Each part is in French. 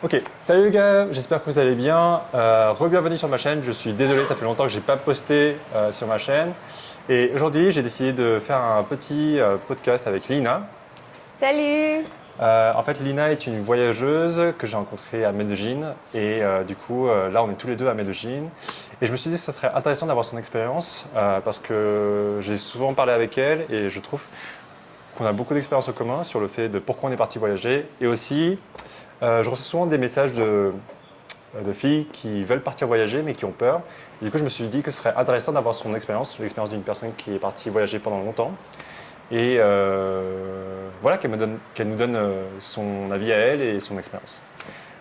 Ok, salut les gars, j'espère que vous allez bien. Re-bienvenue sur ma chaîne. Je suis désolé, ça fait longtemps que j'ai pas posté sur ma chaîne. Et aujourd'hui, j'ai décidé de faire un petit podcast avec Lina. Salut! En fait, Lina est une voyageuse que j'ai rencontrée à Medellín. Et du coup, là, on est tous les deux à Medellín. Et je me suis dit que ça serait intéressant d'avoir son expérience parce que j'ai souvent parlé avec elle et je trouve qu'on a beaucoup d'expériences en commun sur le fait de pourquoi on est parti voyager. Et aussi, je reçois souvent des messages de filles qui veulent partir voyager mais qui ont peur. Et du coup, je me suis dit que ce serait intéressant d'avoir son expérience, l'expérience d'une personne qui est partie voyager pendant longtemps. Et voilà, qu'elle nous donne son avis à elle et son expérience.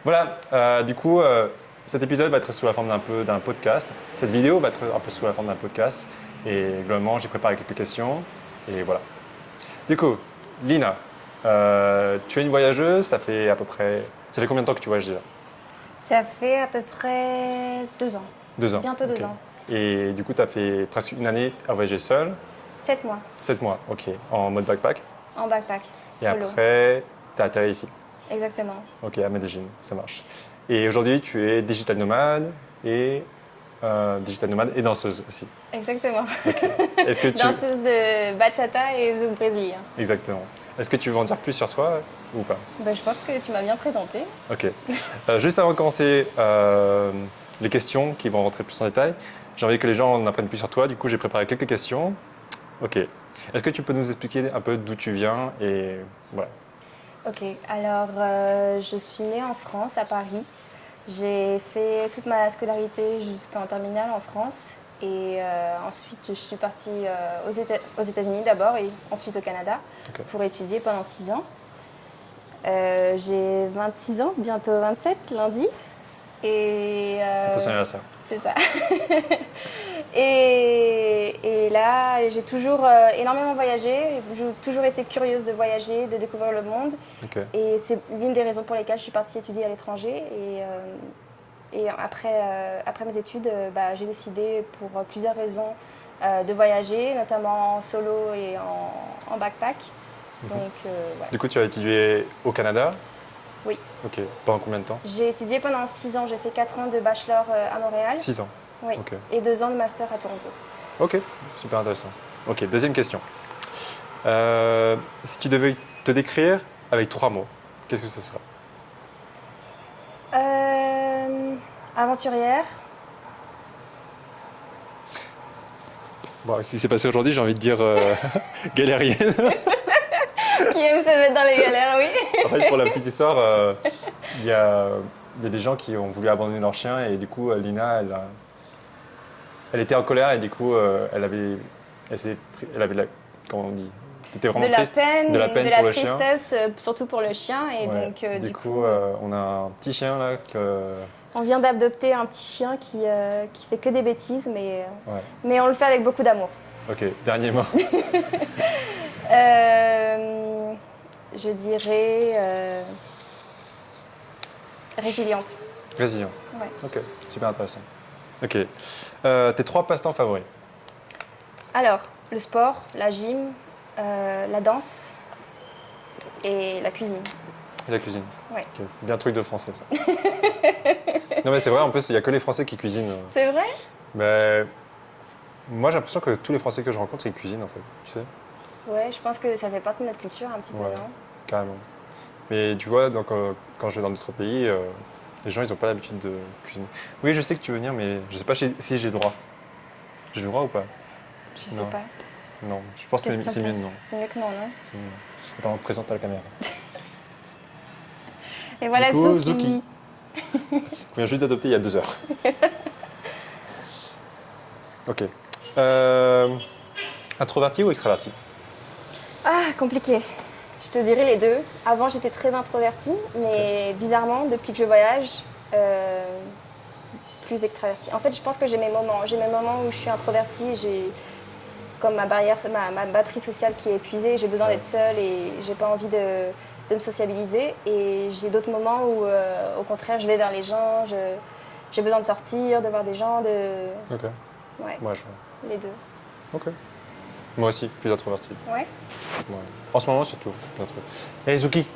Voilà, du coup, cet épisode va être sous la forme d'un podcast. Cette vidéo va être un peu sous la forme d'un podcast. Et globalement, j'ai préparé quelques questions. Et voilà. Du coup, Lina, tu es une voyageuse, Ça fait combien de temps que tu voyages déjà? Ça fait à peu près 2 ans, 2 ans. bientôt Ok. 2 ans, Et du coup, tu as fait presque une année à voyager seule, 7 mois 7 mois, ok, en mode backpack. en backpack, Et solo, après, tu as atterri ici, exactement. ok, à Medellín, ça marche. Et aujourd'hui, tu es et digital nomade et danseuse aussi. Exactement. Ok. Est-ce que tu... Danseuse de bachata et zouk brésilien. Exactement. Est-ce que tu veux en dire plus sur toi ou pas? Ben, je pense que tu m'as bien présenté. Ok. Juste avant de commencer les questions qui vont rentrer plus en détail, j'ai envie que les gens en apprennent plus sur toi. Du coup, j'ai préparé quelques questions. Ok. Est-ce que tu peux nous expliquer un peu d'où tu viens et voilà. Ok, alors je suis née en France, à Paris. J'ai fait toute ma scolarité jusqu'en terminale en France. Et ensuite, je suis partie aux États-Unis d'abord et ensuite au Canada Ok. pour étudier pendant 6 ans. J'ai 26 ans, bientôt 27 lundi. Et Attention anniversaire. c'est ça. Et là, j'ai toujours énormément voyagé. J'ai toujours été curieuse de voyager, de découvrir le monde. Ok. Et c'est l'une des raisons pour lesquelles je suis partie étudier à l'étranger. Et après mes études, j'ai décidé pour plusieurs raisons de voyager, notamment en solo et en backpack. Donc, ouais. Du coup, tu as étudié au Canada. Oui. Ok. Pendant combien de temps? J'ai étudié pendant 6 ans. J'ai fait 4 ans de bachelor à Montréal. 6 ans. Oui. Ok. Et 2 ans de master à Toronto. Ok. Super intéressant. Ok. Deuxième question. Si tu devais te décrire avec 3 mots, qu'est-ce que ce serait? Aventurière. Bon, ce qui s'est passé aujourd'hui, j'ai envie de dire galérienne. Qui aime se mettre dans les galères, oui. En fait, pour la petite histoire, il y a des gens qui ont voulu abandonner leur chien et du coup, Lina, elle était en colère et du coup, elle avait comment on dit, c'était vraiment De la triste, peine, de la peine de pour la le chien. tristesse, surtout pour le chien. Et Ouais. donc, Du coup, on a un petit chien là on vient d'adopter un petit chien qui fait que des bêtises, ouais. mais on le fait avec beaucoup d'amour. Ok, dernier mot. Je dirais résiliente. Résiliente. Ouais. Ok, super intéressant. Ok. Tes 3 passe-temps favoris? Alors, le sport, la gym, la danse et la cuisine. Et la cuisine. Ouais. Ok. Bien truc de français ça. Non mais c'est vrai, en plus, il n'y a que les Français qui cuisinent. C'est vrai? Mais moi, j'ai l'impression que tous les Français que je rencontre, ils cuisinent en fait, tu sais? Ouais, je pense que ça fait partie de notre culture un petit peu, Ouais. non? Carrément. Mais tu vois, donc, quand je vais dans d'autres pays, les gens, ils n'ont pas l'habitude de cuisiner. Oui, je sais que tu veux venir, mais je sais pas si j'ai le droit. J'ai le droit ou pas? Je sais Non. pas. Non, je pense que Question c'est mieux plus. non. C'est mieux que non, non? C'est mieux non. Attends, présente à la caméra. Et voilà, Du coup, Zuki. On vient juste d'adopter il y a 2 heures. Ok. Introverti ou extraverti? Ah, compliqué. Je te dirais les deux. Avant, j'étais très introvertie, mais bizarrement, depuis que je voyage, plus extravertie. En fait, je pense que j'ai mes moments. J'ai mes moments où je suis introvertie, j'ai comme ma barrière, ma batterie sociale qui est épuisée, j'ai besoin Ouais. d'être seule et j'ai pas envie de me sociabiliser. Et j'ai d'autres moments où, au contraire, je vais vers les gens, j'ai besoin de sortir, de voir des gens, Ok. Ouais, Moi, je vois. les deux. Ok. Moi aussi, plus introverti. Ouais. Ouais. En ce moment, surtout. Plus introverti. Hey, Zuki.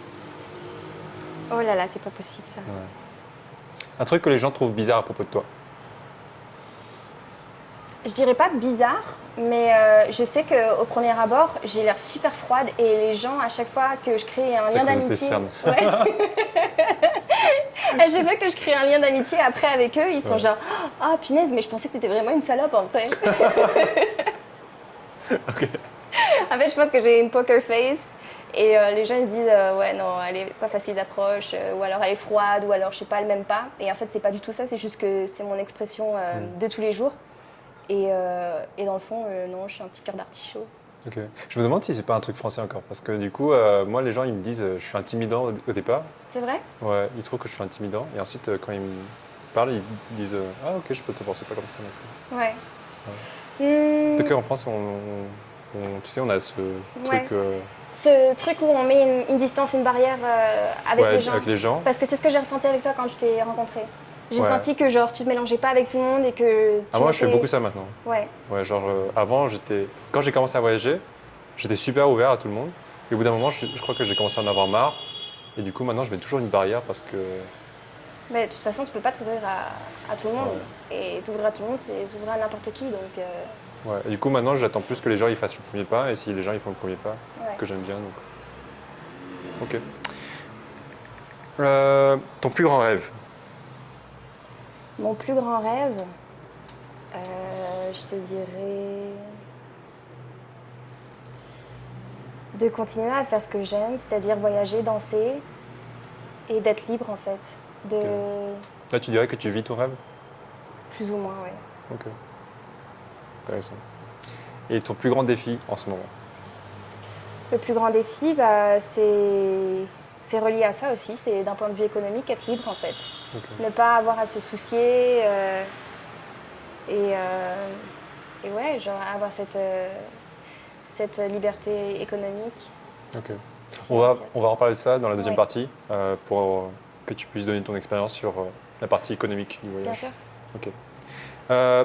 Oh là là, c'est pas possible ça. Ouais. Un truc que les gens trouvent bizarre à propos de toi. Je dirais pas bizarre, mais je sais qu'au premier abord, j'ai l'air super froide et les gens, à chaque fois que je crée un C'est lien à cause de tes d'amitié, cernes. ouais. À chaque fois que je crée un lien d'amitié après avec eux, ils sont Ouais. genre ah punaise, mais je pensais que t'étais vraiment une salope en vrai. Ok. En fait, je pense que j'ai une poker face et les gens ils se disent ouais non, elle est pas facile d'approche ou alors elle est froide ou alors je sais pas, elle m'aime pas. Et en fait, c'est pas du tout ça, c'est juste que c'est mon expression de tous les jours. Et dans le fond, non, je suis un petit cœur d'artichaut. Ok. Je me demande si c'est pas un truc français encore, parce que du coup, moi, les gens, ils me disent, je suis intimidant au départ. C'est vrai? Ouais, ils trouvent que je suis intimidant, et ensuite, quand ils me parlent, ils disent, ah ok, je peux te voir, c'est pas comme ça maintenant. Ouais. En tout Hmm, cas, en France, tu sais, on a ce ouais. truc, Ce truc où on met une distance, une barrière avec ouais, les gens. avec les gens. Parce que c'est ce que j'ai ressenti avec toi quand je t'ai rencontré. J'ai Ouais. senti que genre tu te mélangeais pas avec tout le monde et que Ah, tu moi, je fais mettais. beaucoup ça maintenant. Ouais. Ouais, genre, avant, quand j'ai commencé à voyager, j'étais super ouvert à tout le monde. Et au bout d'un moment, je crois que j'ai commencé à en avoir marre. Et du coup, maintenant, je mets toujours une barrière parce que. Mais de toute façon, tu peux pas t'ouvrir à tout le monde. Ouais. Et t'ouvrir à tout le monde, c'est s'ouvrir à n'importe qui. Donc, Ouais. Et du coup, maintenant, j'attends plus que les gens ils fassent le premier pas. Et si les gens ils font le premier pas, ouais. que j'aime bien. Donc. Ok. Ton plus grand rêve? Mon plus grand rêve, je te dirais de continuer à faire ce que j'aime, c'est-à-dire voyager, danser et d'être libre en fait. De Ok. Là, tu dirais que tu vis ton rêve? plus ou moins, ouais. Ok. Intéressant. Et ton plus grand défi en ce moment? Le plus grand défi, bah, c'est relié à ça aussi, c'est d'un point de vue économique, être libre en fait. Ok. Ne pas avoir à se soucier et, euh, et ouais, genre avoir cette liberté économique, Ok. financière. On va reparler de ça dans la deuxième Ouais, partie pour que tu puisses donner ton expérience sur la partie économique du bien voyage. sûr. Ok. Euh,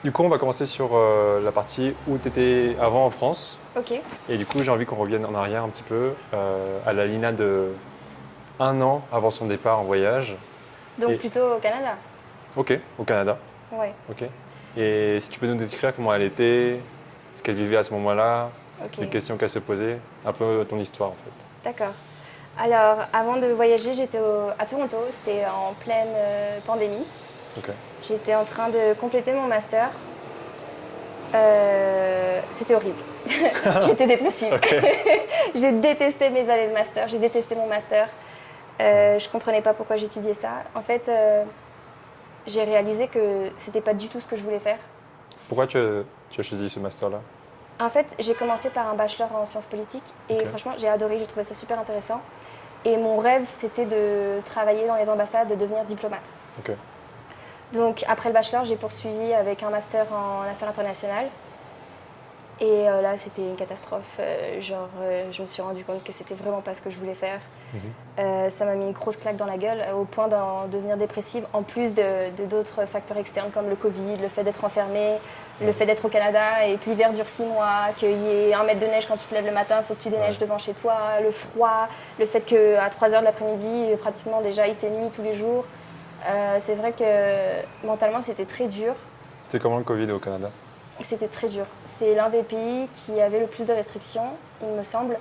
du coup, on va commencer sur la partie où tu étais avant en France. Ok, Et du coup, j'ai envie qu'on revienne en arrière un petit peu à la Lina de un an avant son départ en voyage. donc Et plutôt au Canada. ok, au Canada. Ouais, Ok. Et si tu peux nous décrire comment elle était, ce qu'elle vivait à ce moment-là, les ok, questions qu'elle se posait, un peu ton histoire en fait. d'accord. Alors, avant de voyager, j'étais à Toronto, c'était en pleine pandémie. Ok. J'étais en train de compléter mon master. C'était horrible. J'étais dépressive. Ok. J'ai détesté mes années de master, j'ai détesté mon master. Je comprenais pas pourquoi j'étudiais ça. En fait, j'ai réalisé que c'était pas du tout ce que je voulais faire. Pourquoi tu as choisi ce master-là? En fait, j'ai commencé par un bachelor en sciences politiques et Ok. franchement, j'ai adoré, j'ai trouvé ça super intéressant. Et mon rêve, c'était de travailler dans les ambassades, de devenir diplomate. Ok. Donc, après le bachelor, j'ai poursuivi avec un master en affaires internationales. Et là, c'était une catastrophe. Je me suis rendu compte que c'était vraiment pas ce que je voulais faire. Ça m'a mis une grosse claque dans la gueule au point d'en devenir dépressive, en plus de d'autres facteurs externes comme le Covid, le fait d'être enfermé, le fait d'être au Canada et que l'hiver dure 6 mois, qu'il y ait 1 mètre de neige quand tu te lèves le matin, il faut que tu déneiges devant chez toi, le froid, le fait qu'à 3 heures de l'après-midi, pratiquement déjà, il fait nuit tous les jours. C'est vrai que mentalement, c'était très dur. C'était comment le Covid au Canada? C'était très dur. C'est l'un des pays qui avait le plus de restrictions, il me semble.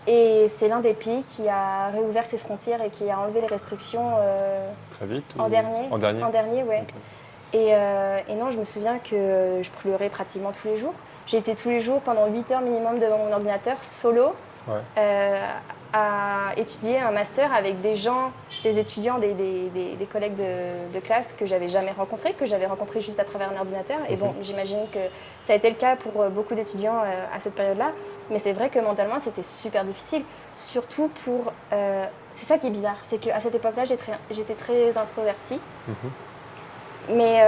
Et c'est l'un des pays qui a réouvert ses frontières et qui a enlevé les restrictions Très vite en ou dernier. en dernier? En dernier, ouais. Ok. Et non, je me souviens que je pleurais pratiquement tous les jours. J'ai été tous les jours pendant 8 heures minimum devant mon ordinateur, solo, Ouais. à étudier un master avec des gens, des étudiants, des collègues de classe que j'avais jamais rencontrés, que j'avais rencontrés juste à travers un ordinateur. Et bon, j'imagine que ça a été le cas pour beaucoup d'étudiants à cette période-là. Mais c'est vrai que mentalement, c'était super difficile. Surtout pour... c'est ça qui est bizarre, c'est qu'à cette époque-là, j'étais très introvertie. Mais...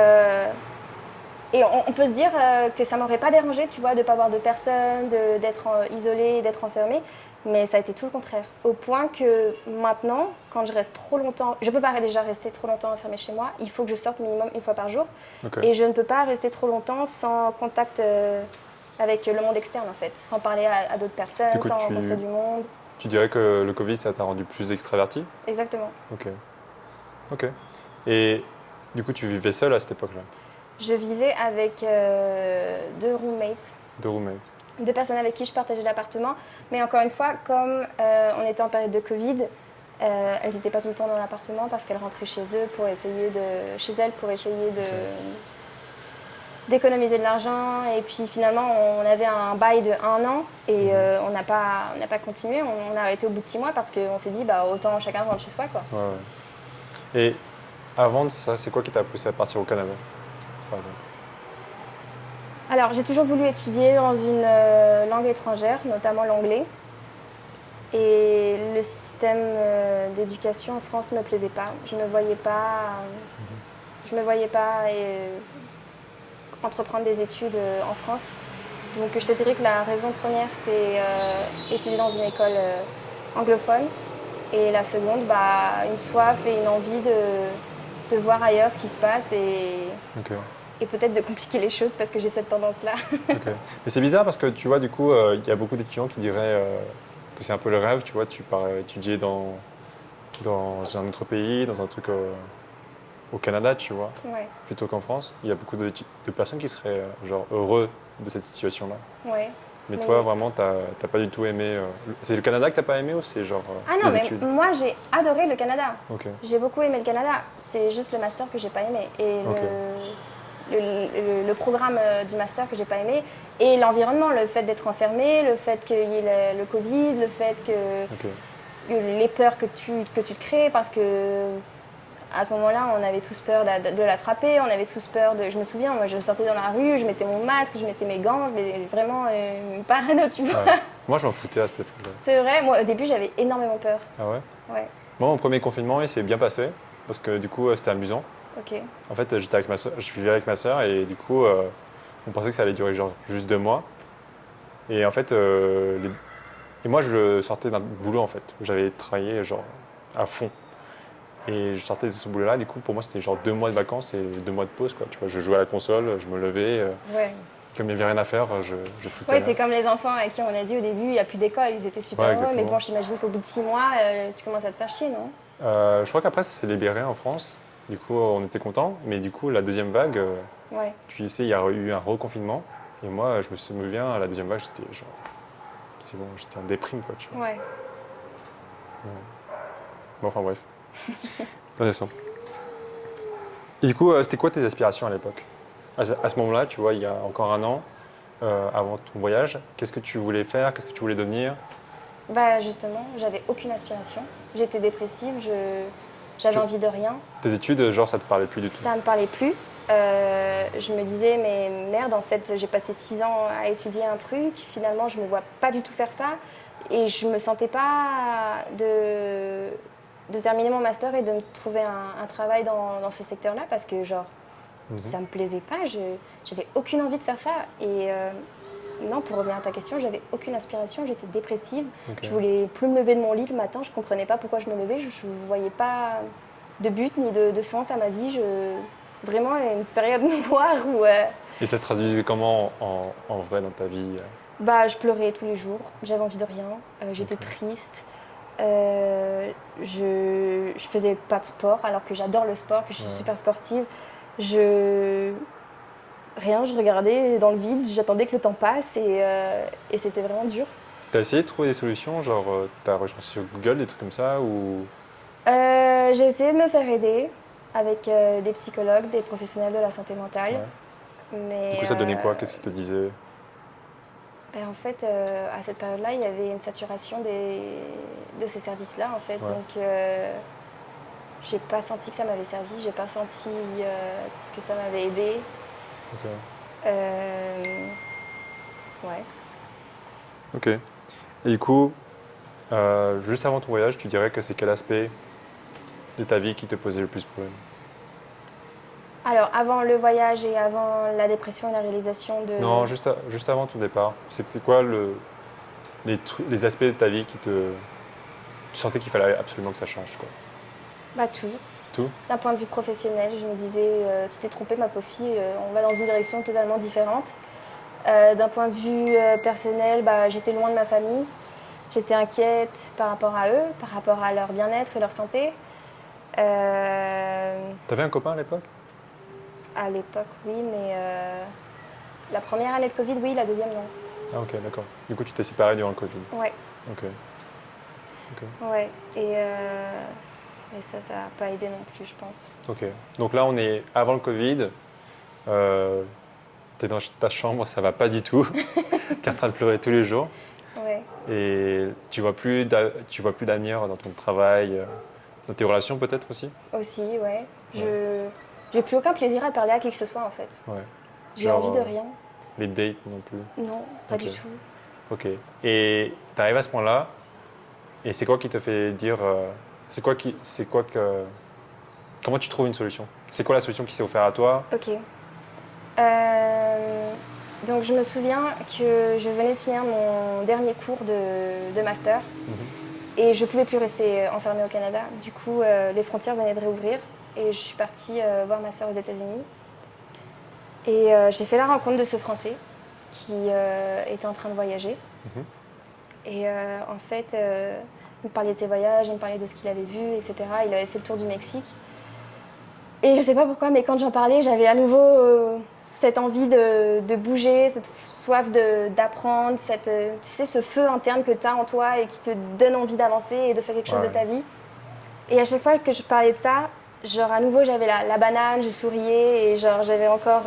et on peut se dire que ça m'aurait pas dérangé, tu vois, de pas voir de personne, d'être isolée, d'être enfermée. Mais ça a été tout le contraire. Au point que maintenant, quand je reste trop longtemps, je peux pas déjà rester trop longtemps enfermée chez moi. Il faut que je sorte minimum 1 fois par jour. Ok. Et je ne peux pas rester trop longtemps sans contact avec le monde externe, en fait. Sans parler à d'autres Du personnes, coup, sans rencontrer du monde. Tu dirais que le Covid, ça t'a rendu plus extraverti? Exactement. Ok. Ok. Et du coup, tu vivais seule à cette époque-là? Je vivais avec deux roommates, De roommate? deux personnes avec qui je partageais l'appartement. Mais encore une fois, comme on était en période de Covid, elles n'étaient pas tout le temps dans l'appartement parce qu'elles rentraient chez elles pour essayer d'économiser de l'argent. Et puis finalement, on avait un bail de 1 an et on n'a pas continué. On a arrêté au bout de 6 mois parce qu'on s'est dit, bah, autant chacun rentre chez soi, quoi. Ouais, ouais. Et avant de ça, c'est quoi qui t'a poussé à partir au Canada, par exemple? Alors, j'ai toujours voulu étudier dans une langue étrangère, notamment l'anglais. Et le système d'éducation en France ne me plaisait pas. Je me voyais pas entreprendre des études en France. Donc je te dirais que la raison première, c'est étudier dans une école anglophone. Et la seconde, bah, une soif et une envie de voir ailleurs ce qui se passe Ok. et peut-être de compliquer les choses parce que j'ai cette tendance-là. Ok. Mais c'est bizarre parce que tu vois, du coup, il y a beaucoup d'étudiants qui diraient que c'est un peu le rêve, tu vois, tu pars étudier dans un autre pays, dans un truc au Canada, tu vois, Ouais, plutôt qu'en France. Il y a beaucoup de personnes qui seraient genre heureux de cette situation-là. ouais. Mais Mais- toi, vraiment, t'as pas du tout aimé. C'est le Canada que t'as pas aimé ou c'est genre Ah non, les mais études? moi j'ai adoré le Canada. Ok. J'ai beaucoup aimé le Canada. C'est juste le master que j'ai pas aimé. Et Ok. le programme du master que j'ai pas aimé. Et l'environnement, le fait d'être enfermé, le fait qu'il y ait le Covid, le fait Ok. que les peurs que tu te crées. Parce que à ce moment-là, on avait tous peur de l'attraper. On avait tous peur de. Je me souviens, moi je sortais dans la rue, je mettais mon masque, je mettais mes gants. Vraiment une parano, tu vois. Ouais. Moi, je m'en foutais à cette époque-là. C'est vrai, moi au début j'avais énormément peur. Ah ouais? Ouais, Moi, mon premier confinement, il s'est bien passé parce que du coup, c'était amusant. ok. En fait, j'étais avec ma soeur, je vivais avec ma soeur et du coup, on pensait que ça allait durer genre juste 2 mois. Et en fait, et moi, je sortais d'un boulot en fait où j'avais travaillé genre à fond. Et je sortais de ce boulot-là. Du coup, pour moi, c'était genre 2 mois de vacances et 2 mois de pause, quoi. Tu vois, je jouais à la console, je me levais, Ouais. comme il n'y avait rien à faire, je foutais Ouais, là. c'est comme les enfants à qui on a dit au début, il n'y a plus d'école, ils étaient super Ouais, heureux, mais exactement. bon, j'imagine qu'au bout de 6 mois, tu commences à te faire chier, non? Je crois qu'après, ça s'est libéré en France. Du coup, on était contents. Mais du coup, la deuxième vague, Ouais. tu sais, il y a eu un reconfinement. Et moi, je me souviens, à la deuxième vague, j'étais genre, c'est bon, j'étais en déprime, quoi, tu vois. Ouais. Bon, enfin bref. Intéressant. Et du coup, c'était quoi tes aspirations à l'époque? À ce moment-là, tu vois, il y a encore un an, avant ton voyage, qu'est-ce que tu voulais faire? Qu'est-ce que tu voulais devenir? Bah justement, j'avais aucune aspiration. J'étais dépressive, j'avais Tu- envie de rien. Tes études, genre, ça te parlait plus du tout? Ça me parlait plus. Je me disais, mais merde, en fait, j'ai passé 6 ans à étudier un truc. Finalement, je me vois pas du tout faire ça. Et je me sentais pas de terminer mon master et de me trouver un travail dans ce secteur-là parce que, genre, Mhm. ça me plaisait pas. J'avais aucune envie de faire ça. Et non, pour revenir à ta question, j'avais aucune aspiration. J'étais dépressive. Ok. Je voulais plus me lever de mon lit le matin. Je comprenais pas pourquoi je me levais. Je voyais pas de but ni de sens à ma vie. Vraiment une période noire où Et ça se traduisait comment en vrai dans ta vie? bah, je pleurais tous les jours. J'avais envie de rien. J'étais Ok. triste. Je faisais pas de sport alors que j'adore le sport, que je suis Ouais. super sportive. Je Rien, je regardais dans le vide, j'attendais que le temps passe et c'était vraiment dur. T'as essayé de trouver des solutions, genre t'as recherché sur Google des trucs comme ça ou J'ai essayé de me faire aider avec des psychologues, des professionnels de la santé mentale. ouais. Du Mais coup ça donnait quoi? Qu'est-ce qu'ils te disaient? ben, en fait, à cette période-là, il y avait une saturation de ces services-là, en fait. Ouais. Donc, j'ai pas senti que ça m'avait servi, j'ai pas senti que ça m'avait aidé. Ok. Euh, ouais. Ok. Et du coup, juste avant ton voyage, tu dirais que c'est quel aspect de ta vie qui te posait le plus problème? Alors, avant le voyage et avant la dépression et la réalisation de... Non, juste avant ton départ. C'était quoi les aspects de ta vie qui te... Tu sentais qu'il fallait absolument que ça change, quoi. Bah, tout. Tout? D'un point de vue professionnel, je me disais, tu t'es trompée, ma pauvre fille, on va dans une direction totalement différente. D'un point de vue personnel, bah, j'étais loin de ma famille. J'étais inquiète par rapport à eux, par rapport à leur bien-être et leur santé. T'avais un copain à l'époque? À l'époque, oui, mais la première année de Covid, oui, la deuxième, non. Ah ok, d'accord. Du coup, tu t'es séparé durant le Covid. Ouais, Ok. ouais. Et ça n'a pas aidé non plus, je pense. Ok. Donc là, on est avant le Covid. T'es dans ta chambre, ça va pas du tout. T'es en train de pleurer tous les jours. Ouais, Et tu vois plus d'avenir dans ton travail, dans tes relations peut-être aussi? aussi, ouais. Ouais. J'ai plus aucun plaisir à parler à qui que ce soit, en fait. Ouais. J'ai envie de rien. Les dates non plus. Non, pas Ok. du tout. Ok. Et t'arrives à ce point-là, et c'est quoi qui te fait dire, comment tu trouves une solution? C'est quoi la solution qui s'est offerte à toi? Ok. Donc je me souviens que je venais de finir mon dernier cours de master Mhm. et je ne pouvais plus rester enfermée au Canada. Du coup, les frontières venaient de réouvrir et je suis partie voir ma sœur aux États-Unis. Et j'ai fait la rencontre de ce Français qui était en train de voyager. Mhm. Et en fait, il me parlait de ses voyages, il me parlait de ce qu'il avait vu, etc. Il avait fait le tour du Mexique. Et je ne sais pas pourquoi, mais quand j'en parlais, j'avais à nouveau cette envie de bouger, cette soif d'apprendre, tu sais, ce feu interne que tu as en toi et qui te donne envie d'avancer et de faire quelque chose de Ouais. ta vie. Et à chaque fois que je parlais de ça, genre à nouveau j'avais la banane, je souriais et genre j'avais encore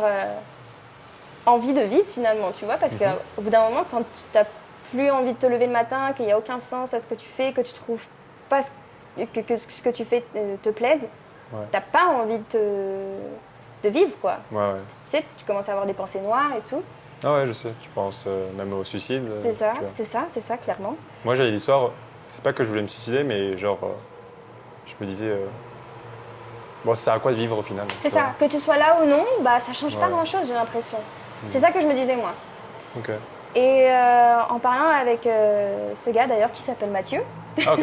envie de vivre finalement, tu vois, parce Mhm. qu'au bout d'un moment, quand tu n'as plus envie de te lever le matin, qu'il n'y a aucun sens à ce que tu fais, que tu trouves pas que ce que tu fais te plaise, Ouais. t'as pas envie de vivre, quoi. Ouais, ouais. Tu sais, tu commences à avoir des pensées noires et tout. Ah ouais, je sais. Tu penses même au suicide. Tu vois. C'est ça, clairement. Moi, j'avais l'histoire. C'est pas que je voulais me suicider, mais genre, je me disais, bon, ça sert à quoi de vivre au final? C'est Tu vois. ça, que tu sois là ou non, bah ça change pas Ouais. grand-chose, j'ai l'impression. C'est Mhm. ça que je me disais, moi. Ok. Et en parlant avec ce gars, d'ailleurs, qui s'appelle Mathieu. Ah ok.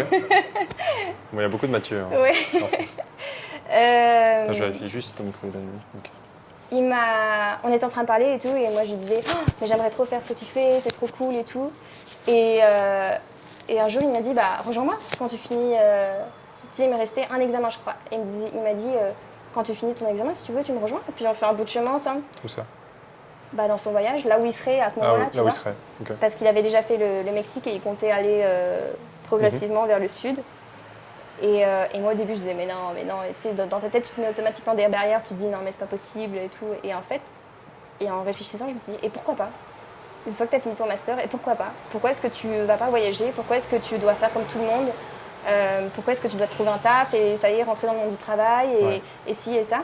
Bon, il y a beaucoup de Mathieu hein, Ouais. en France. Attends, je vérifie juste si ton micro est bien mis. Ok. On était en train de parler et tout, et moi je lui disais, oh, mais j'aimerais trop faire ce que tu fais, c'est trop cool et tout. Et un jour il m'a dit, bah rejoins-moi quand tu finis. Tu sais, il me restait un examen, je crois. Et il m'a dit, quand tu finis ton examen, si tu veux, tu me rejoins. Et puis on fait un bout de chemin ensemble. Où ça? Bah, dans son voyage, là où il serait à ce Ah oui, moment-là, tu là où il vois. serait. Ok. Parce qu'il avait déjà fait le Mexique et il comptait aller progressivement vers le sud. Et moi au début je disais mais non, et tu sais, dans ta tête tu te mets automatiquement des barrières, tu te dis non mais c'est pas possible et tout. Et en fait, et en réfléchissant je me suis dit et pourquoi pas? Une fois que tu as fini ton master, et pourquoi pas? Pourquoi est-ce que tu vas pas voyager? Pourquoi est-ce que tu dois faire comme tout le monde? Pourquoi est-ce que tu dois te trouver un taf et ça y est, rentrer dans le monde du travail Ouais. et ci et ça?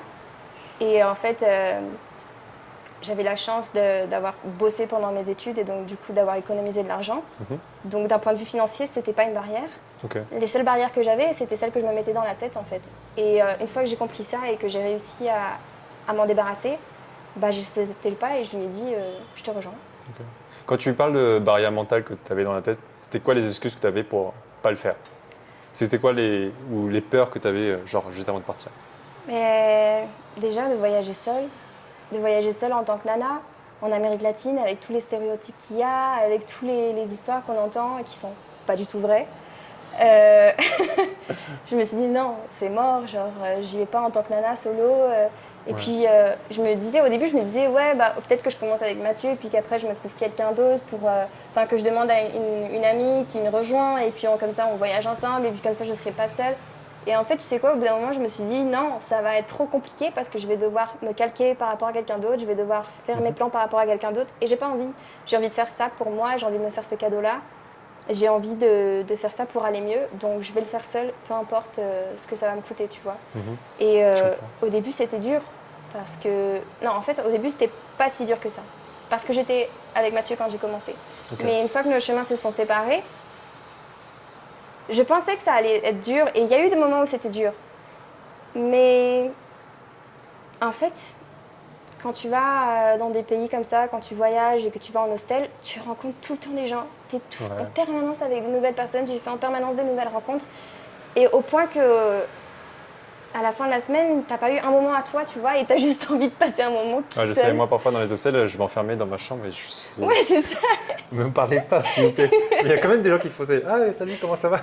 Et en fait, j'avais la chance d'avoir bossé pendant mes études et donc du coup d'avoir économisé de l'argent. Mhm. Donc d'un point de vue financier, c'était pas une barrière. Ok. Les seules barrières que j'avais, c'était celles que je me mettais dans la tête en fait. Et une fois que j'ai compris ça et que j'ai réussi à m'en débarrasser, bah, j'ai sauté le pas et je lui ai dit je te rejoins. Ok. Quand tu parles de barrière mentale que tu avais dans la tête, c'était quoi les excuses que tu avais pour pas le faire? C'était quoi les peurs que tu avais genre juste avant de partir? Mais déjà de voyager seule en tant que nana en Amérique latine avec tous les stéréotypes qu'il y a, avec toutes les histoires qu'on entend et qui sont pas du tout vraies. Euh, je me suis dit non, c'est mort, genre j'y vais pas en tant que nana solo. Et Ouais. puis je me disais, au début je me disais ouais bah peut-être que je commence avec Mathieu et puis qu'après je me trouve quelqu'un d'autre enfin que je demande à une amie qui me rejoint et puis comme ça on voyage ensemble et puis comme ça je serai pas seule. Et en fait tu sais quoi, au bout d'un moment je me suis dit non, ça va être trop compliqué parce que je vais devoir me calquer par rapport à quelqu'un d'autre, je vais devoir faire mes plans par rapport à quelqu'un d'autre et j'ai pas envie. J'ai envie de faire ça pour moi, j'ai envie de me faire ce cadeau-là. J'ai envie de faire ça pour aller mieux, donc je vais le faire seule, peu importe ce que ça va me coûter, tu vois. Mhm. Et Je comprends. au début, c'était dur, parce que... Non, en fait, au début, c'était pas si dur que ça. Parce que j'étais avec Mathieu quand j'ai commencé. Ok. Mais une fois que nos chemins se sont séparés, je pensais que ça allait être dur, et il y a eu des moments où c'était dur. Mais en fait, quand tu vas dans des pays comme ça, quand tu voyages et que tu vas en hostel, tu rencontres tout le temps des gens. Tu es Ouais. en permanence avec de nouvelles personnes, tu fais en permanence des nouvelles rencontres. Et au point que, à la fin de la semaine, t'as pas eu un moment à toi, tu vois, et t'as juste envie de passer un moment tout Ouais, je sais, seul. moi parfois dans les hostels, je m'enfermais dans ma chambre et je Ouais, c'est ça. Ne me parlez pas, s'il vous plaît. Il y a quand même des gens qui faisaient « Ah, salut, comment ça va ?»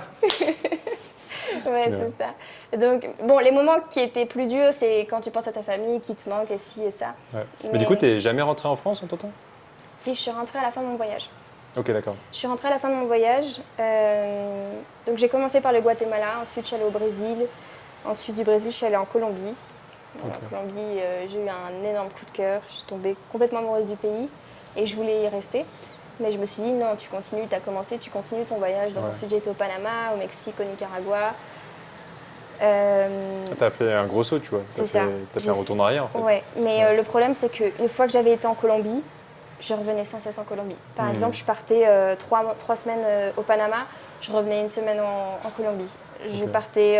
Ouais, c'est ça. Donc, bon, les moments qui étaient plus durs, c'est quand tu penses à ta famille, qui te manque, et ci et ça. Ouais. Mais du coup, tu n'es jamais rentré en France en ton temps? Si, je suis rentrée à la fin de mon voyage. Ok, d'accord. Je suis rentrée à la fin de mon voyage. Donc, j'ai commencé par le Guatemala, ensuite, je suis allée au Brésil. Ensuite, du Brésil, je suis allée en Colombie. Bon, Ok. en Colombie, j'ai eu un énorme coup de cœur. Je suis tombée complètement amoureuse du pays et je voulais y rester. Mais je me suis dit, non, tu continues, tu as commencé, tu continues ton voyage. Donc, Ouais. ensuite, j'ai été au Panama, au Mexique, au Nicaragua. Tu as fait un gros saut, tu vois. Tu as C'est ça. fait un retour en arrière, en fait. Ouais, mais Ouais. le problème, c'est qu'une fois que j'avais été en Colombie, je revenais sans cesse en Colombie. Par exemple, je partais 3 semaines au Panama, je revenais une semaine en Colombie. Je Ok. partais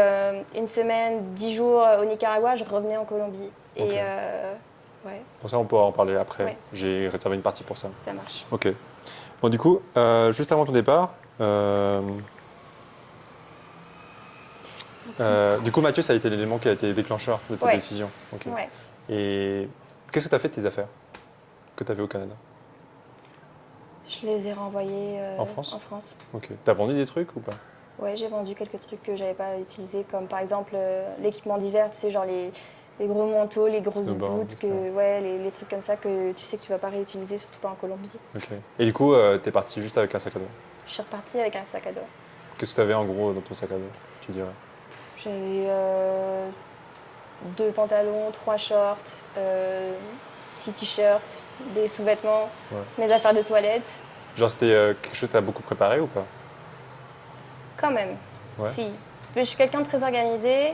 une semaine, 10 jours au Nicaragua, je revenais en Colombie. Et Ok. ouais, Pour ça, on pourra en parler après. Ouais. J'ai réservé une partie pour ça. ça marche. Ok. Bon, du coup, juste avant ton départ, du coup, Mathieu, ça a été l'élément qui a été déclencheur de ta Ouais. décision. Ok. Ouais. Et qu'est-ce que tu as fait de tes affaires que tu avais au Canada? Je les ai renvoyés En France? En France. Ok. Tu as vendu des trucs ou pas? Ouais, j'ai vendu quelques trucs que j'avais pas utilisés, comme par exemple l'équipement d'hiver, tu sais, genre les gros manteaux, les grosses Snowboard, boots, etc. ouais, les trucs comme ça que tu sais que tu vas pas réutiliser, surtout pas en Colombie. Ok. Et du coup, tu es parti juste avec un sac à dos. Je suis repartie avec un sac à dos. Qu'est-ce que tu avais en gros dans ton sac à dos, tu dirais? J'avais 2 pantalons, 3 shorts, 6 t-shirts, des sous-vêtements, Ouais. mes affaires de toilette. Genre, c'était quelque chose que tu as beaucoup préparé ou pas? Quand même, Ouais. si. Je suis quelqu'un de très organisé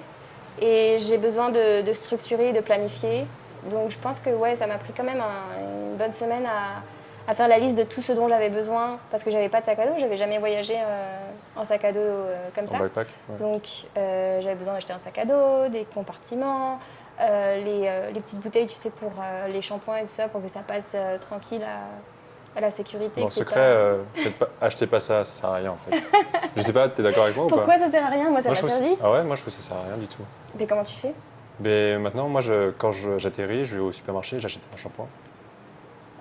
et j'ai besoin de structurer, de planifier. Donc je pense que ouais, ça m'a pris quand même une bonne semaine à faire la liste de tout ce dont j'avais besoin parce que j'avais pas de sac à dos, j'avais jamais voyagé en sac à dos comme En ça. backpack? Ouais. Donc j'avais besoin d'acheter un sac à dos, des compartiments, les petites bouteilles, tu sais, pour les shampoings et tout ça, pour que ça passe tranquille à la sécurité. Bon, que c'est secret, pas- achetez pas ça, ça sert à rien en fait. Je sais pas, t'es d'accord avec moi ou pas? Pourquoi ça sert à rien? Moi, ça Moi, m'a je trouve servi. Ah ouais, moi je trouve que ça sert à rien du tout. Mais comment tu fais? Mais maintenant, moi, quand j'atterris, je vais au supermarché, j'achète un shampoing.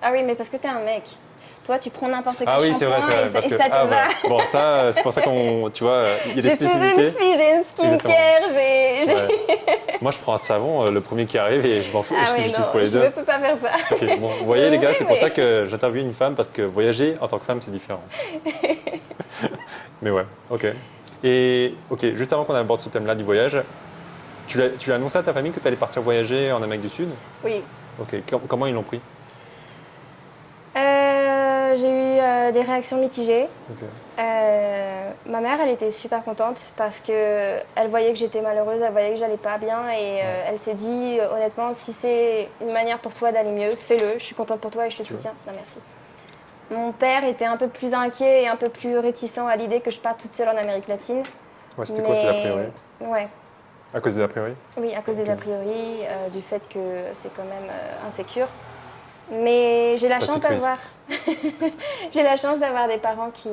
Ah oui, mais parce que t'es un mec. Toi, tu prends n'importe quel Ah oui, c'est shampoing vrai, c'est vrai. et ça te va. voilà. Bon, ça, c'est pour ça qu'on, tu vois, il y a des Je suis une spécificités. fille, j'ai une skincare, j'ai... Ouais. Moi, je prends un savon, le premier qui arrive, et je m'en fous, Ah je oui, j'utilise non, pour les je deux. ne peux pas faire ça. Ok, bon, vous voyez les gars, Oui, c'est pour mais- ça que j'interviewe une femme, parce que voyager en tant que femme, c'est différent. Mais ouais, ok. Et ok, juste avant qu'on aborde ce thème-là du voyage, tu l'as annoncé à ta famille que tu allais partir voyager en Amérique du Sud? Oui. Ok, comment ils l'ont pris? J'ai eu des réactions mitigées. Ok. Ma mère, elle était super contente parce que elle voyait que j'étais malheureuse, elle voyait que j'allais pas bien et elle s'est dit honnêtement, si c'est une manière pour toi d'aller mieux, fais-le. Je suis contente pour toi et je te soutiens. Non, merci. Mon père était un peu plus inquiet et un peu plus réticent à l'idée que je parte toute seule en Amérique latine. Ouais, c'était quoi ces a priori? Ouais, À cause des a priori? oui, à cause des Ok. a priori, du fait que c'est quand même insécure. Mais j'ai la pas chance sécurisé. d'avoir j'ai la chance d'avoir des parents qui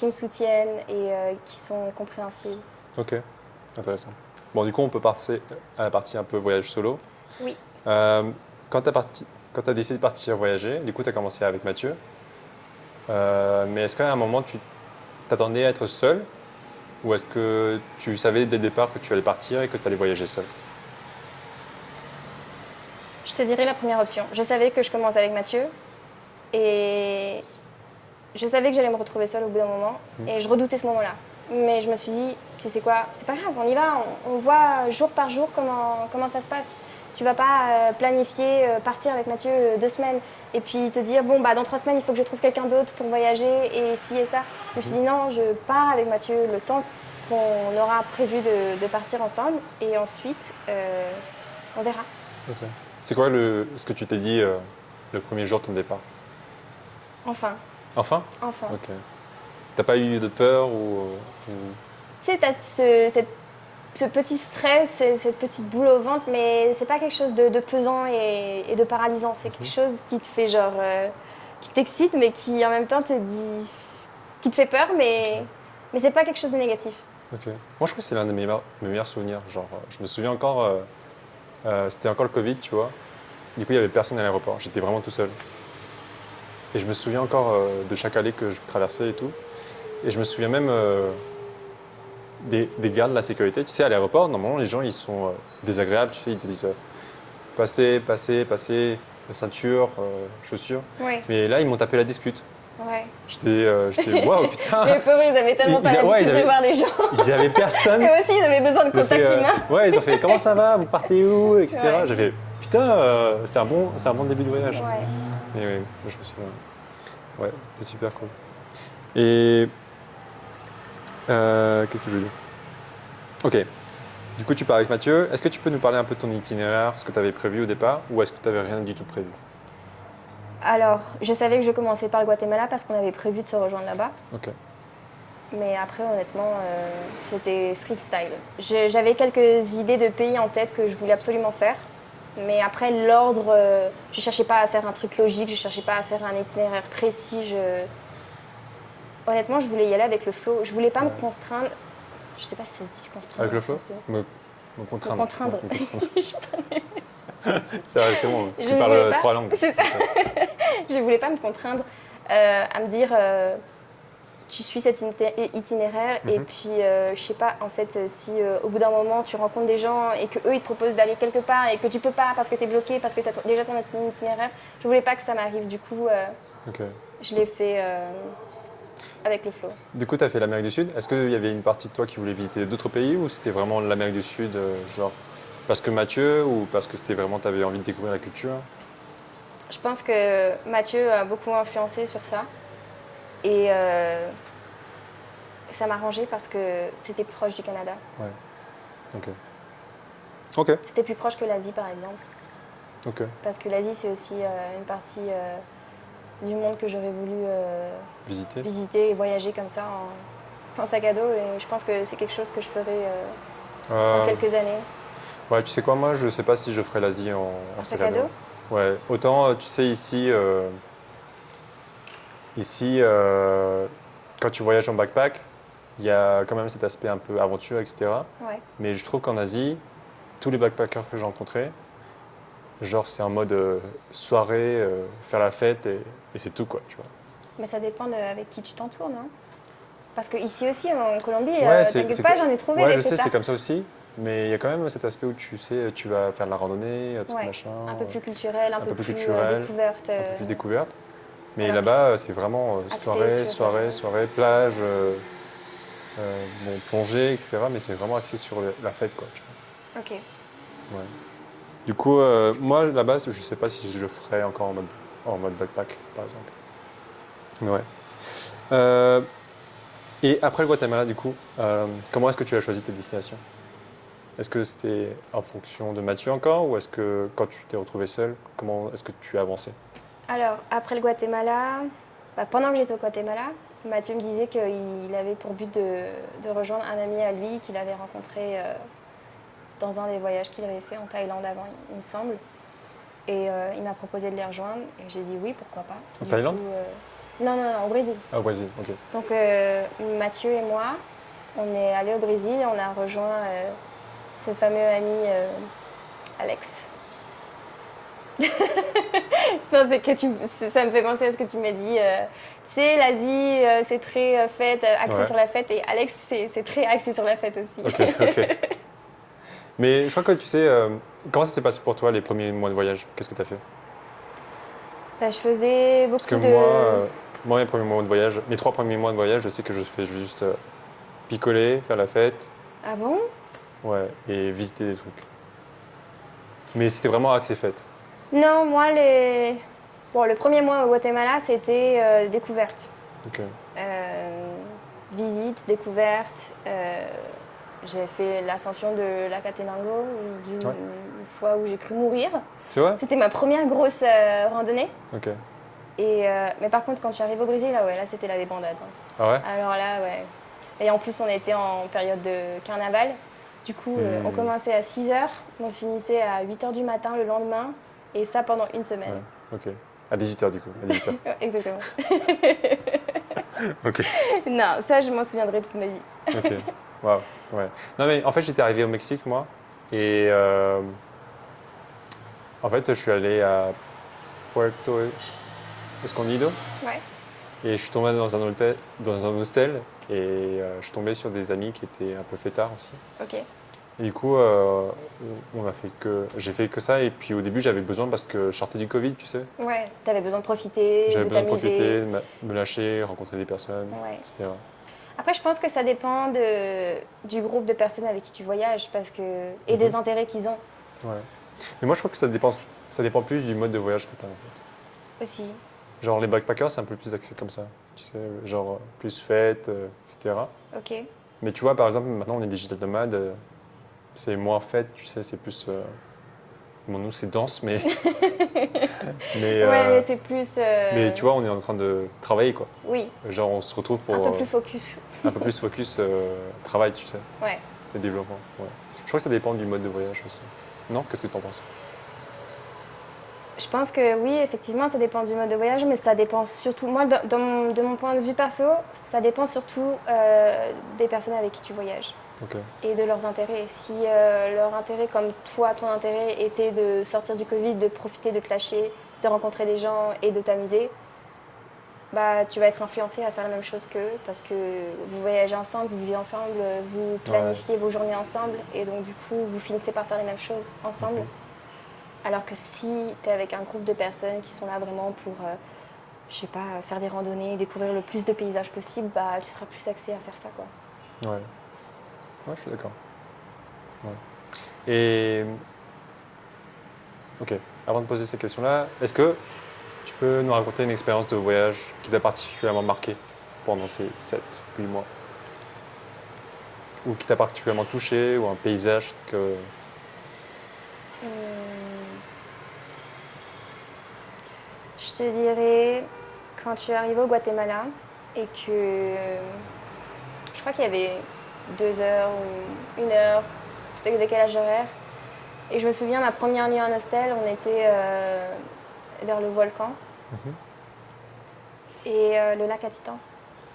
me soutiennent et qui sont compréhensibles. Ok, intéressant. Bon, du coup, on peut passer à la partie un peu voyage solo. Oui. Quand tu as décidé de partir voyager, du coup, tu as commencé avec Mathieu. Mais est-ce qu'à un moment, tu t'attendais à être seul? Ou est-ce que tu savais dès le départ que tu allais partir et que tu allais voyager seul? Je te dirais la première option. Je savais que je commence avec Mathieu et je savais que j'allais me retrouver seule au bout d'un moment et je redoutais ce moment-là. Mais je me suis dit, tu sais quoi, c'est pas grave, on y va, on voit jour par jour comment ça se passe. Tu vas pas planifier partir avec Mathieu 2 semaines et puis te dire, bon, bah, dans 3 semaines, il faut que je trouve quelqu'un d'autre pour voyager et ci et ça. Je me suis dit, non, je pars avec Mathieu le temps qu'on aura prévu de partir ensemble et ensuite, on verra. Ok. C'est quoi ce que tu t'es dit le premier jour de ton départ? Enfin, Enfin? enfin. Ok. T'as pas eu de peur ou- Tu sais, t'as ce petit stress, cette petite boule au ventre, mais c'est pas quelque chose de pesant et de paralysant. C'est quelque chose qui te fait genre, qui t'excite, mais qui en même temps te dit, qui te fait peur, mais c'est pas quelque chose de négatif. Ok. Moi, je crois que c'est l'un de mes meilleurs souvenirs. Genre, je me souviens encore, c'était encore le Covid, tu vois. Du coup, il y avait personne à l'aéroport. J'étais vraiment tout seul. Et je me souviens encore de chaque allée que je traversais et tout. Et je me souviens même des gardes de la sécurité. Tu sais, à l'aéroport, normalement, les gens, ils sont désagréables. Tu sais, ils te disent passez, passez, passez, ceinture, chaussures. Ouais, Mais là, ils m'ont tapé la discute. ouais. J'étais waouh, putain. Les pauvres, ils avaient tellement pas Ouais, l'habitude de voir des gens. il y avait personne. Eux aussi, ils avaient besoin de Ils ont contact fait, humain. ouais, ils ont fait comment ça va, vous partez où, etc. Ouais. J'ai fait putain, c'est un bon début de voyage. Ouais. Et ouais, je me souviens. Ouais, c'était super cool. Et qu'est-ce que je veux dire? Ok. Du coup, tu pars avec Mathieu. Est-ce que tu peux nous parler un peu de ton itinéraire, ce que tu avais prévu au départ, ou est-ce que tu n'avais rien du tout prévu? Alors, je savais que je commençais par le Guatemala parce qu'on avait prévu de se rejoindre là-bas. Ok. Mais après, honnêtement, c'était freestyle. J'avais quelques idées de pays en tête que je voulais absolument faire. Mais après, l'ordre, je cherchais pas à faire un truc logique, je cherchais pas à faire un itinéraire précis. Honnêtement, je voulais y aller avec le flow. Je voulais pas me contraindre. Je sais pas si ça se dit contraindre. Avec le en flow? français. Me contraindre. Me contraindre. C'est bon, Je tu ne parles voulais pas. 3 langues. C'est ça. Je voulais pas me contraindre à me dire tu suis cet itinéraire et puis je sais pas en fait si au bout d'un moment tu rencontres des gens et que eux ils te proposent d'aller quelque part et que tu peux pas parce que tu es bloqué parce que tu as déjà ton itinéraire, je voulais pas que ça m'arrive, du coup Ok. je l'ai fait avec le flow. Du coup, tu as fait l'Amérique du Sud. Est-ce qu'il y avait une partie de toi qui voulait visiter d'autres pays ou c'était vraiment l'Amérique du Sud, genre parce que Mathieu ou parce que c'était vraiment tu avais envie de découvrir la culture? Je pense que Mathieu a beaucoup influencé sur ça et ça m'a arrangé parce que c'était proche du Canada. Ouais. Ok. Ok. C'était plus proche que l'Asie par exemple. Ok. Parce que l'Asie, c'est aussi une partie du monde que j'aurais voulu Visiter. visiter et voyager comme ça en sac à dos. Et je pense que c'est quelque chose que je ferai dans quelques années. Ouais, tu sais quoi, moi, je sais pas si je ferai l'Asie en Sac à dos. Ouais. Autant, tu sais, ici, quand tu voyages en backpack, il y a quand même cet aspect un peu aventure, etc. Ouais. Mais je trouve qu'en Asie, tous les backpackers que j'ai rencontrés, genre, c'est en mode soirée, faire la fête et c'est tout, quoi, tu vois. Mais ça dépend avec qui tu t'entoures, non? Parce que ici aussi, en Colombie, Ouais, t'inquiète pas, j'en ai trouvé ouais, des je sais, pétards. c'est comme ça aussi. Mais il y a quand même cet aspect où tu sais, tu vas faire de la randonnée, tout Ouais, machin. un peu plus culturel, un peu plus culturel, découverte. un peu plus découverte. Mais alors, là-bas, c'est vraiment axé soirée, plage, bon, plongée, etc. Mais c'est vraiment axé sur la fête, quoi. Tu Ok. vois. Ouais. Du coup, moi, là-bas, je sais pas si je le ferais encore en mode backpack, par exemple. Mais ouais. Et après le Guatemala, du coup, comment est-ce que tu as choisi tes destinations? Est-ce que c'était en fonction de Mathieu encore ou est-ce que quand tu t'es retrouvé seul, comment est-ce que tu as avancé? Alors, après le Guatemala, pendant que j'étais au Guatemala, Mathieu me disait qu'il avait pour but de rejoindre un ami à lui qu'il avait rencontré dans un des voyages qu'il avait fait en Thaïlande avant, il me semble. Et il m'a proposé de les rejoindre et j'ai dit oui, pourquoi pas. En Thaïlande? Non, au Brésil. Ah, au Brésil, ok. Donc Mathieu et moi, on est allés au Brésil et on a rejoint ce fameux ami Alex. Non, c'est que ça me fait penser à ce que tu m'as dit. Tu sais, l'Asie, c'est très fête, axé sur la fête, et Alex, c'est très axé sur la fête aussi. Ok. Mais je crois que tu sais, comment ça s'est passé pour toi les premiers mois de voyage? Qu'est-ce que tu as fait? Je faisais beaucoup Parce que de... moi, mes premiers mois de voyage, mes 3 premiers mois de voyage, je sais que je fais juste picoler, faire la fête, Ah bon? ouais, et visiter des trucs. Mais c'était vraiment axé fête. Non, moi, le premier mois au Guatemala, c'était découverte. Ok. Visite, découverte. J'ai fait l'ascension de la Catenango, une fois où j'ai cru mourir. Tu vois? C'était ma première grosse randonnée. Ok. Mais par contre, quand je suis arrivée au Brésil, là c'était la débandade. Ah ouais? Alors là, ouais. Et en plus, on était en période de carnaval. Du coup, on commençait à 6h, on finissait à 8h du matin le lendemain. Et ça pendant une semaine. Ouais, ok. À 18h du coup, à 18h. Exactement. Ok. Non, ça, je m'en souviendrai toute ma vie. Ok. Waouh. Ouais. Non mais en fait, j'étais arrivé au Mexique moi. Et en fait, je suis allé à Puerto Escondido. Ouais. Et je suis tombé dans un hostel et je suis tombé sur des amis qui étaient un peu fêtards aussi. Ok. Et du coup, j'ai fait que ça. Et puis au début, j'avais besoin parce que je sortais du Covid, tu sais. Ouais. T'avais besoin de profiter, J'avais de besoin de profiter, t'amuser. me lâcher, rencontrer des personnes, Ouais. etc. Après, je pense que ça dépend du groupe de personnes avec qui tu voyages et des intérêts qu'ils ont Ouais. Mais moi, je crois que ça dépend plus du mode de voyage que tu as en fait. aussi. Genre les backpackers, c'est un peu plus axé comme ça. Tu sais, genre plus fête, etc. Ok. Mais tu vois, par exemple, maintenant on est digital nomade, c'est moins fête, tu sais, c'est plus. Bon, nous c'est dense, mais, Ouais, euh, mais c'est plus. mais tu vois, on est en train de travailler quoi. Oui, Genre on se retrouve un pour peu plus focus. un peu plus focus travail, tu sais, Ouais. le développement. Ouais. Je crois que ça dépend du mode de voyage aussi. Non? Qu'est-ce que tu en penses? Je pense que oui, effectivement, ça dépend du mode de voyage, mais ça dépend surtout. Moi, de mon point de vue perso, ça dépend surtout des personnes avec qui tu voyages Ok. et de leurs intérêts. Si leur intérêt, comme toi, ton intérêt était de sortir du Covid, de profiter, de te lâcher, de rencontrer des gens et de t'amuser, bah, tu vas être influencé à faire la même chose qu'eux parce que vous voyagez ensemble, vous vivez ensemble, vous Ouais. planifiez vos journées ensemble et donc du coup vous finissez par faire les mêmes choses ensemble. Mhm. Alors que si tu es avec un groupe de personnes qui sont là vraiment pour, je sais pas, faire des randonnées, découvrir le plus de paysages possible, bah tu seras plus axé à faire ça quoi. Ouais. Ouais, je suis d'accord. Ouais. Et ok, avant de poser ces questions-là, est-ce que tu peux nous raconter une expérience de voyage qui t'a particulièrement marqué pendant ces 7, 8 mois? Ou qui t'a particulièrement touché, ou un paysage que... Hum, je te dirais quand tu es arrivé au Guatemala et que je crois qu'il y avait 2 heures ou 1 heure de décalage horaire. Et je me souviens, ma première nuit en hostel, on était vers le volcan Mhm. et le lac Atitan.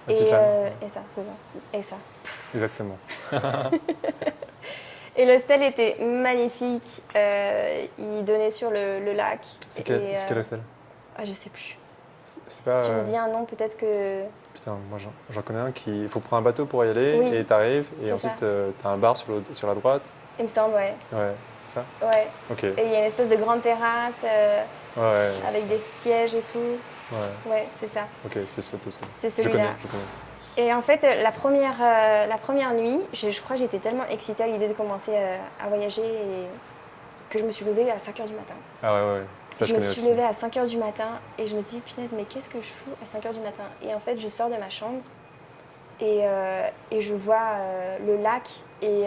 Atitlan. Et ça, c'est ça. Et ça. Exactement. Et l'hostel était magnifique. Il donnait sur le lac. C'est quel hostel? Je sais plus. C'est Si pas... tu me dis un nom, peut-être que. Putain, moi j'en connais un qui... Il faut prendre un bateau pour y aller, Oui, et t'arrives, et c'est ça. ensuite t'as un bar sur la droite. Il me semble, ouais. Ouais, c'est ça? Ouais. Ok. Et il y a une espèce de grande terrasse Ouais, ouais, c'est avec ça. des sièges et tout. Ouais, Ouais, c'est ça. ok, c'est ça aussi. C'est Je connais, celui-là. je connais. Et en fait, la première nuit, je crois que j'étais tellement excitée à l'idée de commencer à voyager que je me suis levée à 5 heures du matin. Ah ouais, ouais, ouais. Ça je Je me connais suis aussi. levée à 5 heures du matin et je me dis, punaise, mais qu'est-ce que je fous à 5 heures du matin? Et en fait, je sors de ma chambre et je vois le lac et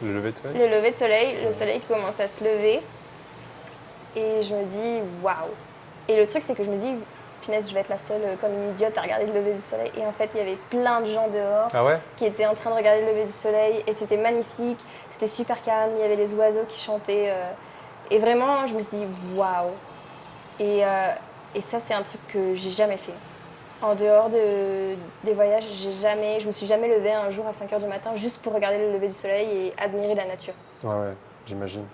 Le lever de soleil? le lever de soleil, le Ouais. soleil qui commence à se lever. Et je me dis, waouh! Et le truc, c'est que je me dis, punaise, je vais être la seule comme une idiote à regarder le lever du soleil. Et en fait, il y avait plein de gens dehors Ah ouais? qui étaient en train de regarder le lever du soleil. Et c'était magnifique, c'était super calme, il y avait les oiseaux qui chantaient. Et vraiment, je me suis dit, waouh! Et, euh, et ça, c'est un truc que j'ai jamais fait. En dehors des voyages, je me suis jamais levée un jour à 5 heures du matin juste pour regarder le lever du soleil et admirer la nature. Ouais, ouais, j'imagine.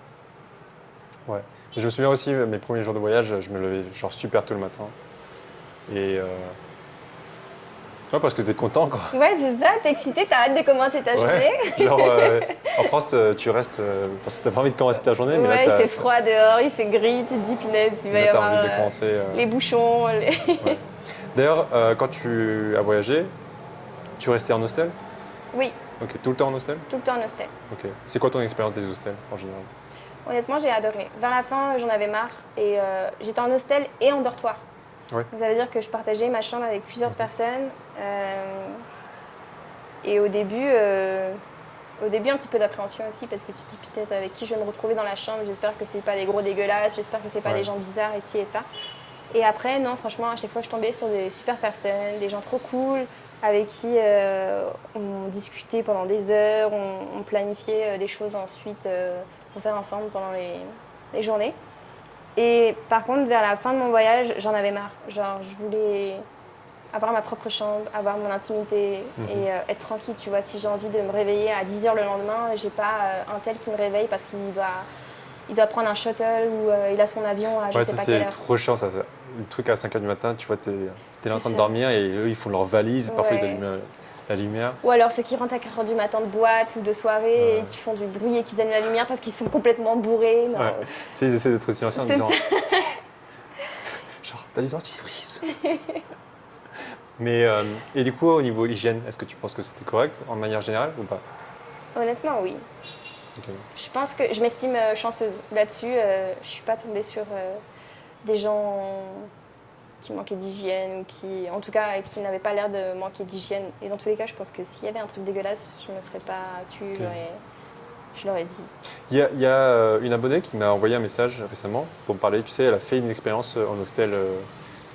Ouais. Et je me souviens aussi, mes premiers jours de voyage, je me levais genre super tôt le matin. Et ouais, parce que t'es content, quoi. Ouais, c'est ça, t'es excitée, t'as hâte de commencer ta Ouais. journée. Genre, en France, tu restes parce que t'as pas envie de commencer ta journée, mais Ouais, il fait froid dehors, il fait gris, tu te dis punaise, il va y t'as avoir envie de commencer. les bouchons. Ouais. D'ailleurs, quand tu as voyagé, tu restais en hostel? Oui, Ok, tout le temps en hostel? tout le temps en hostel. Ok. C'est quoi ton expérience des hostels en général? Honnêtement, j'ai adoré. Vers la fin, j'en avais marre et j'étais en hostel et en dortoir. Ouais. Donc, ça veut dire que je partageais ma chambre avec plusieurs personnes. Et au début, un petit peu d'appréhension aussi parce que tu te dis putain, avec qui je vais me retrouver dans la chambre. J'espère que c'est pas des gros dégueulasses, j'espère que c'est pas Ouais. des gens bizarres ici et ça. Et après, non, franchement, à chaque fois, je tombais sur des super personnes, des gens trop cool, avec qui on discutait pendant des heures, on planifiait des choses ensuite pour faire ensemble pendant les journées. Et par contre, vers la fin de mon voyage, j'en avais marre. Genre, je voulais avoir ma propre chambre, avoir mon intimité et être tranquille, tu vois. Si j'ai envie de me réveiller à 10 heures le lendemain, j'ai pas un tel qui me réveille parce qu'il doit il doit prendre un shuttle ou il a son avion à je Ouais, sais ça pas quelle c'est heure. trop chiant ça. Le truc à 5h du matin, tu vois, t'es là en C'est train de ça. dormir et eux ils font leur valise, parfois ils Ouais. allument la lumière. Ou alors ceux qui rentrent à 4 heures du matin de boîte ou de soirée et Ouais. qui font du bruit et qui allument la lumière parce qu'ils sont complètement bourrés. Non, Ouais. Tu sais, ils essaient d'être silencieux en c'est disant ça. genre, t'as du dentifrice. Mais, et du coup, au niveau hygiène, est-ce que tu penses que c'était correct en manière générale ou pas? Honnêtement, oui. Ok. Je pense que je m'estime chanceuse là-dessus. Je suis pas tombée sur des gens qui manquaient d'hygiène ou qui, en tout cas, qui n'avaient pas l'air de manquer d'hygiène. Et dans tous les cas, je pense que s'il y avait un truc dégueulasse, je me serais pas tue. Ok. Je l'aurais dit. Il y a une abonnée qui m'a envoyé un message récemment pour me parler. Tu sais, elle a fait une expérience en hostel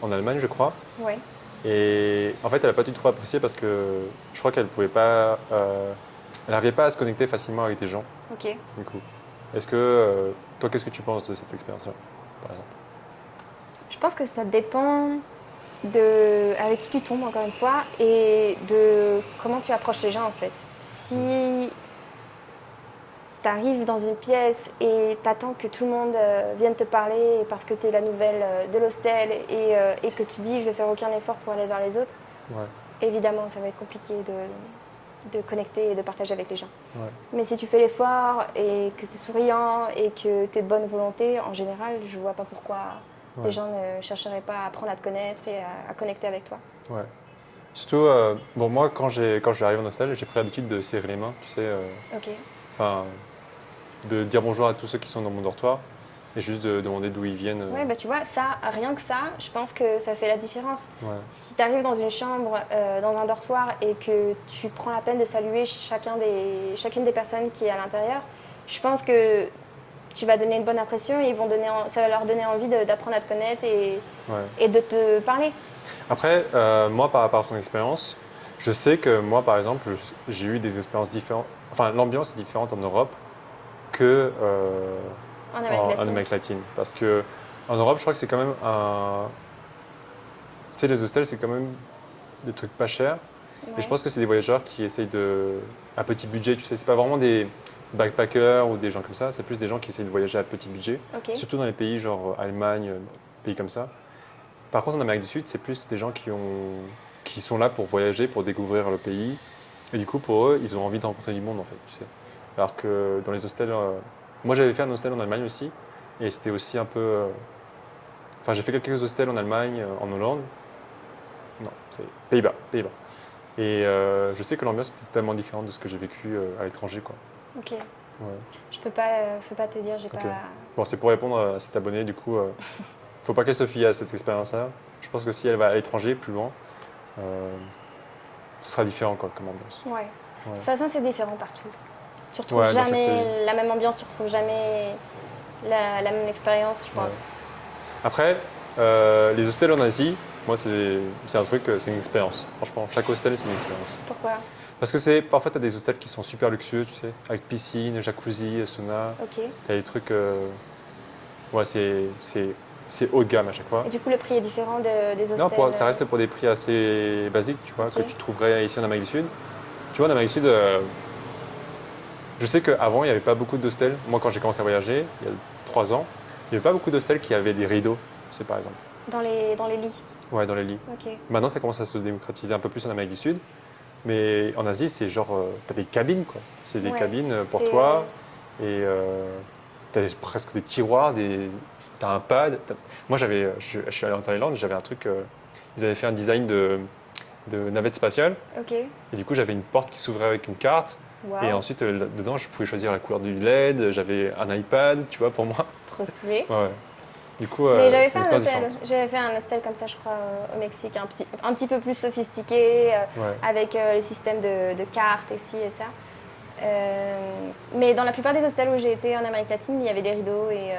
en Allemagne, je crois. Ouais. Et en fait, elle n'a pas du tout apprécié parce que je crois qu'elle pouvait pas. Elle n'arrivait pas à se connecter facilement avec des gens, Ok. du coup. Est-ce que. Toi, qu'est-ce que tu penses de cette expérience-là, par exemple? Je pense que ça dépend de avec qui tu tombes encore une fois et de comment tu approches les gens en fait. Si tu arrives dans une pièce et t'attends que tout le monde vienne te parler parce que tu es la nouvelle de l'hostel et que tu dis je vais faire aucun effort pour aller vers les autres, Ouais, évidemment ça va être compliqué de connecter et de partager avec les gens. ouais, Mais si tu fais l'effort et que tu es souriant et que tu es de bonne volonté, en général, je vois pas pourquoi les ouais, gens ne chercheraient pas à apprendre à te connaître et à connecter avec toi. ouais. Surtout, bon, moi, quand je suis arrivé en hostel, j'ai pris l'habitude de serrer les mains, tu sais. Ok. Enfin, de dire bonjour à tous ceux qui sont dans mon dortoir et juste de demander d'où ils viennent. Ouais, bah tu vois, ça, rien que ça, je pense que ça fait la différence. Ouais, Si tu arrives dans une chambre, dans un dortoir et que tu prends la peine de saluer chacune des personnes qui est à l'intérieur, je pense que tu vas donner une bonne impression et ça va leur donner envie d'apprendre à te connaître ouais. et de te parler. Après, moi, par rapport à ton expérience, je sais que moi, par exemple, j'ai eu des expériences différentes. Enfin, l'ambiance est différente en Europe que En Amérique en latine. Amérique latine. Parce que en Europe, je crois que c'est quand même un. Tu sais, les hostels, c'est quand même des trucs pas chers. Et je Ouais. pense que c'est des voyageurs qui essayent de. À petit budget, tu sais, c'est pas vraiment des backpackers ou des gens comme ça, c'est plus des gens qui essayent de voyager à petit budget. Ok. Surtout dans les pays genre Allemagne, pays comme ça. Par contre, en Amérique du Sud, c'est plus des gens qui sont là pour voyager, pour découvrir le pays. Et du coup, pour eux, ils ont envie de rencontrer du monde, en fait, tu sais. Alors que dans les hostels, moi j'avais fait un hostel en Allemagne aussi, et c'était aussi un peu. Enfin, j'ai fait quelques hostels en Allemagne, en Hollande. Non, c'est Pays-Bas, Pays-Bas. Et je sais que l'ambiance était tellement différente de ce que j'ai vécu à l'étranger, quoi. Ok. Ouais, Je peux pas te dire, j'ai ok. pas. Bon, c'est pour répondre à cet abonné, du coup, faut pas qu'elle se fie à cette expérience-là. Je pense que si elle va à l'étranger, plus loin, euh, ce sera différent, quoi, comme ambiance. Ouais. De Ouais, toute façon, c'est différent partout. Tu retrouves ouais, dans chaque pays. jamais la même ambiance, tu retrouves jamais la même expérience, je Ouais. pense. Après, les hostels en Asie, moi, c'est un truc, c'est une expérience. Franchement, chaque hostel, c'est une expérience. Pourquoi? Parce que parfois, tu as des hostels qui sont super luxueux, tu sais, avec piscine, jacuzzi, sauna. Ok. Tu as des trucs. Ouais, c'est haut de gamme à chaque fois. Et du coup, le prix est différent des Non, hostels. ça reste pour des prix assez basiques, tu vois, que Ok. tu trouverais ici en Amérique du Sud. Tu vois, en Amérique du Sud, je sais qu'avant, il n'y avait pas beaucoup d'hostels. Moi, quand j'ai commencé à voyager, il y a 3 ans, il n'y avait pas beaucoup d'hostels qui avaient des rideaux, tu sais, par exemple. Dans les lits. Ouais, dans les lits. Ok. Maintenant, ça commence à se démocratiser un peu plus en Amérique du Sud. Mais en Asie, c'est genre, t'as des cabines, quoi. C'est des Ouais. cabines pour C'est. toi. Et t'as presque des tiroirs, t'as un pad. Moi, je suis allé en Thaïlande, j'avais un truc. Ils avaient fait un design de navette spatiale. Ok. Et du coup, j'avais une porte qui s'ouvrait avec une carte. Et Waouh. ensuite, dedans, je pouvais choisir la couleur du LED. J'avais un iPad, tu vois, pour moi. Trop stylé. Ouais, ouais. Du coup, Mais j'avais c'est fait une un expérience hostel. différente. J'avais fait un hostel comme ça, je crois, au Mexique, un petit peu plus sophistiqué, Ouais, avec le système de cartes et ci et ça. Mais dans la plupart des hostels où j'ai été en Amérique latine, il y avait des rideaux et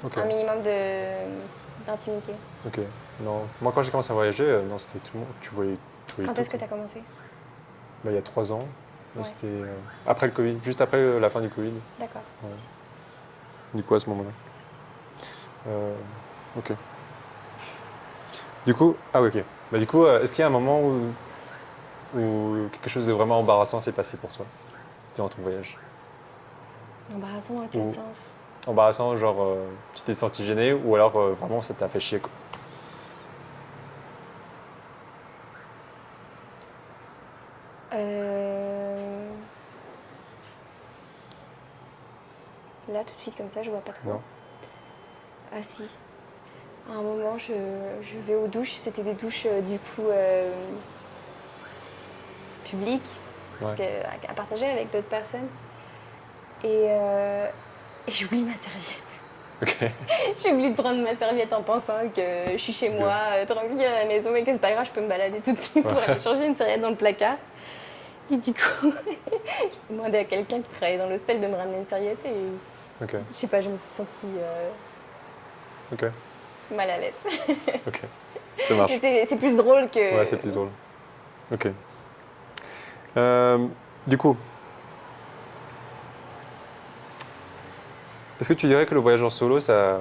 ok, un minimum d'intimité. ok. Non, moi, quand j'ai commencé à voyager, non, c'était tout le monde. Tu voyais Quand tout, est-ce que quoi. tu as commencé? Bah, il y a 3 ans. Ouais, C'était après le Covid, juste après la fin du Covid. d'accord. Ouais. Du coup, à ce moment-là. Euh, ok. Du coup, ah oui, ok. Bah, du coup, est-ce qu'il y a un moment où quelque chose de vraiment embarrassant s'est passé pour toi durant ton voyage? Embarrassant dans quel Ou sens? embarrassant, genre tu t'es senti gêné ou alors vraiment ça t'a fait chier quoi. Euh, Là, tout de suite, comme ça, je vois pas trop. Non. Ah si. À un moment, je vais aux douches. C'était des douches, du coup, publiques, parce Ouais. à partager avec d'autres personnes. Et j'oublie ma serviette. Ok. J'ai oublié de prendre ma serviette en pensant que je suis chez moi, tranquille à la maison, et que c'est pas grave, je peux me balader toute nue pour aller changer une serviette dans le placard. Et du coup, j'ai demandé à quelqu'un qui travaillait dans l'hostel de me ramener une serviette et Ok. je sais pas, je me suis sentie Ok. mal à l'aise. Ok. Ça marche. C'est plus drôle que. Ouais, c'est plus drôle. Ok. Euh, du coup, est-ce que tu dirais que le voyage en solo, ça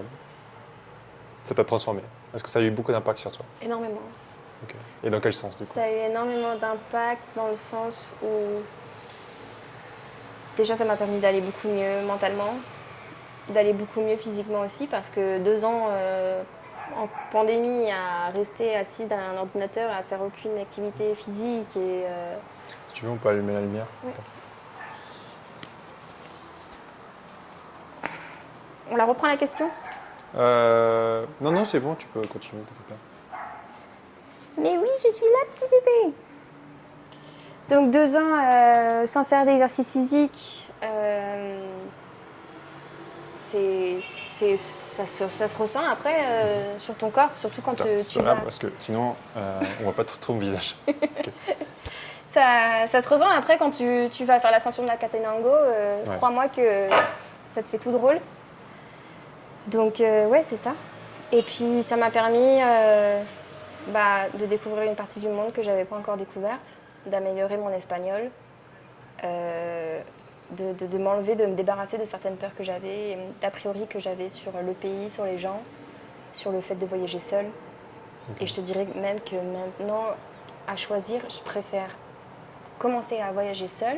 t'a transformé? Est-ce que ça a eu beaucoup d'impact sur toi? Énormément. Ok. Et dans quel sens du coup? Ça a eu énormément d'impact dans le sens où déjà ça m'a permis d'aller beaucoup mieux mentalement, d'aller beaucoup mieux physiquement aussi parce que 2 ans en pandémie à rester assise derrière un ordinateur, à faire aucune activité physique et Si tu veux, on peut allumer la lumière. ouais. On la reprend la question? Non, non, c'est bon, tu peux continuer, t'inquiète pas. Mais oui, je suis là, petit bébé. Donc 2 ans sans faire d'exercice physique, ça se ressent après sur ton corps, surtout quand Attends, c'est tu pas vas. grave, parce que sinon, on voit pas trop mon visage. Ok. Ça se ressent après quand tu vas faire l'ascension de la Catenango. Ouais. Crois-moi que ça te fait tout drôle. Donc ouais, c'est ça. Et puis ça m'a permis de découvrir une partie du monde que j'avais pas encore découverte, d'améliorer mon espagnol, euh, de m'enlever, de me débarrasser de certaines peurs que j'avais, d'a priori que j'avais sur le pays, sur les gens, sur le fait de voyager seule. Ok. Et je te dirais même que maintenant, à choisir, je préfère commencer à voyager seule.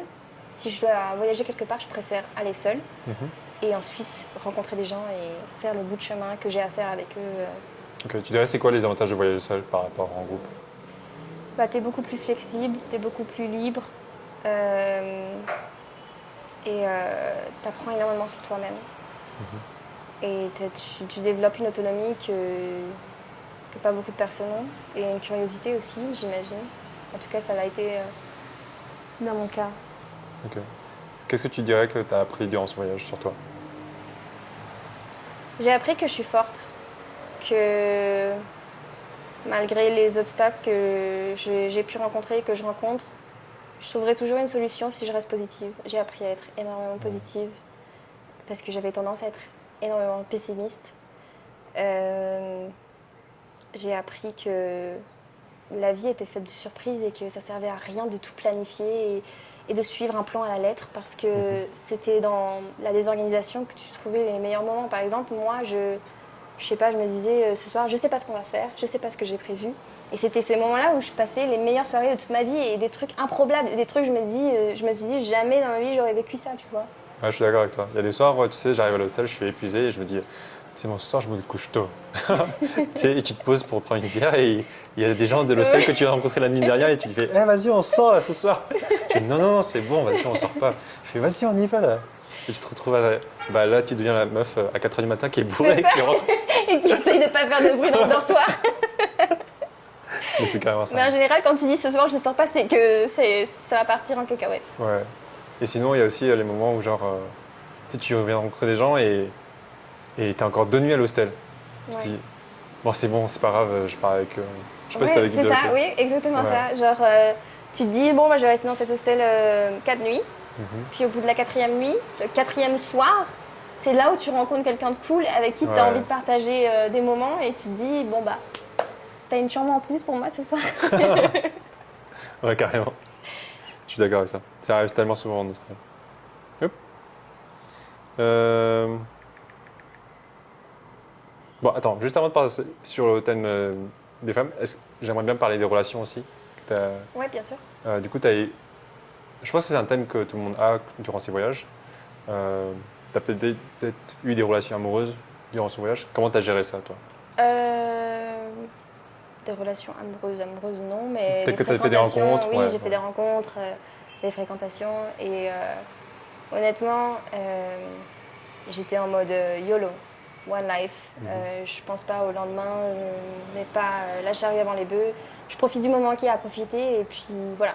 Si je dois voyager quelque part, je préfère aller seule Mhm. et ensuite rencontrer des gens et faire le bout de chemin que j'ai à faire avec eux. Ok, tu dirais c'est quoi les avantages de voyager seul par rapport en groupe? T'es beaucoup plus flexible, t'es beaucoup plus libre euh, et t'apprends énormément sur toi-même. Et tu développes une autonomie que pas beaucoup de personnes ont et une curiosité aussi, j'imagine. En tout cas, ça l'a été dans mon cas. Ok. Qu'est-ce que tu dirais que tu as appris durant ce voyage sur toi? J'ai appris que je suis forte, que malgré les obstacles que j'ai pu rencontrer et que je rencontre, je trouverai toujours une solution si je reste positive. J'ai appris à être énormément positive parce que j'avais tendance à être énormément pessimiste. Euh, j'ai appris que la vie était faite de surprises et que ça servait à rien de tout planifier et de suivre un plan à la lettre parce que c'était dans la désorganisation que tu trouvais les meilleurs moments. Par exemple, moi, je sais pas, je me disais ce soir, je sais pas ce qu'on va faire, je sais pas ce que j'ai prévu. Et c'était ces moments-là où je passais les meilleures soirées de toute ma vie et des trucs improbables, des trucs je me suis dit jamais dans ma vie j'aurais vécu ça, tu vois. Ouais, je suis d'accord avec toi. Il y a des soirs, tu sais, j'arrive à l'hôtel, je suis épuisé et je me dis, c'est bon, ce soir, je me couche tôt. Tu sais, et tu te poses pour prendre une bière et il y a des gens de l'hostel que tu as rencontrés la nuit dernière et tu te fais, eh, vas-y, on sort là, ce soir. Tu dis, non, non, non, c'est bon, vas-y, on sort pas. Je fais, vas-y, on y va là. Et tu te retrouves là, tu deviens la meuf à 4 h du matin qui est bourrée et qui rentre. Et qui essaye de pas faire de bruit dans le dortoir. Mais c'est carrément ça. Mais en général, quand tu dis ce soir je ne sors pas, c'est que ça va partir en cacahuète. Ouais. Et sinon, il y a aussi les moments où, genre, tu sais, tu viens rencontrer des gens et t'es encore 2 nuits à l'hostel. Tu te Ouais. dis, bon, c'est bon, c'est pas grave, je pars avec. Je sais pas si Ouais, t'es avec c'est d'autres. ça, oui, exactement Ouais. ça. Genre, tu te dis, bon, je vais rester dans cet hostel 4 nuits. Mhm. Puis au bout de la 4e nuit, le 4e soir, c'est là où tu rencontres quelqu'un de cool avec qui tu as Ouais. envie de partager des moments et tu te dis, bon, t'as une chambre en plus pour moi ce soir. Ouais, carrément. Je suis d'accord avec ça. Ça arrive tellement souvent en hostel. Hop. Euh, Bon, attends, juste avant de passer sur le thème des femmes, j'aimerais bien parler des relations aussi. Ouais, bien sûr. Du coup, je pense que c'est un thème que tout le monde a durant ses voyages. Euh, tu as peut-être eu des relations amoureuses durant ce voyage. Comment tu as géré ça, toi? Des relations amoureuses, non, mais Peut-être des que tu as fait des fréquentations, rencontres. oui, Ouais, j'ai fait ouais. des rencontres, des fréquentations. Et honnêtement, j'étais en mode YOLO, One Life. Je pense pas au lendemain, je n'ai pas la charrue avant les bœufs. Je profite du moment qu'il y a à profiter et puis voilà,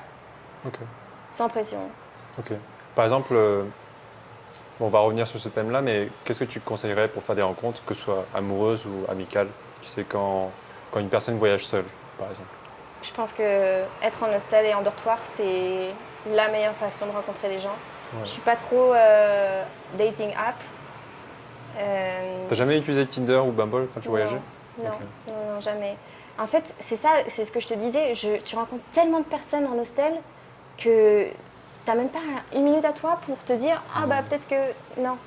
Ok. sans pression. Ok. Par exemple, bon, on va revenir sur ce thème-là, mais qu'est-ce que tu conseillerais pour faire des rencontres, que ce soit amoureuses ou amicales? Tu sais, quand une personne voyage seule, par exemple. Je pense que être en hostel et en dortoir, c'est la meilleure façon de rencontrer des gens. Ouais. Je suis pas trop dating app. T'as jamais utilisé Tinder ou Bumble quand tu Non, voyageais? non, Ok. non, non, jamais. En fait, c'est ça, c'est ce que je te disais. Tu rencontres tellement de personnes en hostel que t'as même pas une minute à toi pour te dire ah bah peut-être que non.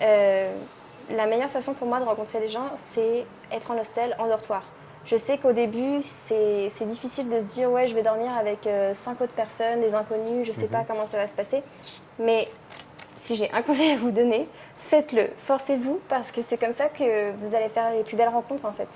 Euh, la meilleure façon pour moi de rencontrer des gens, c'est être en hostel, en dortoir. Je sais qu'au début, c'est difficile de se dire ouais, je vais dormir avec 5 autres personnes, des inconnus, je sais pas comment ça va se passer. Mais si j'ai un conseil à vous donner, faites-le, forcez-vous, parce que c'est comme ça que vous allez faire les plus belles rencontres en fait.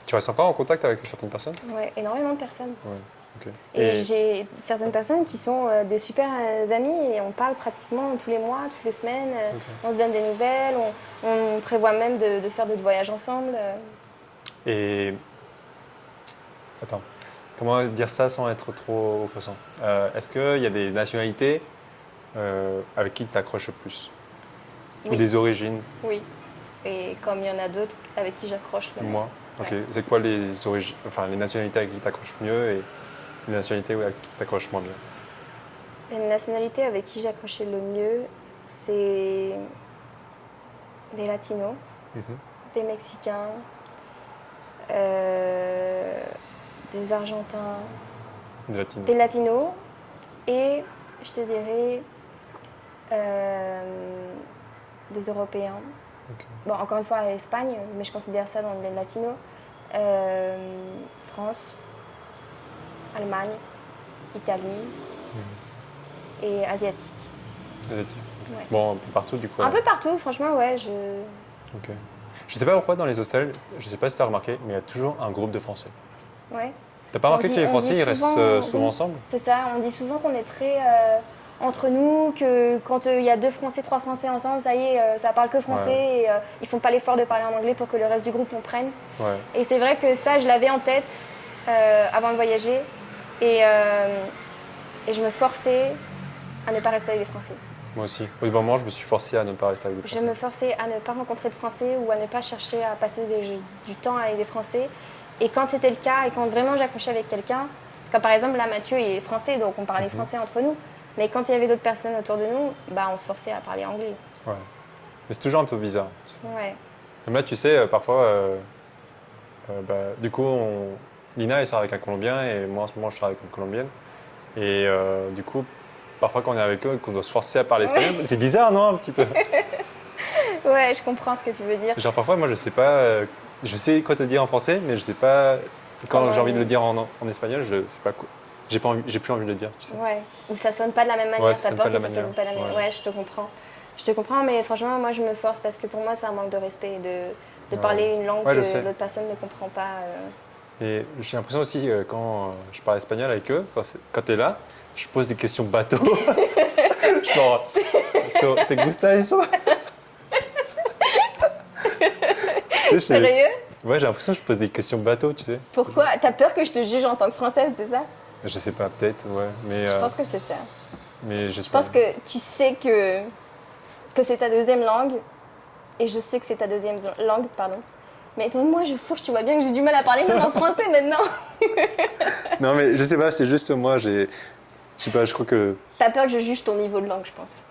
Tu restes encore en contact avec certaines personnes? Ouais, énormément de personnes. Ouais. Ok. Et j'ai certaines personnes qui sont des super amies et on parle pratiquement tous les mois, toutes les semaines. Ok. On se donne des nouvelles, on prévoit même de faire d'autres voyages ensemble. Et attends, comment dire ça sans être trop offensant? Est-ce qu'il y a des nationalités avec qui tu t'accroches le plus? Ou Oui. des origines? Oui. Et comme il y en a d'autres avec qui j'accroche le Moi? Ok. Ouais. C'est quoi les origines, enfin les nationalités avec qui tu t'accroches mieux et les nationalités avec qui tu t'accroches moins bien? Les nationalités avec qui j'accrochais le mieux, c'est des Latinos, Mhm. des Mexicains, euh, des Argentins, Des latinos. des Latinos et je te dirais des Européens. Ok. Bon, encore une fois, l'Espagne, mais je considère ça dans les Latinos. France, Allemagne, Italie et Asiatique. Asiatique. Ouais. Bon, un peu partout du coup. Un alors. peu partout, franchement, ouais. Ok. Je sais pas pourquoi dans les hostels, je sais pas si tu as remarqué, mais il y a toujours un groupe de Français. Ouais. T'as pas remarqué que les On Français dit ils restent souvent oui, ensemble? c'est ça, on dit souvent qu'on est très entre nous, que quand il y a 2 Français, 3 Français ensemble, ça y est, ça parle que français Ouais. et ils font pas l'effort de parler en anglais pour que le reste du groupe comprenne. Ouais. Et c'est vrai que ça, je l'avais en tête avant de voyager et je me forçais à ne pas rester avec des Français. Moi aussi. Au bout d'un moment, je me suis forcé à ne pas rester avec des Je Français. me forçais à ne pas rencontrer de Français ou à ne pas chercher à passer du temps avec des Français. Et quand c'était le cas et quand vraiment j'accrochais avec quelqu'un, comme par exemple là Mathieu il est français donc on parlait français entre nous, mais quand il y avait d'autres personnes autour de nous, bah, on se forçait à parler anglais. Ouais. Mais c'est toujours un peu bizarre. Ouais. Même là, tu sais, parfois, du coup, Lina, elle sort avec un Colombien et moi, en ce moment, je sors avec une Colombienne. Et du coup, parfois, quand on est avec eux et qu'on doit se forcer à parler espagnol, c'est bizarre, non, un petit peu? Ouais, je comprends ce que tu veux dire. Genre, parfois, moi, je sais pas, je sais quoi te dire en français, mais je sais pas, quand Comment j'ai envie de le dire en espagnol, je sais pas quoi. J'ai plus envie de le dire, tu sais. Ouais. Ou ça sonne pas de la même manière, Ouais, ça t'as sonne peur pas de que la ça manière. sonne pas de la même manière. Ouais. Ouais, je te comprends. Je te comprends, mais franchement, moi je me force parce que pour moi c'est un manque de respect de Ouais. parler une langue Ouais, je que sais. l'autre personne ne comprend pas. Et j'ai l'impression aussi, quand je parle espagnol avec eux, quand tu es là, je pose des questions bateau. Je leur ¿te gusta eso? Tu sais, Sérieux? ouais, j'ai l'impression que je pose des questions bateau, tu sais. Pourquoi? T'as peur que je te juge en tant que française, c'est ça? Je sais pas, peut-être, ouais. Je pense que c'est ça. Mais je Je sais pas. pense que tu sais que c'est ta deuxième langue, et je sais que c'est ta deuxième langue, pardon. Mais même moi, je fourche, tu vois bien que j'ai du mal à parler même en français maintenant. Non, mais je sais pas, c'est juste moi, je sais pas, je crois que. T'as peur que je juge ton niveau de langue, je pense.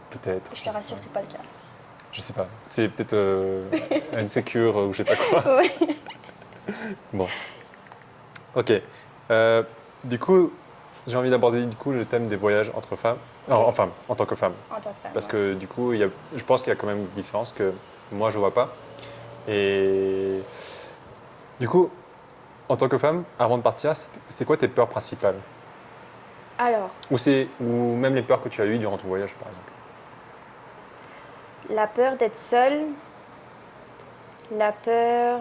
Peut-être. Je te sais rassure, pas. c'est pas le cas. Je sais pas. C'est peut-être insécure ou je sais pas quoi. Ouais. Bon. Ok. Euh, du coup, j'ai envie d'aborder du coup le thème des voyages entre femmes. Ok. Enfin, en tant que femme. En tant que femme. Parce ouais. que du coup, je pense qu'il y a quand même une différence que moi, je vois pas. Et du coup, en tant que femme, avant de partir, c'était quoi tes peurs principales? Alors, Ou même les peurs que tu as eues durant ton voyage, par exemple? La peur d'être seule, la peur...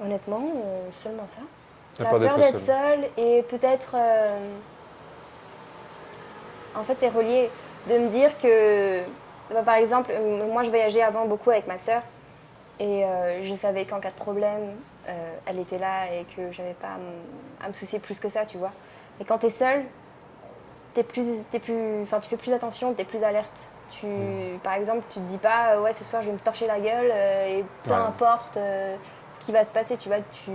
Honnêtement, seulement ça. La La peur peur d'être d'être seul. seule et peut-être... en fait, c'est relié. De me dire que... bah, par exemple, moi, je voyageais avant beaucoup avec ma sœur. Et je savais qu'en cas de problème, elle était là et que j'avais pas à me soucier plus que ça, tu vois. Mais quand t'es seule, enfin, tu fais plus attention, t'es plus alerte. Par exemple, tu te dis pas, ouais, ce soir, je vais me torcher la gueule et peu Ouais. importe ce qui va se passer, tu vois. Tu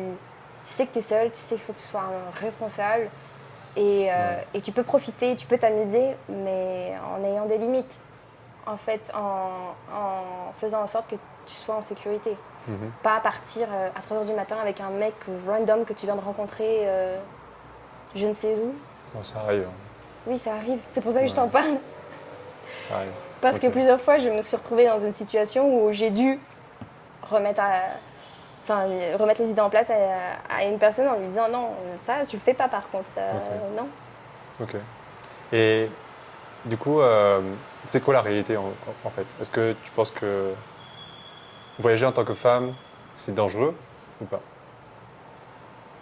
sais que t'es seule, tu sais qu'il faut que tu sois un responsable Ouais. et tu peux profiter, tu peux t'amuser, mais en ayant des limites. En fait, en faisant en sorte que tu sois en sécurité. Mhm. Pas partir à 3 h du matin avec un mec random que tu viens de rencontrer je ne sais où. Bon, ça arrive. Oui, ça arrive. C'est pour ça que je t'en Ouais, parle. ça arrive. Parce Ok. que plusieurs fois, je me suis retrouvée dans une situation où j'ai dû remettre, remettre les idées en place à une personne en lui disant non, ça, tu le fais pas par contre. Ça, Ok. non. Ok. Et du coup, c'est quoi la réalité en fait? Est-ce que tu penses que voyager en tant que femme, c'est dangereux ou pas?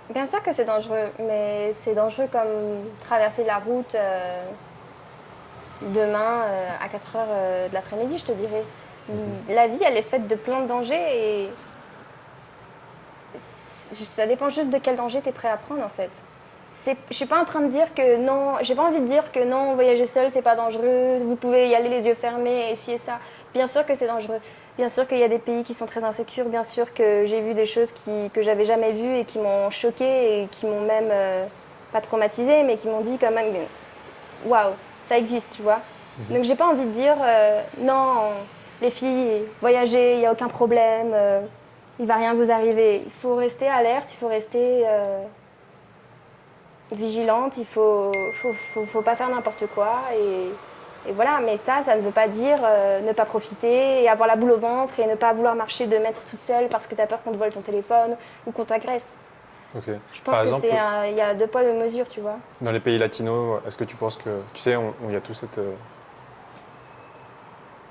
Bien sûr que c'est dangereux, mais c'est dangereux comme traverser la route demain à 4 h de l'après-midi, je te dirais. Mhm. La vie, elle est faite de plein de dangers et ça dépend juste de quel danger tu es prêt à prendre en fait. Je suis pas en train de dire que non, j'ai pas envie de dire que non, voyager seul c'est pas dangereux, vous pouvez y aller les yeux fermés et ci et ça. Bien sûr que c'est dangereux, bien sûr qu'il y a des pays qui sont très insécures, bien sûr que j'ai vu des choses que j'avais jamais vues et qui m'ont choquée et qui m'ont même pas traumatisée, mais qui m'ont dit quand même waouh, ça existe, tu vois. Mhm. Donc j'ai pas envie de dire non, les filles, voyager, il n'y a aucun problème, il va rien vous arriver. Il faut rester alerte, il faut rester vigilante, faut pas faire n'importe quoi. Et voilà, mais ça ne veut pas dire ne pas profiter et avoir la boule au ventre et ne pas vouloir marcher 2 mètres toute seule parce que tu as peur qu'on te vole ton téléphone ou qu'on t'agresse. Ok. Je Par pense que exemple, il y a 2 poids, 2 mesures, tu vois. dans les pays latinos, est-ce que tu penses que, tu sais, il y a tout cette,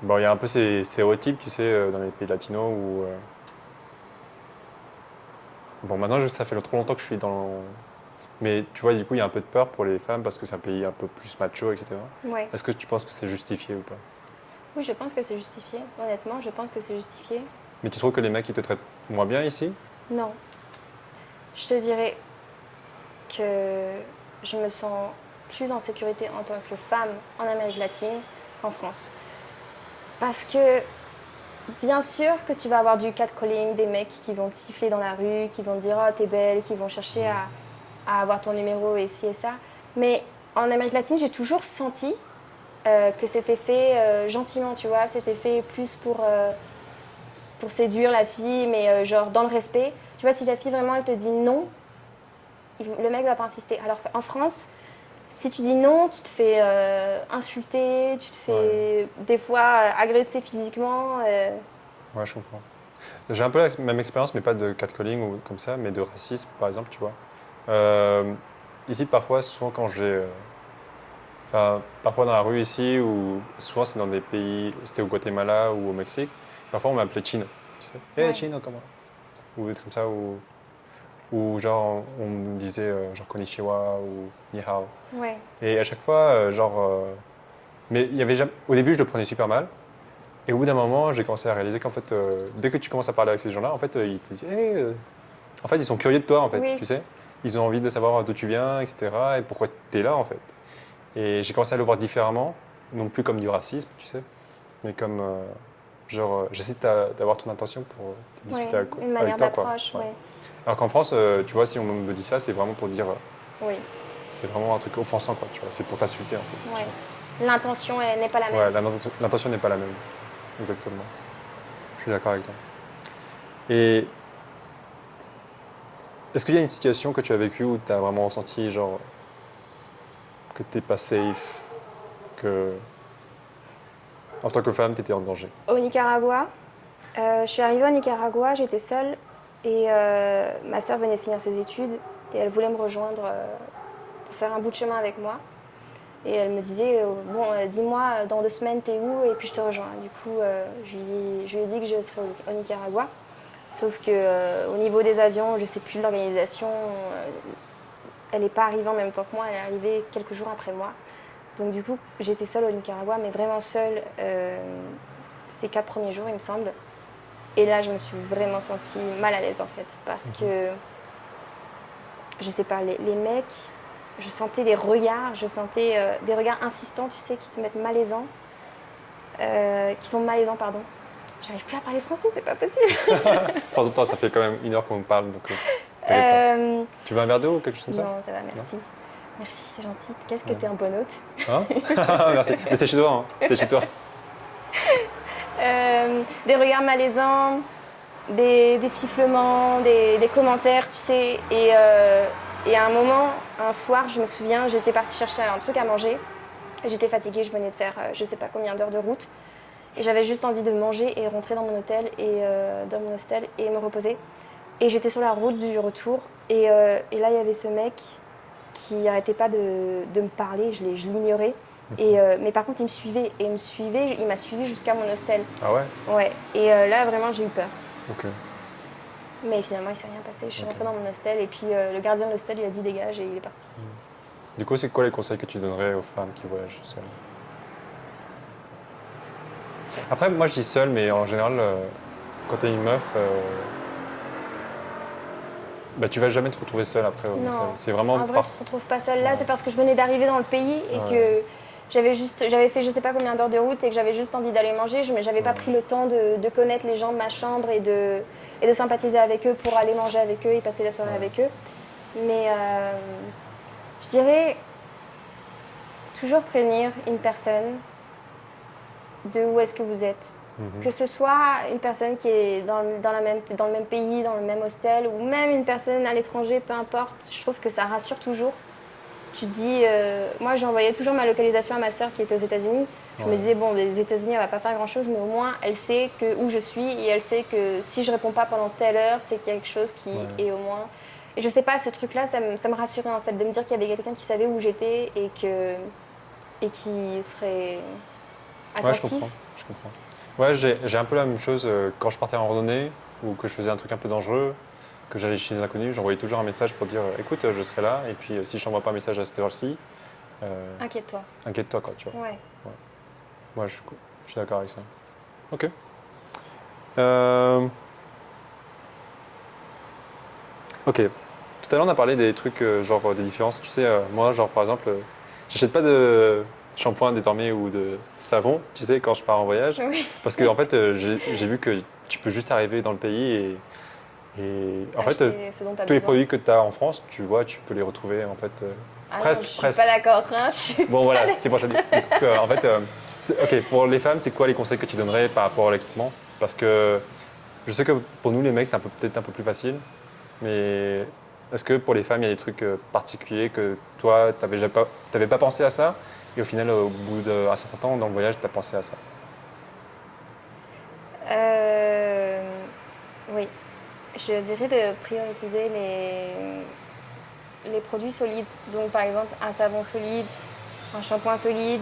bon, il y a un peu ces stéréotypes, tu sais, dans les pays latinos où, bon, maintenant, ça fait trop longtemps que je suis dans, mais tu vois, du coup, il y a un peu de peur pour les femmes parce que c'est un pays un peu plus macho, etc. Ouais. Est-ce que tu penses que c'est justifié ou pas? Oui, je pense que c'est justifié. Honnêtement, je pense que c'est justifié. Mais tu trouves que les mecs, ils te traitent moins bien ici? Non. Je te dirais que je me sens plus en sécurité en tant que femme en Amérique latine qu'en France. Parce que bien sûr que tu vas avoir du catcalling, des mecs qui vont te siffler dans la rue, qui vont te dire oh t'es belle, qui vont chercher à avoir ton numéro et ci et ça. Mais en Amérique latine, j'ai toujours senti que c'était fait gentiment, tu vois. C'était fait plus pour séduire la fille, mais genre dans le respect. Tu vois, si la fille vraiment elle te dit non, le mec va pas insister. Alors qu'en France, si tu dis non, tu te fais insulter, tu te Ouais, fais des fois agresser physiquement. ouais, je comprends. J'ai un peu la même expérience, mais pas de catcalling ou comme ça, mais de racisme, par exemple, tu vois. Euh, Ici, parfois, souvent quand enfin, parfois dans la rue ici, ou souvent c'est dans des pays, c'était au Guatemala ou au Mexique, parfois on m'appelait Chino, tu sais. Hey Ouais. Chino, comment? Ou des trucs comme ça, ou genre on me disait genre Konnichiwa ou Ni Hao. Ouais. Et à chaque fois, mais il y avait jamais... Au début, je le prenais super mal. Et au bout d'un moment, j'ai commencé à réaliser qu'en fait, dès que tu commences à parler avec ces gens-là, en fait, ils te disent, hey, en fait, ils sont curieux de toi, en fait, Oui. tu sais. Ils ont envie de savoir d'où tu viens, etc. Et pourquoi tu es là, en fait. Et j'ai commencé à le voir différemment, non plus comme du racisme, tu sais, mais comme, j'essaie d'avoir ton attention pour discuter Ouais. Une avec manière toi, quoi. d'approche, Ouais. ouais. Alors qu'en France, tu vois, si on me dit ça, c'est vraiment pour dire, Oui. c'est vraiment un truc offensant, quoi, tu vois. C'est pour t'insulter, en fait, tu Ouais. vois. L'intention n'est pas la même. Ouais, l'intention n'est pas la même. Exactement. Je suis d'accord avec toi. Et est-ce qu'il y a une situation que tu as vécue où tu as vraiment ressenti genre que t'es pas safe, que en tant que femme, tu étais en danger? Au Nicaragua, je suis arrivée au Nicaragua, j'étais seule et ma sœur venait de finir ses études et elle voulait me rejoindre pour faire un bout de chemin avec moi. Et elle me disait, bon, dis-moi dans 2 semaines t'es où et puis je te rejoins. Du coup, je lui ai dit que je serais au Nicaragua. Sauf que au niveau des avions, je sais plus de l'organisation. Elle n'est pas arrivée en même temps que moi, elle est arrivée quelques jours après moi. Donc du coup, j'étais seule au Nicaragua, mais vraiment seule ces 4 premiers jours, il me semble. Et là, je me suis vraiment sentie mal à l'aise en fait, parce que, je sais pas, les mecs, je sentais des regards, des regards insistants, tu sais, qui te mettent malaisant, qui sont malaisants, pardon. J'arrive plus à parler français, c'est pas possible. Par temps, ça fait quand même 1 heure qu'on parle, donc t'inquiète pas. Euh, Tu veux un verre d'eau ou quelque chose comme ça? non, ça va, merci. Merci, c'est gentil. Qu'est-ce que t'es un bon hôte. Hein? Merci. Mais c'est chez toi, hein. C'est chez toi. Des regards malaisants, des sifflements, des commentaires, tu sais. Et à un moment, un soir, je me souviens, j'étais partie chercher un truc à manger. J'étais fatiguée, je venais de faire je sais pas combien d'heures de route. Et j'avais juste envie de manger et rentrer dans mon hôtel et me reposer. Et j'étais sur la route du retour. Et là, il y avait ce mec qui n'arrêtait pas de me parler, je l'ignorais. Mais par contre, il m'a suivi jusqu'à mon hostel. Ah ouais? Ouais, et là, vraiment, j'ai eu peur. Ok. Mais finalement, il ne s'est rien passé. Je suis rentrée dans mon hostel et puis le gardien de l'hostel lui a dit dégage et il est parti. Du coup, c'est quoi les conseils que tu donnerais aux femmes qui voyagent seules? Après, moi je dis seule, mais en général, quand t'es une meuf, bah, tu vas jamais te retrouver seule après. Non, c'est vraiment en vrai, je ne me retrouve pas seule. Là, c'est parce que je venais d'arriver dans le pays et que j'avais fait je sais pas combien d'heures de route et que j'avais juste envie d'aller manger. Mais j'avais pas pris le temps de connaître les gens de ma chambre et de sympathiser avec eux pour aller manger avec eux et passer la soirée avec eux. Mais je dirais toujours prévenir une personne de où est-ce que vous êtes. Que ce soit une personne qui est dans le même pays, dans le même hostel, ou même une personne à l'étranger, peu importe, je trouve que ça rassure toujours. Tu te dis, moi j'envoyais toujours ma localisation à ma sœur qui était aux États-Unis. Je me disais, bon, les États-Unis, elle va pas faire grand-chose, mais au moins elle sait où je suis et elle sait que si je réponds pas pendant telle heure, c'est qu'il y a quelque chose qui est au moins. Et je sais pas, ce truc-là, ça me rassurait en fait, de me dire qu'il y avait quelqu'un qui savait où j'étais et qui serait attentif. Ouais, je comprends. Ouais, j'ai un peu la même chose quand je partais en randonnée ou que je faisais un truc un peu dangereux, que j'allais chez des inconnus, j'envoyais toujours un message pour dire écoute, je serai là, et puis si je t'envoie pas un message à cette heure-ci, inquiète-toi. Inquiète-toi, quoi, tu vois. Ouais. Moi, je suis d'accord avec ça. Ok. Ok. Tout à l'heure, on a parlé des trucs, genre des différences. Tu sais, moi, genre par exemple, j'achète pas de shampoing désormais ou de savon, tu sais, quand je pars en voyage. Oui. Parce que en fait, j'ai vu que tu peux juste arriver dans le pays et en fait, Ce dont t'as tous les besoin. produits que tu as en France, tu vois, tu peux les retrouver en fait presque. Non, je suis pas d'accord. Hein, Bon, voilà, c'est pour ça. Donc, en fait, ok, pour les femmes, c'est quoi les conseils que tu donnerais par rapport à l'équipement? Parce que je sais que pour nous, les mecs, c'est peut-être un peu plus facile, mais est-ce que pour les femmes, il y a des trucs particuliers que toi, tu n'avais pas pensé à ça, et au final, au bout d'un certain temps, dans le voyage, tu as pensé à ça? Oui. Je dirais de prioriser les produits solides. Donc, par exemple, un savon solide, un shampoing solide,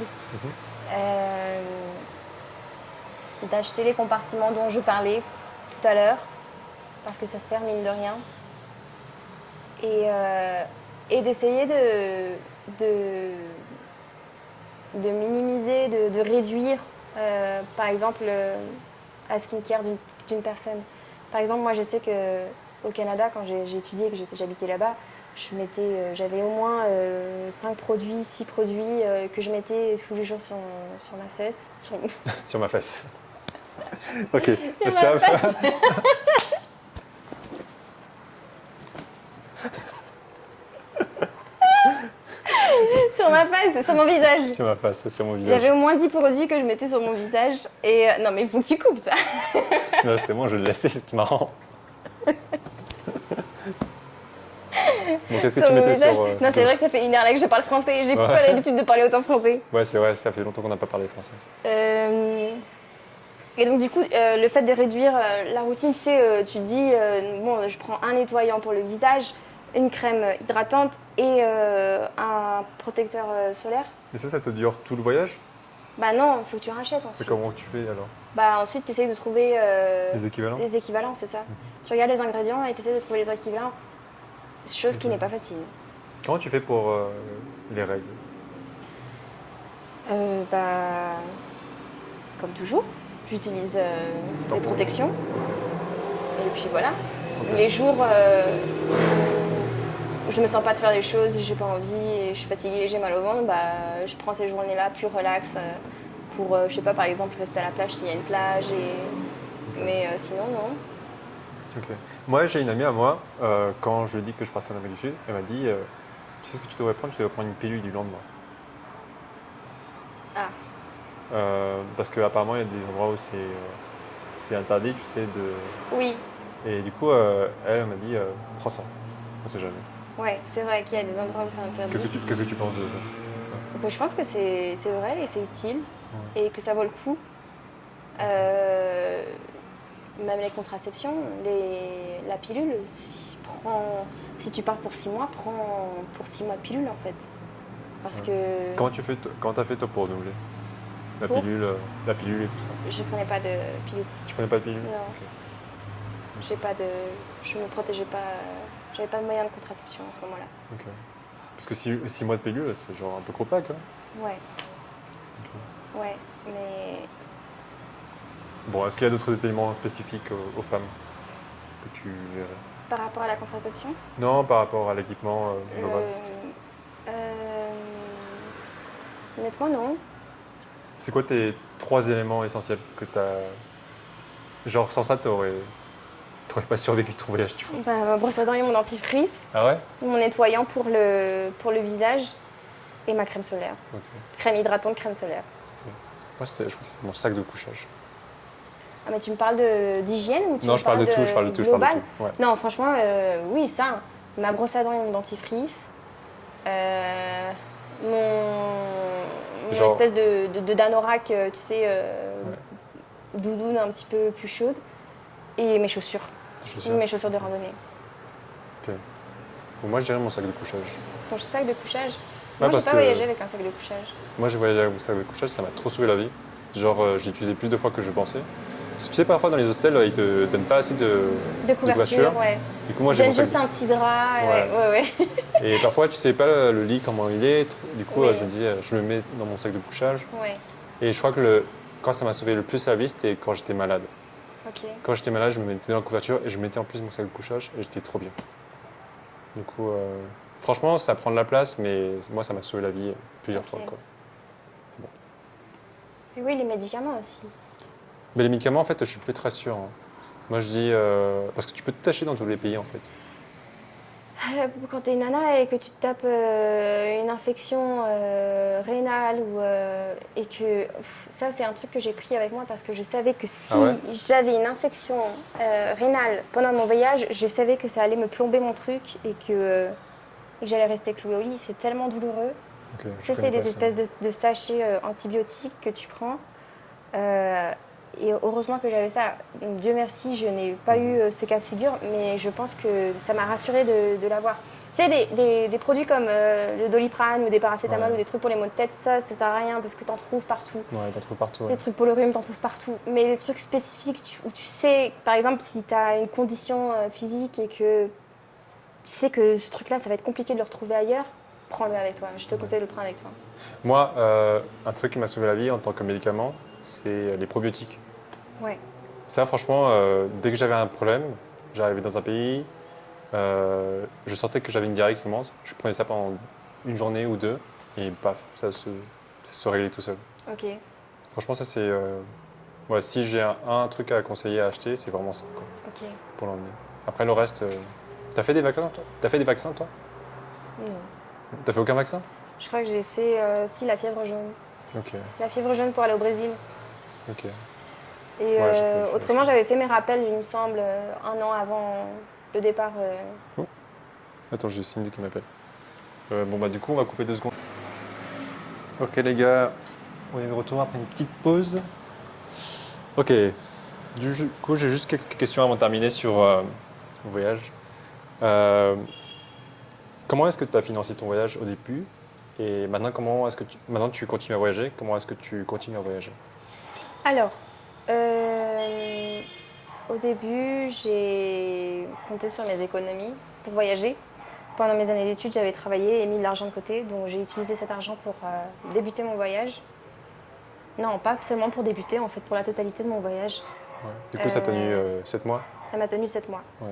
d'acheter les compartiments dont je parlais tout à l'heure, parce que ça sert mine de rien. Et d'essayer de minimiser, de réduire, par exemple, la skincare d'une personne. Par exemple, moi, je sais qu'au Canada, quand j'ai étudié et que j'habitais là-bas, j'avais au moins 5 produits, 6 produits que je mettais tous les jours sur ma fesse. Sur ma fesse. Ok, Sur stop. ma fesse. Sur ma face, sur mon visage. Sur ma face, sur mon Il y visage. avait au moins 10 produits que je mettais sur mon visage. Et non, mais il faut que tu coupes ça. Non, c'est bon, je vais le laisser, c'est marrant. Bon, qu'est-ce que Sur tu mon mettais visage. sur. Non, c'est vrai que ça fait 1 heure là que je parle français et j'ai pas l'habitude de parler autant français. Ouais, c'est vrai, ça fait longtemps qu'on n'a pas parlé français. Et donc, du coup, le fait de réduire la routine, tu sais, tu te dis, bon, je prends un nettoyant pour le visage, une crème hydratante et un protecteur solaire. Et ça te dure tout le voyage? Bah non, il faut que tu rachètes C'est ensuite. comment tu fais alors? Bah ensuite, tu essayes de trouver Les équivalents? les équivalents, c'est ça. Mhm. Tu regardes les ingrédients et tu essaies de trouver les équivalents, chose qui Ok. n'est pas facile. Comment tu fais pour les règles? Bah, comme toujours, j'utilise des Tampon. protections et puis voilà. Ok. Les jours où je me sens pas de faire les choses, j'ai pas envie et je suis fatiguée et j'ai mal au ventre, bah, je prends ces journées-là plus relax pour, je sais pas, par exemple, rester à la plage s'il y a une plage. Mais sinon, non. Ok. Moi, j'ai une amie à moi, quand je lui ai dit que je partais en Amérique du Sud, elle m'a dit tu sais ce que tu devrais prendre? Tu devrais prendre une pilule du lendemain. Ah, Parce qu'apparemment, il y a des endroits où c'est interdit, tu sais, de. oui, Et du coup, elle m'a dit prends ça, on sait jamais. ouais, c'est vrai qu'il y a des endroits où c'est interdit. Qu'est-ce que tu penses de ça? Donc, je pense que c'est vrai et c'est utile Ouais. et que ça vaut le coup. Euh, Même les contraceptions, la pilule, si tu pars pour 6 mois, prends pour 6 mois de pilule en fait. Parce Ouais. que Comment t'as fait toi pour renouveler Pour la pilule et tout ça? je prenais pas de pilule. Tu prenais pas de pilule? Non. Ok. Je me protégeais pas, j'avais pas de moyen de contraception à ce moment-là. Ok. Parce que 6 mois de pilule, c'est genre un peu compact, hein? Ouais, Ok. ouais, mais Bon, est-ce qu'il y a d'autres éléments spécifiques aux femmes que tu verrais? par rapport à la contraception, Non, par rapport à l'équipement global. euh, honnêtement non. C'est quoi tes 3 éléments essentiels que tu as. Genre, sans ça, t'aurais pas survécu ton voyage, tu vois. Bah, ma brosse à dents et mon dentifrice, Ah ouais? mon nettoyant pour le visage et ma crème solaire. Ok. Crème hydratante, crème solaire. Moi, je crois que c'est mon sac de couchage. Ah, mais tu me parles d'hygiène ou tu Non, me je parle parles de tout, je parle de tout, je parle de global? tout. Ouais. Non, franchement, oui, ça. Ma brosse à dents et mon dentifrice. euh, mon Genre- espèce de d'anorak, tu sais, Ouais. doudoune un petit peu plus chaude. Et mes chaussures. Tes chaussures. Mes chaussures de randonnée. Ok. Bon, moi, je dirais mon sac de couchage. Ton sac de couchage? Ouais, Moi, j'ai parce pas que voyagé avec un sac de couchage. moi, j'ai voyagé avec mon sac de couchage, ça m'a trop sauvé la vie. Genre, j'ai utilisé plus de fois que je pensais. Parce que tu sais, parfois dans les hostels, ils te donnent pas assez De couverture, ouais. Du coup, moi, j'ai Donne mon sac juste un petit drap. Ouais. Ouais. Et parfois, tu sais pas le lit, comment il est. Du coup, Oui. je me disais, je me mets dans mon sac de couchage. Ouais, Et je crois que quand ça m'a sauvé le plus la vie, c'était quand j'étais malade. ok. Quand j'étais malade, je me mettais dans la couverture et je mettais en plus mon sac de couchage et j'étais trop bien. Du coup, franchement, ça prend de la place, mais moi, ça m'a sauvé la vie plusieurs Ok. fois, quoi. Et oui, les médicaments aussi. Mais les médicaments, en fait, je suis plus très sûr, hein. Moi, je dis. Parce que tu peux te tâcher dans tous les pays, en fait. Quand t'es nana et que tu te tapes une infection rénale et que ça c'est un truc que j'ai pris avec moi parce que je savais que si Ah ouais? j'avais une infection rénale pendant mon voyage, je savais que ça allait me plomber mon truc et que j'allais rester clouée au lit. C'est tellement douloureux. Ok, je Ça c'est connais pas des ça. espèces de sachets antibiotiques que tu prends. Et heureusement que j'avais ça. Donc, Dieu merci, je n'ai pas eu ce cas de figure, mais je pense que ça m'a rassurée de l'avoir. Tu sais, des produits comme le Doliprane ou des paracétamol Ouais. ou des trucs pour les maux de tête, ça sert à rien parce que t'en trouves partout. Ouais, t'en trouves partout. Ouais. Les trucs pour le rhume, t'en trouves partout. Mais les trucs spécifiques où tu sais, par exemple, si t'as une condition physique et que tu sais que ce truc-là, ça va être compliqué de le retrouver ailleurs, prends-le avec toi. Je te conseille de le prendre avec toi. Moi, un truc qui m'a sauvé la vie en tant que médicament, c'est les probiotiques. Ouais. Ça, franchement, dès que j'avais un problème, j'arrivais dans un pays, je sentais que j'avais une diarrhée qui commence, je prenais ça pendant une journée ou deux, et paf, ça se réglait tout seul. Ok. Franchement, ça c'est. Ouais, si j'ai un truc à conseiller à acheter, c'est vraiment ça, quoi, Ok. pour l'emmener. Après, le reste. T'as fait des vaccins, toi? T'as fait des vaccins, toi? Non. T'as fait aucun vaccin? Je crois que j'ai fait, si, la fièvre jaune. Ok, La fièvre jaune pour aller au Brésil. ok. Et Ouais, j'ai fait la fièvre autrement, jaune. j'avais fait mes rappels, il me semble, un an avant le départ. Attends, j'ai Cindy qui m'appelle. Bon, bah, du coup, on va couper 2 secondes. Ok, les gars, on est de retour après une petite pause. Ok, du coup, j'ai juste quelques questions avant de terminer sur le voyage. Euh, Comment est-ce que tu as financé ton voyage au début? Et maintenant, maintenant tu continues à voyager? Comment est-ce que tu continues à voyager? Alors, euh, au début, j'ai compté sur mes économies pour voyager. Pendant mes années d'études, j'avais travaillé et mis de l'argent de côté, donc j'ai utilisé cet argent pour débuter mon voyage. Non, pas seulement pour débuter, en fait, pour la totalité de mon voyage. Ouais. Du coup, ça t'a tenu Euh, 7 mois? Ça m'a tenu 7 mois. Ouais.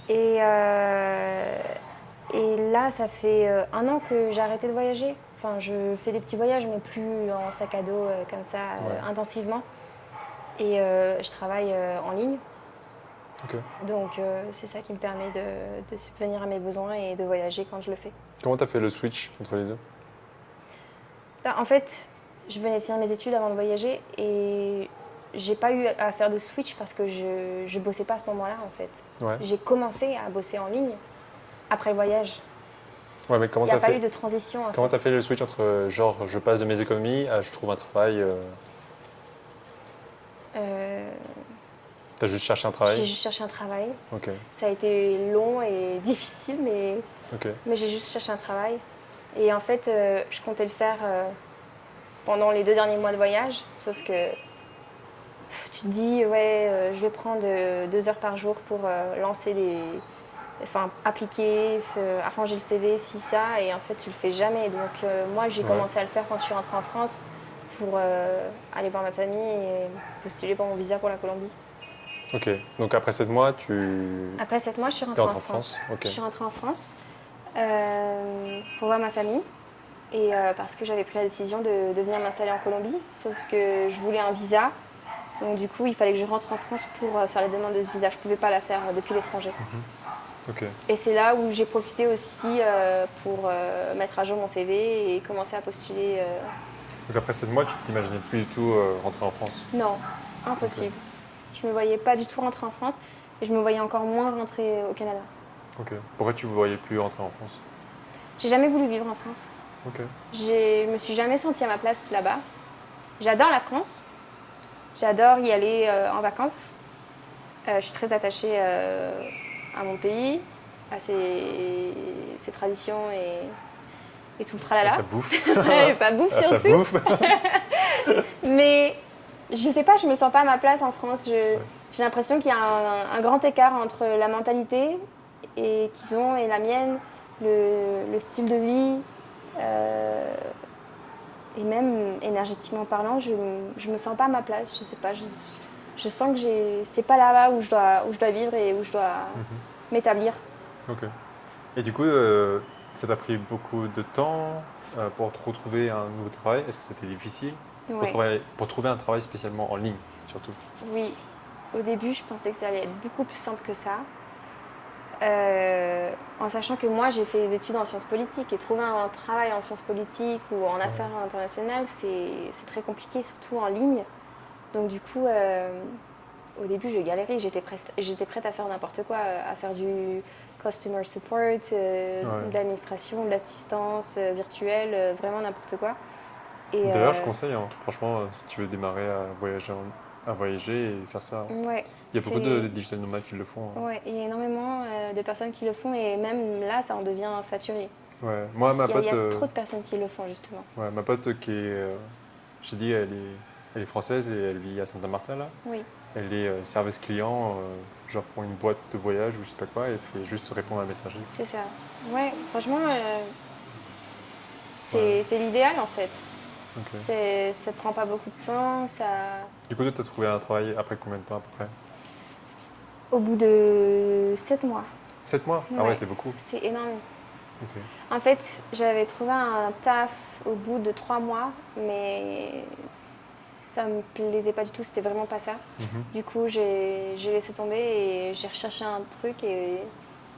Et, euh, et là, ça fait 1 an que j'ai arrêté de voyager. Enfin, je fais des petits voyages, mais plus en sac à dos comme ça, Ouais. intensivement. Et je travaille en ligne. Ok. Donc, c'est ça qui me permet de subvenir à mes besoins et de voyager quand je le fais. Comment tu as fait le switch entre les deux? Là, en fait, je venais de finir mes études avant de voyager et j'ai pas eu à faire de switch parce que je bossais pas à ce moment-là, en fait. Ouais. J'ai commencé à bosser en ligne après le voyage. Ouais, mais comment Il n'y a t'as pas eu fait, de transition, en comment fait. t'as fait le switch entre genre je passe de mes économies à je trouve un travail? Euh, T'as juste cherché un j'ai travail? juste cherché un travail. Ok. Ça a été long et difficile, Ok. mais j'ai juste cherché un travail. Et en fait, je comptais le faire pendant les 2 derniers mois de voyage, sauf que tu te dis, ouais, je vais prendre 2 heures par jour pour lancer enfin, appliquer, arranger le CV, si ça, et en fait, tu le fais jamais. Donc, moi, j'ai Ouais. commencé à le faire quand je suis rentrée en France pour aller voir ma famille et postuler pour mon visa pour la Colombie. Ok. Donc après 7 mois, tu Après 7 mois, je suis t'es rentrée en rentré en France. France? Ok. Je suis rentrée en France pour voir ma famille et parce que j'avais pris la décision de venir m'installer en Colombie, sauf que je voulais un visa. Donc du coup, il fallait que je rentre en France pour faire la demande de ce visa. Je ne pouvais pas la faire depuis l'étranger. Ok. Et c'est là où j'ai profité aussi pour mettre à jour mon CV et commencer à postuler. Donc après 7 mois, tu t'imaginais plus du tout rentrer en France? Non, Ok. impossible. Je ne me voyais pas du tout rentrer en France et je me voyais encore moins rentrer au Canada. Ok. Pourquoi tu ne voyais plus rentrer en France? J'ai jamais voulu vivre en France. Ok. Je me suis jamais sentie à ma place là-bas. J'adore la France. J'adore y aller en vacances. Je suis très attachée à mon pays, à ses traditions et tout le Ah, tralala. ça bouffe. Et ça bouffe Ah, ça surtout. bouffe. Mais je sais pas, je me sens pas à ma place en France. Ouais. J'ai l'impression qu'il y a un grand écart entre la mentalité qu'ils ont et la mienne, le style de vie. euh, et même énergétiquement parlant, je me sens pas à ma place. Je sais pas, je sens que c'est pas là-bas où je dois vivre et où je dois Mhm. m'établir. Ok. Et du coup, ça t'a pris beaucoup de temps pour te retrouver un nouveau travail? Est-ce que c'était difficile Ouais. pour trouver un travail spécialement en ligne, surtout? Oui, au début, je pensais que ça allait être beaucoup plus simple que ça. En sachant que moi, j'ai fait des études en sciences politiques et trouver un travail en sciences politiques ou en affaires internationales, c'est très compliqué, surtout en ligne. Donc du coup, au début, je galérais, j'étais prête à faire n'importe quoi, à faire du customer support, Ouais. de l'administration, de l'assistance virtuelle, vraiment n'importe quoi. Et D'ailleurs, je conseille, hein, franchement, si tu veux démarrer à voyager, à voyager et faire ça. ouais, Il y a beaucoup de c'est digital nomades qui le font, hein. ouais, il y a énormément de personnes qui le font et même là, ça en devient saturé. Ouais. Moi, ma Il y pote, a trop de personnes qui le font justement. ouais, ma pote qui est, j'ai dit, elle est française et elle vit à Santa Marta là. Oui, Elle est service client, genre pour une boîte de voyage ou je sais pas quoi, et elle fait juste répondre à la messagerie. c'est ça. Ouais, franchement, Ouais. c'est l'idéal en fait. Ok. Ça prend pas beaucoup de temps, ça. Du coup, toi, t'as trouvé un travail après combien de temps à peu près? Au bout de 7 mois. 7 mois? Ah ouais, Ouais, c'est beaucoup. c'est énorme. Ok. En fait, j'avais trouvé un taf au bout de 3 mois, mais ça me plaisait pas du tout, c'était vraiment pas ça. Mhm. Du coup, j'ai laissé tomber et j'ai recherché un truc et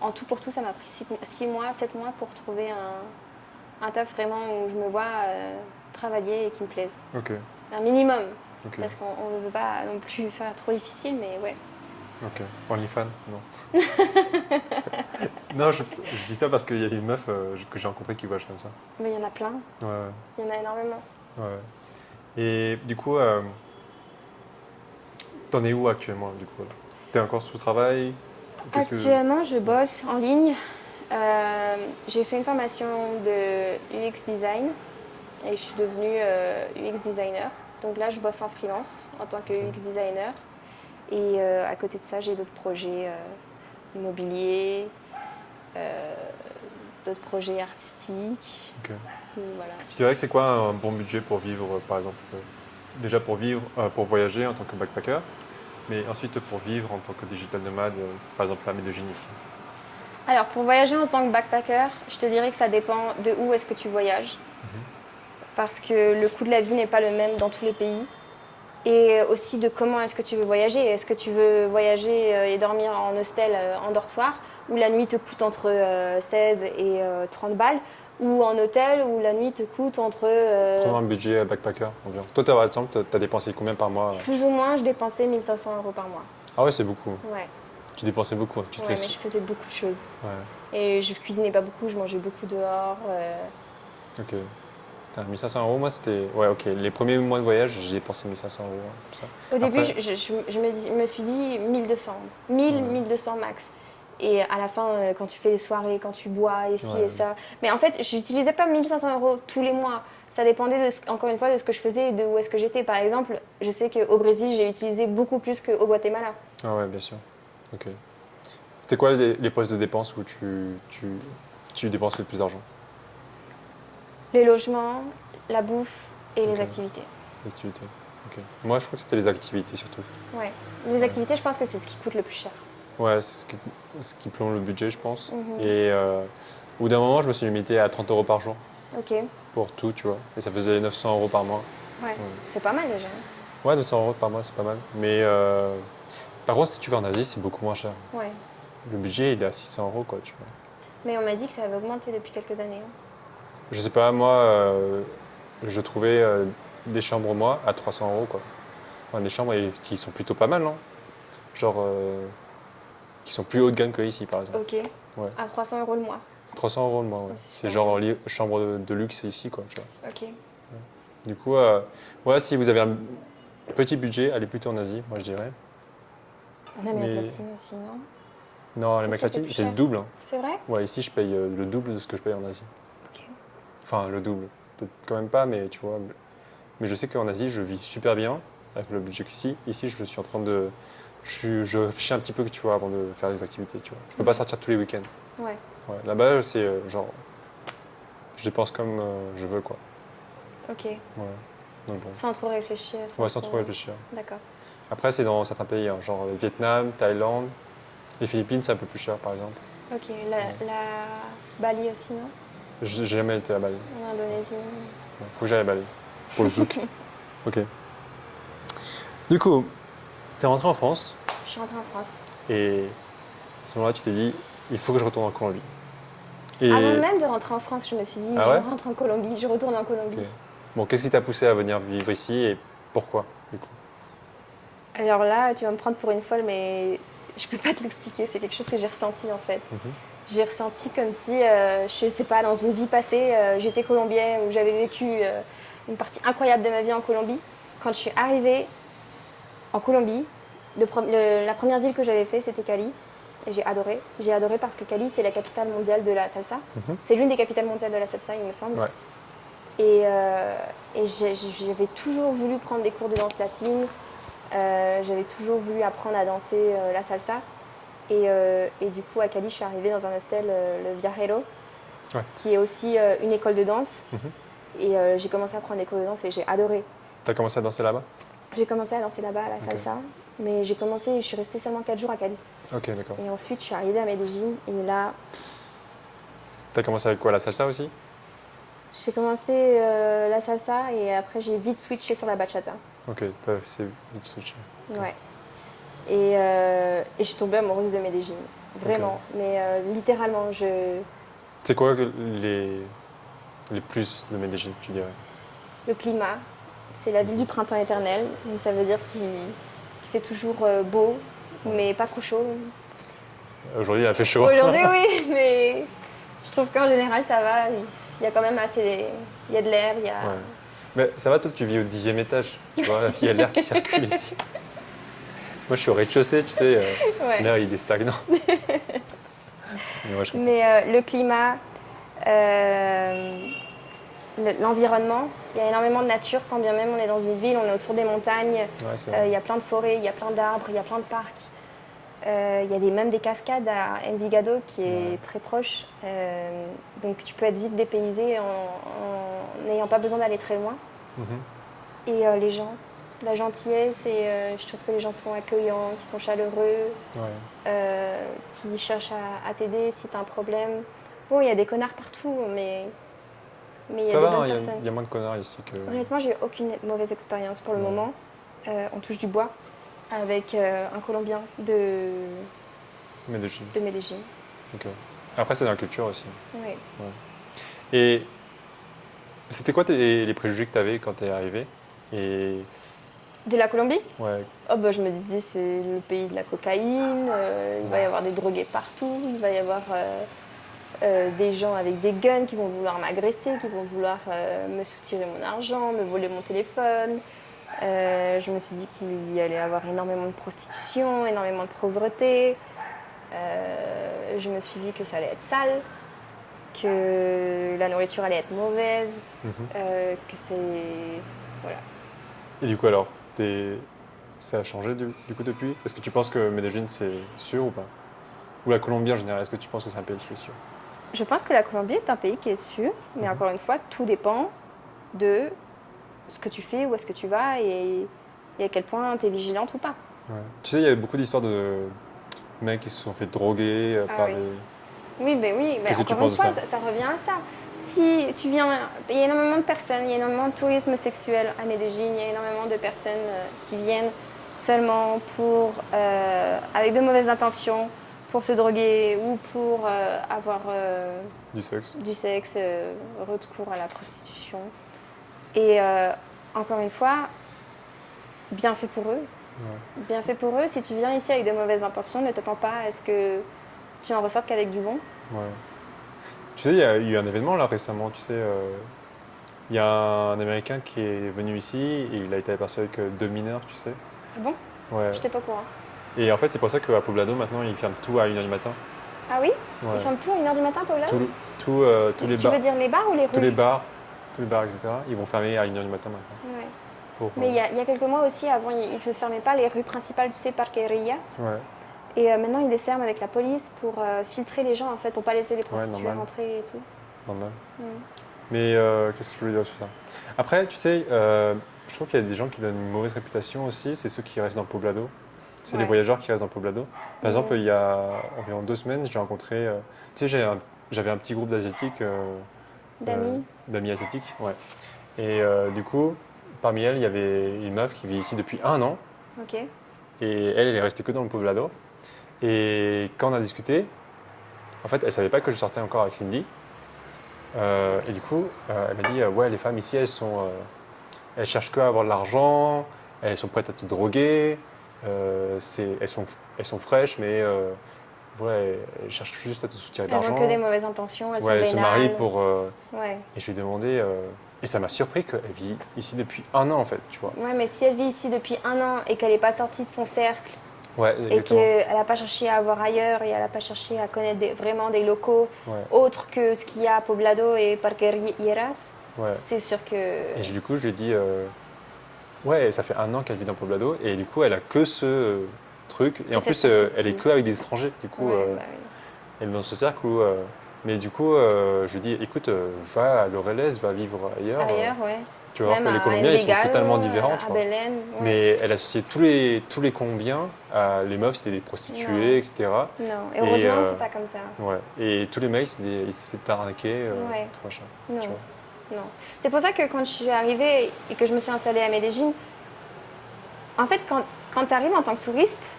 en tout pour tout, ça m'a pris 6 mois, 7 mois pour trouver un taf vraiment où je me vois travailler et qui me plaise. Ok. Un minimum, Ok. parce qu'on ne veut pas non plus faire trop difficile, mais ouais. Ok. OnlyFans? Non. Non, je dis ça parce qu'il y a des meufs que j'ai rencontrées qui voyagent comme ça. Mais il y en a plein, Ouais, il y en a énormément. ouais. Ouais. Et du coup, t'en es où actuellement, du coup là? T'es encore sous travail? Qu'est-ce que... Actuellement, je bosse en ligne J'ai fait une formation de UX design et je suis devenue UX designer. Donc là, je bosse en freelance en tant que UX designer. Et à côté de ça, j'ai d'autres projets immobiliers, d'autres projets artistiques. Ok. Voilà. Tu dirais que c'est quoi un bon budget pour vivre, par exemple, déjà pour vivre, pour voyager en tant que backpacker, mais ensuite pour vivre en tant que digital nomade, par exemple à Medellín ici. Alors, pour voyager en tant que backpacker, je te dirais que ça dépend de où est-ce que tu voyages. Parce que le coût de la vie n'est pas le même dans tous les pays. Et aussi de comment est-ce que tu veux voyager. Est-ce que tu veux voyager et dormir en hostel, en dortoir, où la nuit te coûte entre 16 et 30 balles, ou en hôtel, où la nuit te coûte entre... Prenons un budget backpacker environ. Toi, par exemple, tu as dépensé combien par mois? Plus ou moins, je dépensais 1 500 € par mois. Ah ouais, c'est beaucoup. Ouais, Tu dépensais beaucoup. Tu te ouais, laisses- mais je faisais beaucoup de choses. Ouais, Et je cuisinais pas beaucoup, je mangeais beaucoup dehors. ok. Putain, 1500 euros, moi c'était. Ouais, ok. Les premiers mois de voyage, j'ai dépensé 1500 euros. Comme ça. Au début, Après- je me suis dit 1200. 1000, Ouais. 1200 max. Et à la fin, quand tu fais les soirées, quand tu bois et ci Ouais. et ça. Mais en fait, je n'utilisais pas 1500 € tous les mois. Ça dépendait, encore une fois, de ce que je faisais et de où est-ce que j'étais. Par exemple, je sais qu'au Brésil, j'ai utilisé beaucoup plus qu'au Guatemala. Ah ouais, bien sûr. Ok. C'était quoi les postes de dépenses où tu dépensais le plus d'argent? Les logements, la bouffe et Ok. les activités. Les activités. Ok. Moi, je crois que c'était les activités surtout. Ouais. Les activités, je pense que c'est ce qui coûte le plus cher. Ouais, c'est ce qui plombe le budget, je pense. Mhm. Et au bout d'un moment, je me suis limité à 30 euros par jour Ok. pour tout, tu vois. Et ça faisait 900 euros par mois. Ouais. C'est pas mal déjà. Ouais, 200 euros par mois, c'est pas mal. Mais par contre, si tu vas en Asie, c'est beaucoup moins cher. Ouais. Le budget, il est à 600 euros, quoi, tu vois. Mais on m'a dit que ça avait augmenté depuis quelques années. Je sais pas, moi, je trouvais des chambres, moi, à 300 euros, quoi. Enfin, des chambres qui sont plutôt pas mal, non? Genre, qui sont plus haut de gamme que ici, par exemple. Ok. Ouais. À 300 € le mois. 300 euros le mois, ouais. C'est C'est super. genre chambre de luxe ici, quoi, tu vois. Ok. Du coup, ouais, si vous avez un petit budget, allez plutôt en Asie, moi, je dirais. En Amérique Mais- latine aussi, non? Non, C'est l'Amérique que c'est latine, plus c'est le cher. double, hein. C'est vrai? Ouais, ici, je paye le double de ce que je paye en Asie. Ok. Enfin, le double. Peut-être quand même pas, mais tu vois. Mais je sais qu'en Asie, je vis super bien avec le budget qu'ici. Ici, je suis en train de. Je réfléchis un petit peu, tu vois, avant de faire des activités, tu vois. Je peux pas sortir tous les week-ends. Ouais. Ouais, là-bas, c'est genre. Je dépense comme je veux, quoi. Ok. Ouais. Donc bon. Sans trop réfléchir. Ouais, sans trop réfléchir. D'accord. Après, c'est dans certains pays, hein, genre le Vietnam, Thaïlande. Les Philippines, c'est un peu plus cher, par exemple. Ok. La Bali aussi, non? J'ai jamais été à Bali. En Indonésie. Ouais, faut que j'aille à Bali. Pour le zouk. Ok. Du coup, t'es rentré en France Je suis rentrée en France. et à ce moment-là, tu t'es dit, il faut que je retourne en Colombie. Et Avant même de rentrer en France, je me suis dit, Ah ouais je rentre en Colombie, je retourne en Colombie. Ok. Bon, qu'est-ce qui t'a poussé à venir vivre ici et pourquoi, du coup? Alors là, tu vas me prendre pour une folle, mais je peux pas te l'expliquer. C'est quelque chose que j'ai ressenti en fait. Mhm. J'ai ressenti comme si, je sais pas, dans une vie passée, j'étais colombienne ou j'avais vécu une partie incroyable de ma vie en Colombie. Quand je suis arrivée en Colombie, la première ville que j'avais fait, c'était Cali. Et j'ai adoré. J'ai adoré parce que Cali, c'est la capitale mondiale de la salsa. Mhm. C'est l'une des capitales mondiales de la salsa, il me semble. Ouais. Et j'avais toujours voulu prendre des cours de danse latine. J'avais toujours voulu apprendre à danser la salsa. Et du coup, à Cali, je suis arrivée dans un hostel, le Viajero, Ouais. qui est aussi une école de danse. Mhm. Et j'ai commencé à prendre des cours de danse et j'ai adoré. T'as commencé à danser là-bas? J'ai commencé à danser là-bas, à la salsa. Mais je suis restée seulement 4 jours à Cali. Ok, d'accord. Et ensuite, je suis arrivée à Medellín. Et là, T'as commencé avec quoi, la salsa aussi? j'ai commencé la salsa et après, j'ai vite switché sur la bachata. Ok, c'est vite switché. Ouais. Et je suis tombée amoureuse de Medellín. Vraiment. Mais littéralement, C'est quoi les plus de Medellín, tu dirais? le climat, c'est la ville du printemps éternel. Donc ça veut dire qu'il fait toujours beau, mais pas trop chaud. Aujourd'hui, il a fait chaud. Aujourd'hui, oui, mais je trouve qu'en général, ça va. Il y a quand même assez. Il y a de l'air, il y a. Ouais. Mais ça va, toi, tu vis au 10e étage. Tu vois, il y a l'air qui circule ici. Moi, je suis au rez-de-chaussée, tu sais. Ouais. L'air, il est stagnant. Mais ouais, je comprends. Mais le climat, l'environnement, il y a énormément de nature, quand bien même on est dans une ville, on est autour des montagnes, Ouais, c'est il vrai. y a plein de forêts, il y a plein d'arbres, il y a plein de parcs. Il y a même des cascades à Envigado qui est Ouais. très proche. Donc tu peux être vite dépaysé en n'ayant pas besoin d'aller très loin. Mhm. Et les gens, la gentillesse, et je trouve que les gens sont accueillants, qui sont chaleureux, Ouais. qui cherchent à t'aider si tu as un problème. Bon, il y a des connards partout, mais il y a Ça des va, bonnes hein, personnes. il y a moins de connards ici que Honnêtement, j'ai eu aucune mauvaise expérience pour le Ouais. moment. On touche du bois avec un Colombien Medellín. de Medellín. Ok. Après, c'est dans la culture aussi. Ouais. Et c'était quoi les préjugés que tu avais quand tu es arrivé? Et De la Colombie? ouais, Oh bah, je me disais, c'est le pays de la cocaïne, il va y avoir des drogués partout, il va y avoir des gens avec des guns qui vont vouloir m'agresser, qui vont vouloir me soutirer mon argent, me voler mon téléphone. Je me suis dit qu'il y allait y avoir énormément de prostitution, énormément de pauvreté. Je me suis dit que ça allait être sale, que la nourriture allait être mauvaise, mhm. que c'est... Voilà. Et du coup, alors, ça a changé du coup depuis? Est-ce que tu penses que Medellín, c'est sûr ou pas? Ou la Colombie en général, est-ce que tu penses que c'est un pays qui est sûr? Je pense que la Colombie est un pays qui est sûr, mais Mhm. encore une fois, tout dépend de ce que tu fais, où est-ce que tu vas et à quel point tu es vigilante ou pas. Ouais. Tu sais, il y a beaucoup d'histoires de mecs qui se sont fait droguer Ah par oui. des. Oui, Qu'est-ce que tu encore une penses de fois, ça? ça revient à ça. Si tu viens, il y a énormément de personnes, il y a énormément de tourisme sexuel à Medellín, il y a énormément de personnes qui viennent seulement avec de mauvaises intentions, pour se droguer ou pour avoir Du sexe? du sexe, recours à la prostitution. Et encore une fois, bien fait pour eux. Ouais. Bien fait pour eux. Si tu viens ici avec de mauvaises intentions, ne t'attends pas à ce que tu n'en ressortes qu'avec du bon. Ouais. Tu sais, il y a eu un événement là récemment, tu sais, il y a un Américain qui est venu ici et il a été aperçu avec deux mineurs, tu sais. Ah bon? Ouais. Je n'étais pas au courant. Et en fait, c'est pour ça qu'à Poblado, maintenant, ils ferment tout à 1h du matin. Ah oui? Ouais. Ils ferment tout à 1h du matin, Paula? Tous les Tu bars, veux dire les bars ou les rues? tous les bars, etc. Ils vont fermer à 1h du matin maintenant. Ouais. Pour, Mais il y a quelques mois aussi, avant, ils ne fermaient pas les rues principales, tu sais, Parquerillas. ouais, Et maintenant, ils les ferment avec la police pour filtrer les gens, en fait, pour pas laisser les prostituées normal. rentrer et tout. normal. Mm. Mais qu'est-ce que je voulais dire sur ça? Après, tu sais, je trouve qu'il y a des gens qui donnent une mauvaise réputation aussi, c'est ceux qui restent dans Poblado. C'est les Ouais. voyageurs qui restent dans Poblado. Par Mhm. exemple, il y a environ 2 semaines, j'ai rencontré. Tu sais, j'avais un petit groupe d'Asiatiques. D'amis? D'amis asiatiques, ouais. Et du coup, parmi elles, il y avait une meuf qui vit ici depuis 1 an. Ok. Et elle est restée que dans le Poblado. Et quand on a discuté, en fait, elle savait pas que je sortais encore avec Cindy. Et du coup, elle m'a dit ouais, les femmes ici, elles cherchent que à avoir de l'argent, elles sont prêtes à te droguer, elles sont fraîches, mais ouais, elles cherchent juste à te soutirer de Elles l'argent. ont que des mauvaises intentions, elles Ouais, elles sont se vénales. marient pour. Ouais. Et je lui ai demandé, et ça m'a surpris qu'elle vit ici depuis 1 an en fait, tu vois. Ouais, mais si elle vit ici depuis 1 an et qu'elle n'est pas sortie de son cercle Ouais, et exactement. qu'elle n'a pas cherché à voir ailleurs et elle n'a pas cherché à connaître vraiment des locaux Ouais, autres que ce qu'il y a à Poblado et Parquerías, ouais. c'est sûr que... Et du coup, je lui ai dit, ouais, ça fait 1 an qu'elle vit dans Poblado, et du coup, elle a que ce truc. Et Que en cette plus, elle est perspective. que avec des étrangers. Du coup, Ouais, bah oui. elle est dans ce cercle où. Mais du coup, je lui ai dit, écoute, va à Laureles, va vivre ailleurs. Ailleurs, ouais. Tu vas voir Même que les à Colombiens, ils sont Envigado, totalement différents, tu à vois. Belém. Ouais. Mais elle associait tous les Colombiens à les meufs, c'était des prostituées, Non. etc. Non, et Et, heureusement, c'est pas comme ça. Ouais. Et tous les mecs, ils s'étaient arnaqués, Ouais. tout machin. Non. Tu vois. Non. C'est pour ça que quand je suis arrivée et que je me suis installée à Medellín, en fait, quand tu arrives en tant que touriste,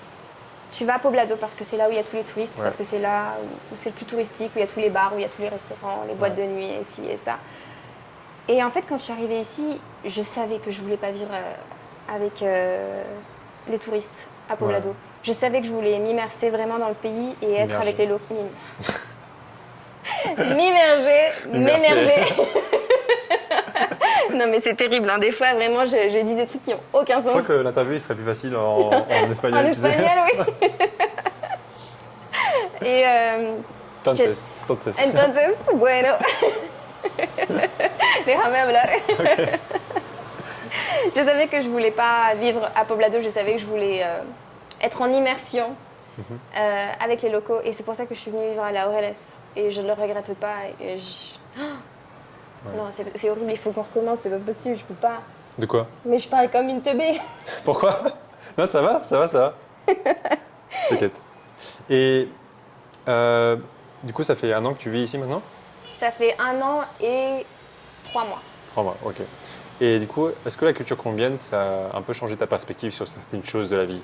tu vas à Poblado parce que c'est là où il y a tous les touristes, Ouais. parce que c'est là où c'est le plus touristique, où il y a tous les bars, où il y a tous les restaurants, les boîtes Ouais. de nuit, et ci et ça. Et en fait, quand je suis arrivée ici, je savais que je voulais pas vivre avec les touristes à Poblado. Ouais. Je savais que je voulais m'immerser vraiment dans le pays et être Immerger. avec les locaux. M'immerger, Immerser. m'émerger. Non mais c'est terrible, hein. Des fois vraiment j'ai dit des trucs qui n'ont aucun Je sens. crois que l'interview il serait plus facile en espagnol. En tu sais. espagnol, oui. Et Entonces. Entonces, bueno. Déjame hablar. Je savais que je voulais pas vivre à Poblado, je savais que je voulais être en immersion avec les locaux et c'est pour ça que je suis venue vivre à Laureles et je ne le regrette pas. Non, c'est horrible, il faut qu'on recommence, c'est pas possible, je peux pas. De quoi? Mais je parle comme une teubée. Pourquoi? Non, ça va. T'inquiète. Et du coup, ça fait 1 an que tu vis ici maintenant? Ça fait 1 an et 3 mois. 3 mois, ok. Et du coup, est-ce que la culture colombienne, ça a un peu changé ta perspective sur certaines choses de la vie?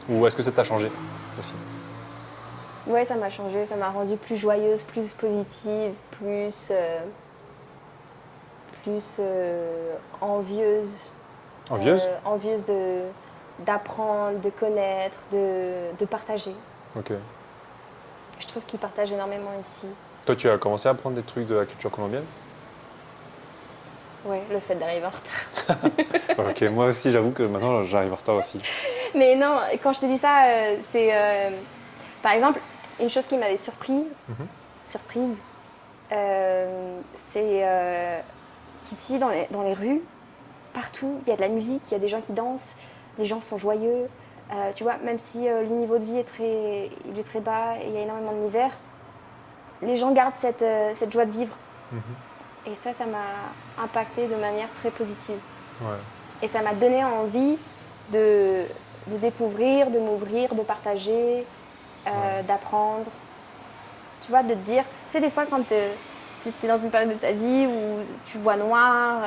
Ou est-ce que ça t'a changé aussi? Ouais, ça m'a changé, ça m'a rendue plus joyeuse, plus positive, plus envieuse. Envieuse? Envieuse d'apprendre, de connaître, de partager. Ok. Je trouve qu'ils partagent énormément ici. Toi, tu as commencé à apprendre des trucs de la culture colombienne? Ouais, le fait d'arriver en retard. Ok, moi aussi, j'avoue que maintenant, j'arrive en retard aussi. Mais non, quand je te dis ça, c'est... par exemple, une chose qui m'avait surprise, c'est qu'ici, dans les rues, partout, il y a de la musique, il y a des gens qui dansent, les gens sont joyeux. Tu vois, même si le niveau de vie il est très bas et il y a énormément de misère, les gens gardent cette joie de vivre. Et ça m'a impacté de manière très positive. Ouais. Et ça m'a donné envie de découvrir, de m'ouvrir, de partager, d'apprendre. Tu vois, de te dire... Tu sais, des fois, quand tu es dans une période de ta vie où tu vois noir,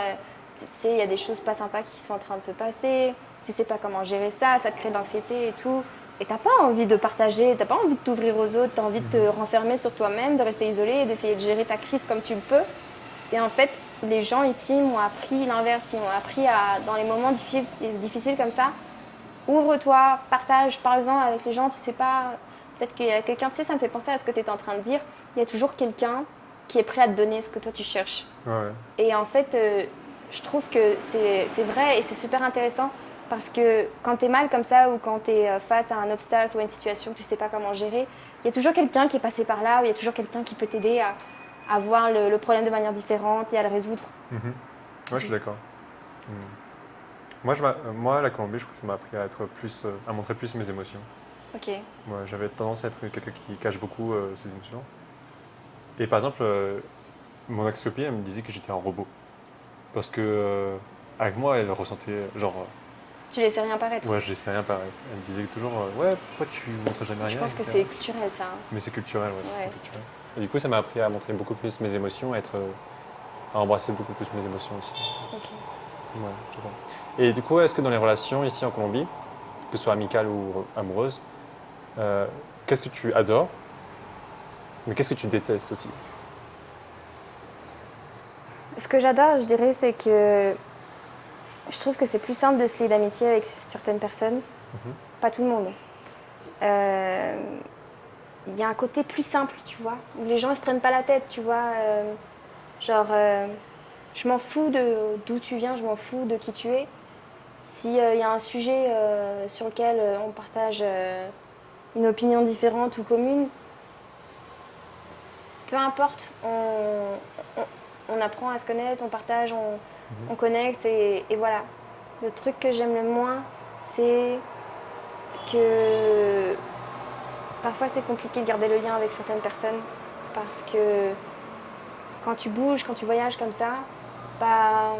tu sais, il y a des choses pas sympas qui sont en train de se passer, tu sais pas comment gérer ça, ça te crée de l'anxiété et tout. Et t'as pas envie de partager, t'as pas envie de t'ouvrir aux autres, t'as envie de te renfermer sur toi-même, de rester isolé et d'essayer de gérer ta crise comme tu le peux. Et en fait, les gens ici m'ont appris l'inverse, ils m'ont appris dans les moments difficiles comme ça, ouvre-toi, partage, parle-en avec les gens, tu sais pas, peut-être qu'il y a quelqu'un, tu sais, ça me fait penser à ce que tu étais en train de dire, il y a toujours quelqu'un qui est prêt à te donner ce que toi tu cherches. Ouais. Et en fait, je trouve que c'est vrai et c'est super intéressant parce que quand tu es mal comme ça ou quand tu es face à un obstacle ou à une situation que tu sais pas comment gérer, il y a toujours quelqu'un qui est passé par là, ou il y a toujours quelqu'un qui peut t'aider à voir le problème de manière différente et à le résoudre. Ouais, je suis d'accord. Moi, la Colombie, je crois que ça m'a appris à montrer plus mes émotions. Ok. Moi, j'avais tendance à être quelqu'un qui cache beaucoup ses émotions. Et par exemple, mon ex-copine, elle me disait que j'étais un robot. Parce que avec moi, elle ressentait genre... Tu laissais rien paraître. ouais, je laissais rien pareil. Elle me disait toujours, ouais, pourquoi tu montres jamais rien? Je pense que etc. c'est culturel ça. Mais c'est culturel, ouais. Ouais. C'est culturel. Et du coup, ça m'a appris à montrer beaucoup plus mes émotions, à embrasser beaucoup plus mes émotions aussi. Ok. Ouais, je vois. Et du coup, est-ce que dans les relations ici en Colombie, que ce soit amicales ou amoureuses, qu'est-ce que tu adores, mais qu'est-ce que tu détestes aussi? Ce que j'adore, je dirais, c'est que je trouve que c'est plus simple de se lier d'amitié avec certaines personnes, pas tout le monde. Il y a un côté plus simple, tu vois, où les gens ne se prennent pas la tête, tu vois. Je m'en fous d'où tu viens, je m'en fous de qui tu es. S'il y a un sujet sur lequel on partage une opinion différente ou commune, peu importe, on apprend à se connaître, on partage, on connecte et voilà. Le truc que j'aime le moins, c'est que parfois c'est compliqué de garder le lien avec certaines personnes parce que quand tu bouges, quand tu voyages comme ça, bah,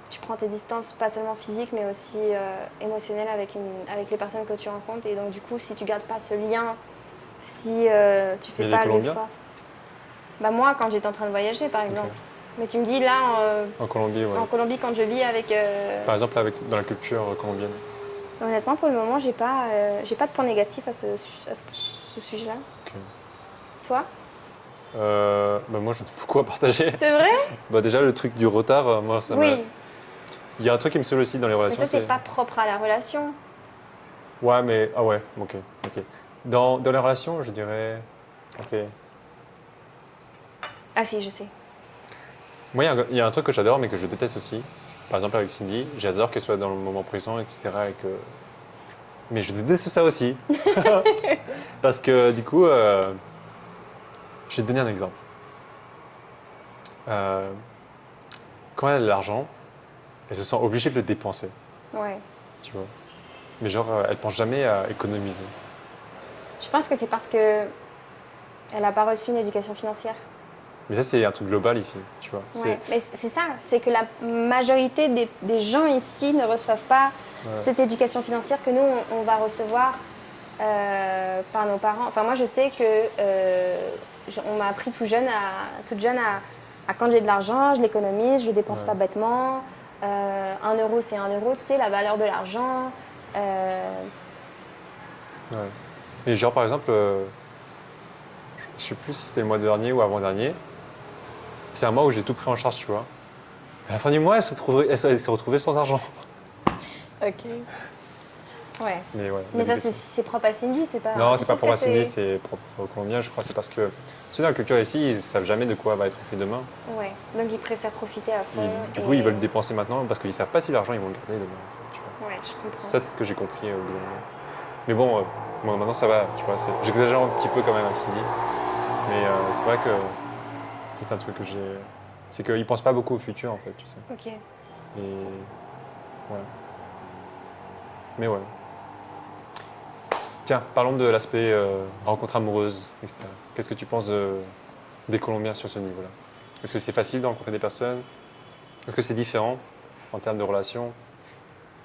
tu prends tes distances pas seulement physiques mais aussi émotionnelles avec les personnes que tu rencontres et donc du coup si tu gardes pas ce lien, si tu fais pas l'effort. Bah moi quand j'étais en train de voyager par exemple. Okay. Mais tu me dis là en Colombie, ouais. En Colombie quand je vis avec par exemple dans la culture colombienne. Honnêtement pour le moment j'ai pas de point négatif à ce sujet-là. Okay. Toi? Bah moi j'en ai beaucoup à partager. C'est vrai? Bah déjà le truc du retard, moi ça m'a... Il y a un truc qui me saoule aussi dans les relations. Mais ça c'est pas propre à la relation. Ouais mais ah ouais ok. Dans les relations je dirais ok. Ah si je sais. Moi il y a un truc que j'adore mais que je déteste aussi. Par exemple avec Cindy, j'adore qu'elle soit dans le moment présent etc. Mais je déteste ça aussi. Parce que du coup Je vais te donner un exemple. Quand elle a de l'argent, elle se sent obligée de le dépenser, Ouais. tu vois. Mais genre, elle pense jamais à économiser. Je pense que c'est parce que elle n'a pas reçu une éducation financière. Mais ça, c'est un truc global ici, tu vois. Ouais. Mais c'est ça, c'est que la majorité des gens ici ne reçoivent pas cette éducation financière que nous, on va recevoir par nos parents. Enfin, moi, je sais que on m'a appris toute jeune à quand j'ai de l'argent, je l'économise, je ne dépense pas bêtement. 1 euro, c'est 1 euro, tu sais, la valeur de l'argent. Ouais. Et genre, par exemple, je sais plus si c'était le mois dernier ou avant-dernier, c'est un mois où j'ai tout pris en charge, tu vois. À la fin du mois, elle s'est retrouvée sans argent. Ok. Ouais. Mais ouais. Mais ça, l'éducation. c'est propre à Cindy, c'est pas. Non, je c'est pas trouve pour que Cindy, c'est propre aux Colombiens, je crois. C'est parce que, tu sais, dans la culture ici, ils savent jamais de quoi va être fait demain. Ouais. Donc ils préfèrent profiter à fond. Du coup, ils veulent dépenser maintenant parce qu'ils savent pas si l'argent ils vont le garder demain. Tu vois. Ouais, je comprends. Ça, c'est ce que j'ai compris au bout d'un moment. Mais bon, moi, maintenant ça va, tu vois. J'exagère un petit peu quand même avec Cindy. Mais c'est vrai que ça, c'est un truc que j'ai. C'est qu'ils pensent pas beaucoup au futur, en fait, tu sais. Ok. Et. Ouais. Mais ouais. Tiens, parlons de l'aspect rencontre amoureuse, etc. Qu'est-ce que tu penses des Colombiens sur ce niveau-là? Est-ce que c'est facile de rencontrer des personnes? Est-ce que c'est différent en termes de relations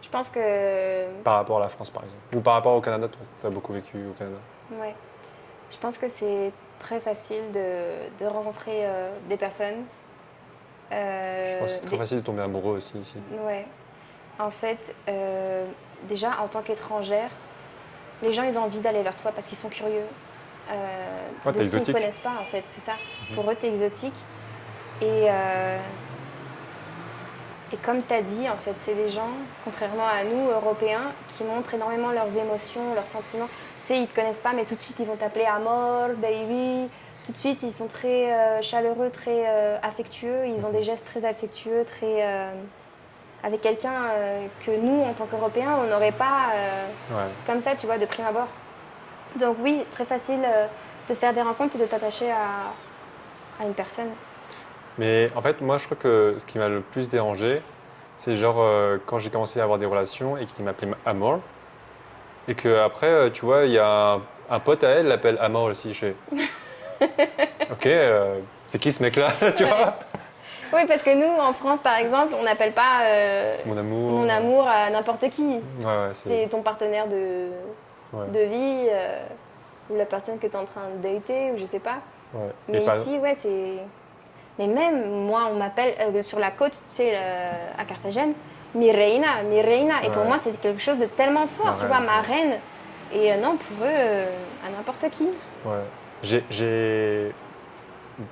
Je pense que. par rapport à la France, par exemple? Ou par rapport au Canada, toi? Tu as beaucoup vécu au Canada. Ouais. Je pense que c'est très facile de rencontrer des personnes. Je pense que c'est très facile de tomber amoureux aussi ici. Ouais. En fait, déjà, en tant qu'étrangère, les gens, ils ont envie d'aller vers toi parce qu'ils sont curieux Ouais, de t'es ce qu'ils ne exotique. connaissent pas, en fait, c'est ça. Pour eux, t'es exotique. Et comme tu as dit, en fait, c'est des gens, contrairement à nous, Européens, qui montrent énormément leurs émotions, leurs sentiments. Tu sais, ils ne te connaissent pas, mais tout de suite, ils vont t'appeler Amor, baby. Tout de suite, ils sont très chaleureux, très affectueux. Ils ont des gestes très affectueux, très... avec quelqu'un que nous, en tant qu'Européens, on n'aurait pas Ouais. comme ça, tu vois, de prime abord. Donc oui, très facile de faire des rencontres et de t'attacher à une personne. Mais en fait, moi, je crois que ce qui m'a le plus dérangé, c'est genre quand j'ai commencé à avoir des relations et qu'il m'appelait Amor. Et qu'après, tu vois, il y a un pote à elle, l'appelle Amor aussi. Je fais, ok, c'est qui ce mec-là, tu vois? Oui, parce que nous, en France, par exemple, on n'appelle pas Mon amour. mon amour à n'importe qui. Ouais, ouais, C'est ton partenaire Ouais. de vie ou la personne que tu es en train de dater ou je sais pas. Ouais. Mais ici, ouais, c'est... Mais même, moi, on m'appelle sur la côte, tu sais, à Carthagène, mi reina, mi reina. Et pour Ouais. moi, c'est quelque chose de tellement fort, Ma tu reine, vois, ma ouais. reine. Et non, pour eux, à n'importe qui. Ouais.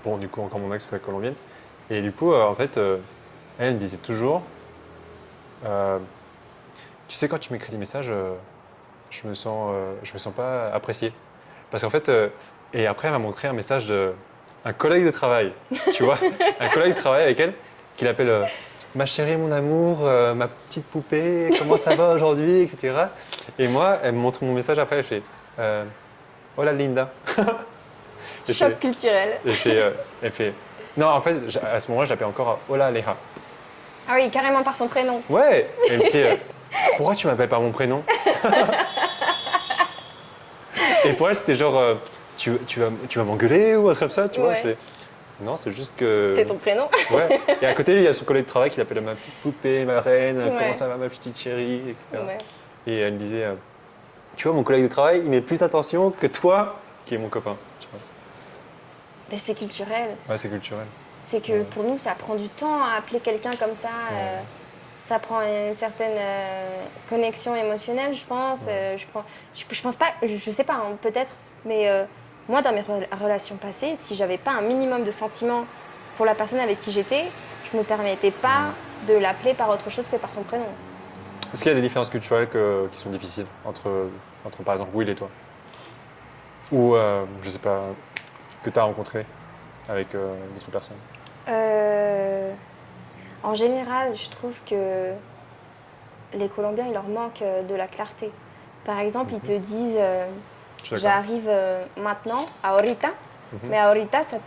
Bon, du coup, encore mon ex colombienne. Et du coup, en fait, elle me disait toujours, euh, tu sais, quand tu m'écris des messages, je me sens pas apprécié. Parce qu'en fait, et après, elle m'a montré un message d'un collègue de travail, tu vois, un collègue de travail avec elle, qui l'appelle ma chérie, mon amour, ma petite poupée, comment ça va aujourd'hui, etc. Et moi, elle me montre mon message après, elle fait hola Linda. Et Choc fait- culturel. elle fait non, en fait, à ce moment-là, je l'appelais encore hola Aleja. Ah oui, carrément par son prénom. Ouais, et elle me dit pourquoi tu m'appelles par mon prénom? Et pour elle, c'était genre tu vas m'engueuler ou un truc comme ça, tu vois. Ouais. Je fais non, c'est juste que. C'est ton prénom. Ouais. Et à côté, il y a son collègue de travail qui l'appelle ma petite poupée, ma reine, Ouais. comment ça va ma petite chérie, etc. Ouais. Et elle me disait, tu vois, mon collègue de travail, il met plus attention que toi, qui est mon copain. Tu vois. Mais c'est culturel. Ouais, c'est culturel. C'est que pour nous, ça prend du temps à appeler quelqu'un comme ça. Ouais. Ça prend une certaine connexion émotionnelle, je pense. Je pense pas, je sais pas, hein, peut-être, mais moi, dans mes relations passées, si j'avais pas un minimum de sentiments pour la personne avec qui j'étais, je me permettais pas de l'appeler par autre chose que par son prénom. Est-ce qu'il y a des différences culturelles qui sont difficiles entre, par exemple, Will et toi? Ou, je sais pas, que tu as rencontré avec d'autres personnes? En général, je trouve que les Colombiens, il leur manque de la clarté. Par exemple, ils te disent Je suis d'accord. j'arrive maintenant, ahorita, Mais ahorita, ça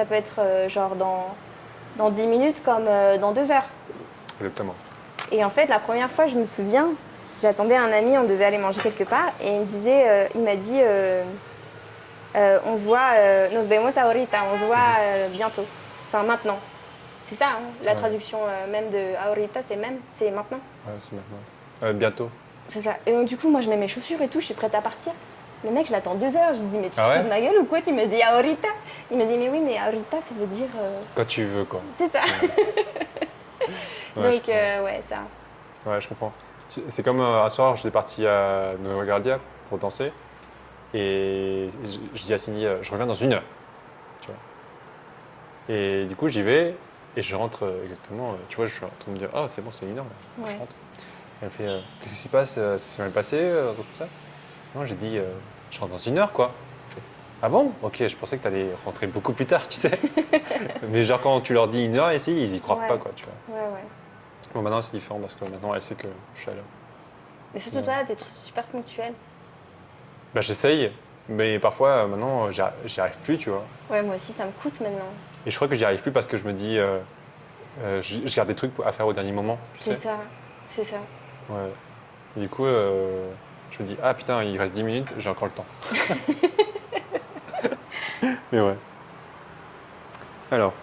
peut être genre dans 10 minutes comme dans 2 heures. Exactement. Et en fait, la première fois, je me souviens, j'attendais un ami, on devait aller manger quelque part, et il m'a dit, on se voit, nos vemos ahorita, on se voit bientôt, enfin maintenant. C'est ça, hein, la Ouais. traduction même de ahorita, c'est maintenant. Ouais, c'est maintenant. Bientôt. C'est ça. Et donc, du coup, moi, je mets mes chaussures et tout, je suis prête à partir. Le mec, je l'attends 2 heures, je lui dis, mais tu te Ah ouais fous de ma gueule ou quoi? Tu me dis ahorita. Il me dit, mais oui, mais ahorita, ça veut dire. Quand tu veux, quoi. C'est ça. Ouais, je Donc, comprends. ouais, ça. Ouais, je comprends. C'est comme un soir, j'étais parti à Nueva Guardia pour danser. Et je dis à Cindy, je reviens dans 1 heure. Tu vois. Et du coup, j'y vais et je rentre exactement. Tu vois, je suis en train de me dire, oh, c'est bon, c'est 1 heure. Là. Je Ouais. rentre. Elle fait, qu'est-ce qui se passe? Ça s'est mal passé? Un truc comme ça? Non, j'ai dit, je rentre dans 1 heure, quoi. Je fais, ah bon? Ok, je pensais que tu allais rentrer beaucoup plus tard, tu sais. Mais genre, quand tu leur dis 1 heure ici, ils y croient Ouais. pas, quoi, tu vois. Ouais, ouais. Bon, maintenant, c'est différent parce que maintenant, elle sait que je suis à l'heure. Et surtout, toi, t'es super ponctuel. Bah, j'essaye, mais parfois, maintenant, j'y arrive plus, tu vois. Ouais, moi aussi, ça me coûte maintenant. Et je crois que j'y arrive plus parce que je me dis, je garde des trucs à faire au dernier moment, tu C'est sais. ça, c'est ça. Ouais. Et du coup, je me dis, ah putain, il reste 10 minutes, j'ai encore le temps. Mais ouais. Alors.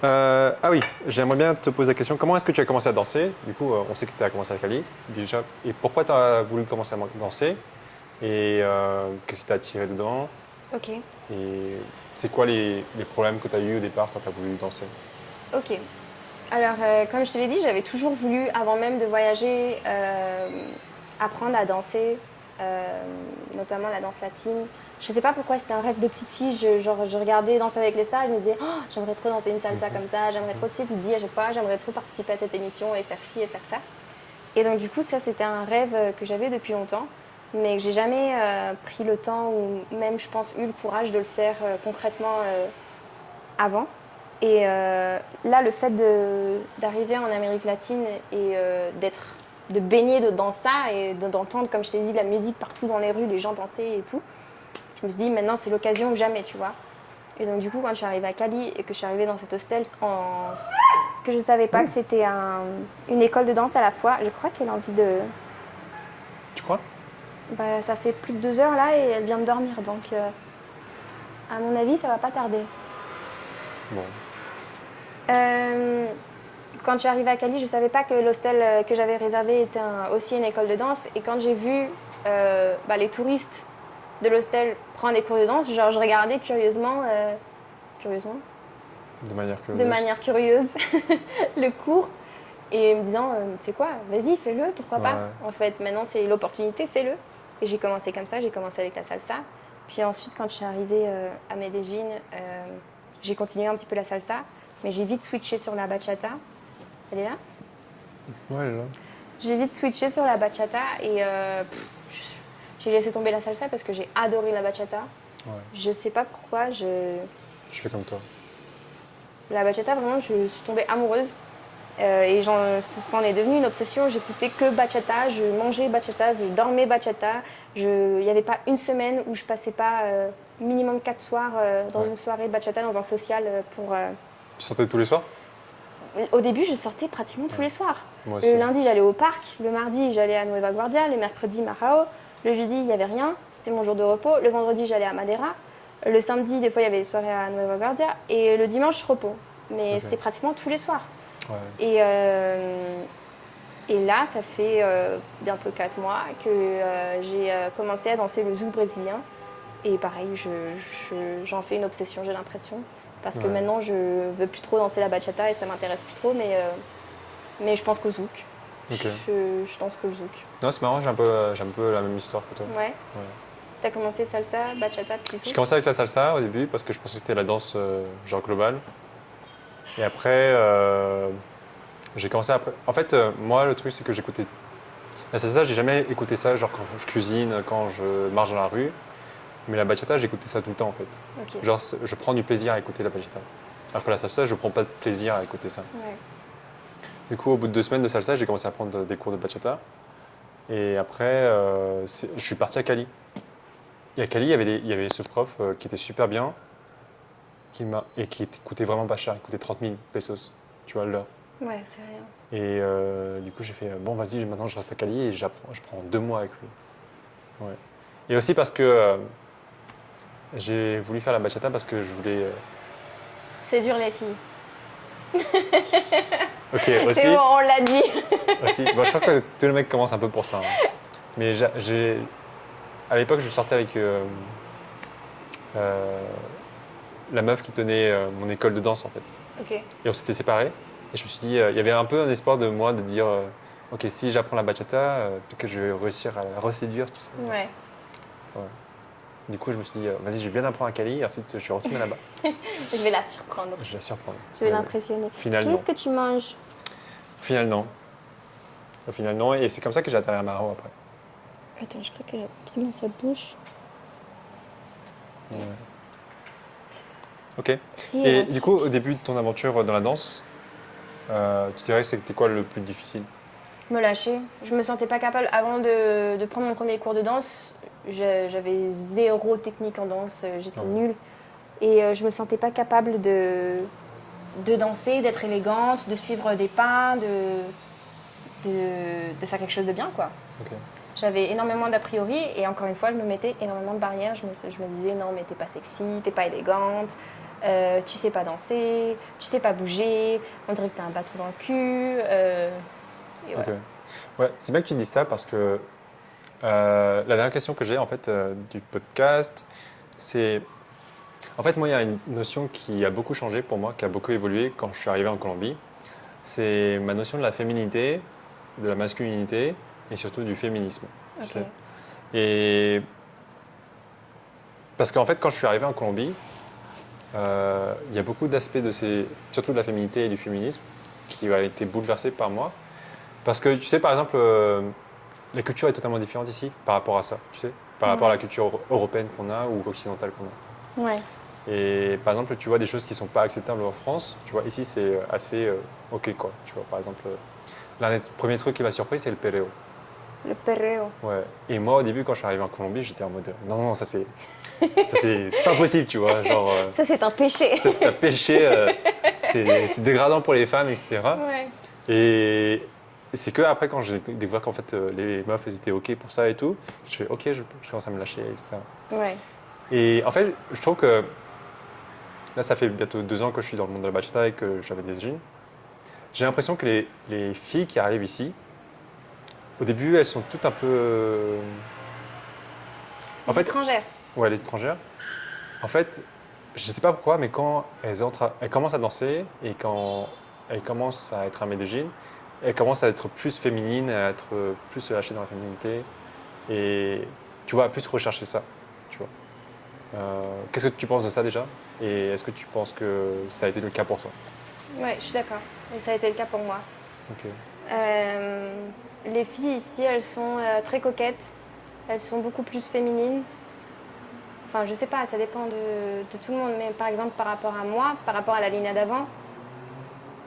Ah oui, j'aimerais bien te poser la question, comment est-ce que tu as commencé à danser? Du coup, on sait que tu as commencé avec Ali, déjà. Et pourquoi tu as voulu commencer à danser? Et qu'est-ce qui t'a attiré dedans? Ok, Et c'est quoi les problèmes que tu as eu au départ quand tu as voulu danser? ok. Alors, comme je te l'ai dit, j'avais toujours voulu, avant même de voyager, apprendre à danser, notamment la danse latine. Je sais pas pourquoi, c'était un rêve de petite fille. Je regardais Danser avec les stars et je me disais, oh, j'aimerais trop danser une salsa comme ça, j'aimerais trop, tu sais, tu te dis à chaque fois, j'aimerais trop participer à cette émission et faire ci et faire ça. Et donc, du coup, ça, c'était un rêve que j'avais depuis longtemps, mais que j'ai jamais pris le temps ou même, je pense, eu le courage de le faire concrètement avant. Et là, le fait d'arriver en Amérique latine et de baigner dans ça et d'entendre, comme je t'ai dit, la musique partout dans les rues, les gens danser et tout, je me suis dit, maintenant, c'est l'occasion ou jamais, tu vois. Et donc, du coup, quand je suis arrivée à Cali et que je suis arrivée dans cet hostel, que je ne savais pas que c'était une école de danse à la fois, je crois qu'elle a envie de... Tu crois? Bah, ça fait plus de 2 heures là et elle vient de dormir, donc à mon avis, ça va pas tarder. Bon. Quand je suis arrivée à Cali, je ne savais pas que l'hostel que j'avais réservé était aussi une école de danse. Et quand j'ai vu les touristes de l'hostel prendre des cours de danse, genre, je regardais curieusement, De manière curieuse. de manière curieuse, le cours. Et me disant, tu sais quoi, vas-y, fais-le, pourquoi pas. Ouais. En fait, maintenant, c'est l'opportunité, fais-le. Et j'ai commencé comme ça, j'ai commencé avec la salsa. Puis ensuite, quand je suis arrivée à Medellín, j'ai continué un petit peu la salsa. Mais j'ai vite switché sur la bachata. Elle est là? Ouais, là. J'ai vite switché sur la bachata et j'ai laissé tomber la salsa parce que j'ai adoré la bachata. Ouais. Je sais pas pourquoi, Je fais comme toi. la bachata, vraiment, je suis tombée amoureuse. Et c'en est devenu une obsession. J'écoutais que bachata, je mangeais bachata, je dormais bachata. Il n'y avait pas une semaine où je passais pas minimum 4 soirs dans une soirée bachata, dans un social pour... Tu sortais tous les soirs? Au début, je sortais pratiquement tous les soirs. Moi aussi. Le lundi, j'allais au parc. Le mardi, j'allais à Nueva Guardia. Le mercredi, Marao. Le jeudi, il n'y avait rien. C'était mon jour de repos. Le vendredi, j'allais à Madeira. Le samedi, des fois, il y avait des soirées à Nueva Guardia. Et le dimanche, repos. Mais Ok. c'était pratiquement tous les soirs. Ouais. Et là, ça fait bientôt 4 mois que j'ai commencé à danser le zouk brésilien. Et pareil, j'en fais une obsession, j'ai l'impression. Parce que Ouais. maintenant, je veux plus trop danser la bachata et ça m'intéresse plus trop, mais je pense qu'au zouk. Ok. Je danse que le zouk. Non, c'est marrant, j'ai un peu la même histoire que toi. Ouais. Ouais. T'as commencé salsa, bachata, puis J'ai zouk. commencé avec la salsa au début parce que je pensais que c'était la danse genre globale. Et après, j'ai commencé après. En fait, moi, le truc, c'est que j'écoutais. La salsa, j'ai jamais écouté ça, genre quand je cuisine, quand je marche dans la rue. Mais la bachata, j'écoutais ça tout le temps en fait. Ok. Genre, je prends du plaisir à écouter la bachata. Alors que la salsa, je prends pas de plaisir à écouter ça. Ouais. Du coup, au bout de 2 semaines de salsa, j'ai commencé à prendre des cours de bachata. Et après, je suis parti à Cali. Et à Cali, il y avait ce prof qui était super bien et qui coûtait vraiment pas cher. Il coûtait 30 000 pesos, tu vois, l'heure. Ouais, c'est rien. Et du coup, j'ai fait bon, vas-y, maintenant je reste à Cali et j'apprends. Je prends 2 mois avec lui. Ouais. Et aussi parce que j'ai voulu faire la bachata parce que je voulais. C'est dur, les filles. Ok, aussi. C'est bon, on l'a dit. aussi. Bon, je crois que tous les mecs commencent un peu pour ça, hein. Mais à l'époque, je sortais avec euh, la meuf qui tenait mon école de danse en fait. Ok. Et on s'était séparés. Et je me suis dit, il y avait un peu un espoir de moi de dire, ok, si j'apprends la bachata, peut-être que je vais réussir à la reséduire, tout ça. Ouais. Ouais. Du coup, je me suis dit, vas-y, je vais bien apprendre à Cali, et ensuite je suis retourné là-bas. Je vais la surprendre. Je vais surprendre. Je vais l'impressionner. Finalement. Qu'est-ce que tu manges? Au final, non. Au final, non. Et c'est comme ça que j'ai atterri à Maro après. Attends, je crois qu'il y a un truc dans sa bouche. Ouais. Ok. Si, Et du coup, au début de ton aventure dans la danse, tu dirais que c'était quoi le plus difficile? me lâcher. Je me sentais pas capable. Avant de prendre mon premier cours de danse, j'avais zéro technique en danse. J'étais Ouais. nulle. Et je me sentais pas capable de danser, d'être élégante, de suivre des pas, de faire quelque chose de bien, quoi. Ok. J'avais énormément d'a priori et encore une fois, je me mettais énormément de barrières. Je me disais non, mais t'es pas sexy, t'es pas élégante, tu sais pas danser, tu sais pas bouger, on dirait que t'as un bâton dans le cul. Et Ok. voilà. Ouais, c'est bien que tu dises ça parce que la dernière question que j'ai en fait du podcast, c'est en fait moi il y a une notion qui a beaucoup changé pour moi, qui a beaucoup évolué quand je suis arrivé en Colombie. C'est ma notion de la féminité, de la masculinité et surtout du féminisme. Tu Ok. sais. Et parce qu'en fait quand je suis arrivé en Colombie, il y a beaucoup d'aspects surtout de la féminité et du féminisme, qui a été bouleversé par moi. Parce que tu sais par exemple la culture est totalement différente ici par rapport à ça, tu sais, par rapport à la culture européenne qu'on a ou occidentale qu'on a. Ouais. Et par exemple, tu vois des choses qui ne sont pas acceptables en France, tu vois, ici c'est assez ok quoi. Tu vois, par exemple, l'un des premiers trucs qui m'a surpris, c'est le perreo. Le perreo. Ouais. Et moi, au début, quand je suis arrivé en Colombie, j'étais en mode non, non, ça c'est pas possible, tu vois, genre Ça, c'est un péché. ça c'est un péché, c'est dégradant pour les femmes, etc. Ouais. Et c'est que après, quand j'ai découvert qu'en fait les meufs elles étaient ok pour ça et tout, je fais ok, je commence à me lâcher, etc. Ouais. Et en fait, je trouve que là, ça fait bientôt 2 ans que je suis dans le monde de la bachata et que j'avais des jeans. J'ai l'impression que les filles qui arrivent ici, au début, elles sont toutes un peu. En Les fait, étrangères. ouais, les étrangères. En fait, je sais pas pourquoi, mais quand elles commencent à danser et quand elles commencent à être à Medellín, elles commencent à être plus féminines, à être plus lâchées dans la féminité et tu vois, à plus rechercher ça, tu vois. Qu'est-ce que tu penses de ça déjà? Et est-ce que tu penses que ça a été le cas pour toi? Ouais, je suis d'accord. Et ça a été le cas pour moi. Ok. Les filles ici, elles sont très coquettes. Elles sont beaucoup plus féminines. Enfin, je sais pas, ça dépend de tout le monde. Mais par exemple, par rapport à moi, par rapport à la Lina d'avant,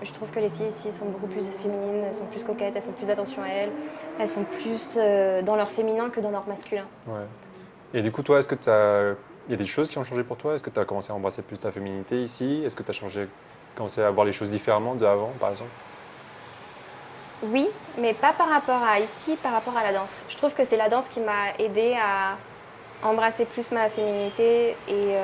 je trouve que les filles ici sont beaucoup plus féminines. Elles sont plus coquettes, elles font plus attention à elles. Elles sont plus dans leur féminin que dans leur masculin. Ouais. Et du coup, toi, il y a des choses qui ont changé pour toi? Est-ce que tu as commencé à embrasser plus ta féminité ici? Est-ce que tu as commencé à voir les choses différemment d'avant, par exemple? Oui, mais pas par rapport à ici, par rapport à la danse. Je trouve que c'est la danse qui m'a aidée à embrasser plus ma féminité et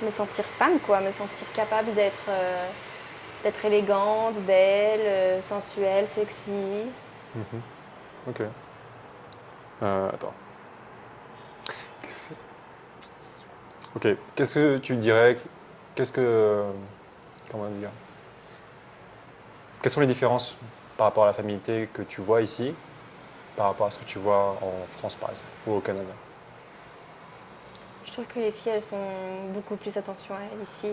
me sentir femme, quoi, me sentir capable d'être élégante, belle, sensuelle, sexy. Mhm. Ok. Attends. Qu'est-ce que c'est? Ok. Qu'est-ce que tu dirais? Qu'est-ce que. Comment dire? Quelles sont les différences par rapport à la féminité que tu vois ici, par rapport à ce que tu vois en France, par exemple, ou au Canada? Je trouve que les filles, elles font beaucoup plus attention à elles ici.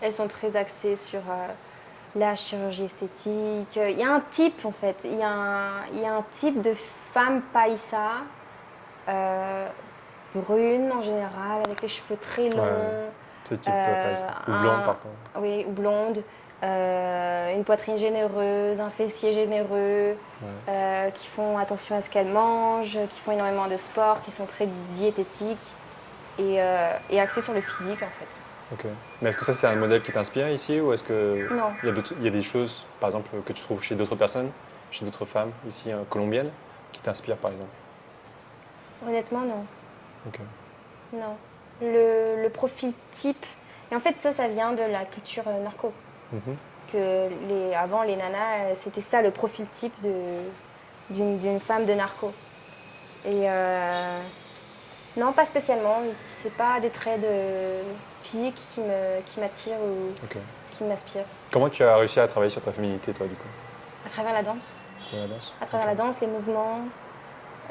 Elles sont très axées sur la chirurgie esthétique. Il y a un type, en fait. Il y a un type de femme païssa, brune en général, avec les cheveux très longs. Ouais. C'est type pas ça. Ou blonde, par contre. Oui, ou blonde. Une poitrine généreuse, un fessier généreux, Ouais. qui font attention à ce qu'elles mangent, qui font énormément de sport, qui sont très diététiques. et axé sur le physique en fait. Ok. Mais est-ce que ça, c'est un modèle qui t'inspire ici ou est-ce que Non, il y a des choses, par exemple, que tu trouves chez d'autres personnes, chez d'autres femmes ici colombiennes, qui t'inspirent par exemple? honnêtement non. Ok. Non. Le profil type, et en fait ça vient de la culture narco. Mhm. Avant les nanas, c'était ça le profil type d'une femme de narco. Et non, pas spécialement. C'est pas des traits de physique qui m'attirent ou Ok. qui m'inspirent. Comment tu as réussi à travailler sur ta féminité, toi, du coup? À travers la danse. Dans la danse? À travers Ok. la danse, les mouvements,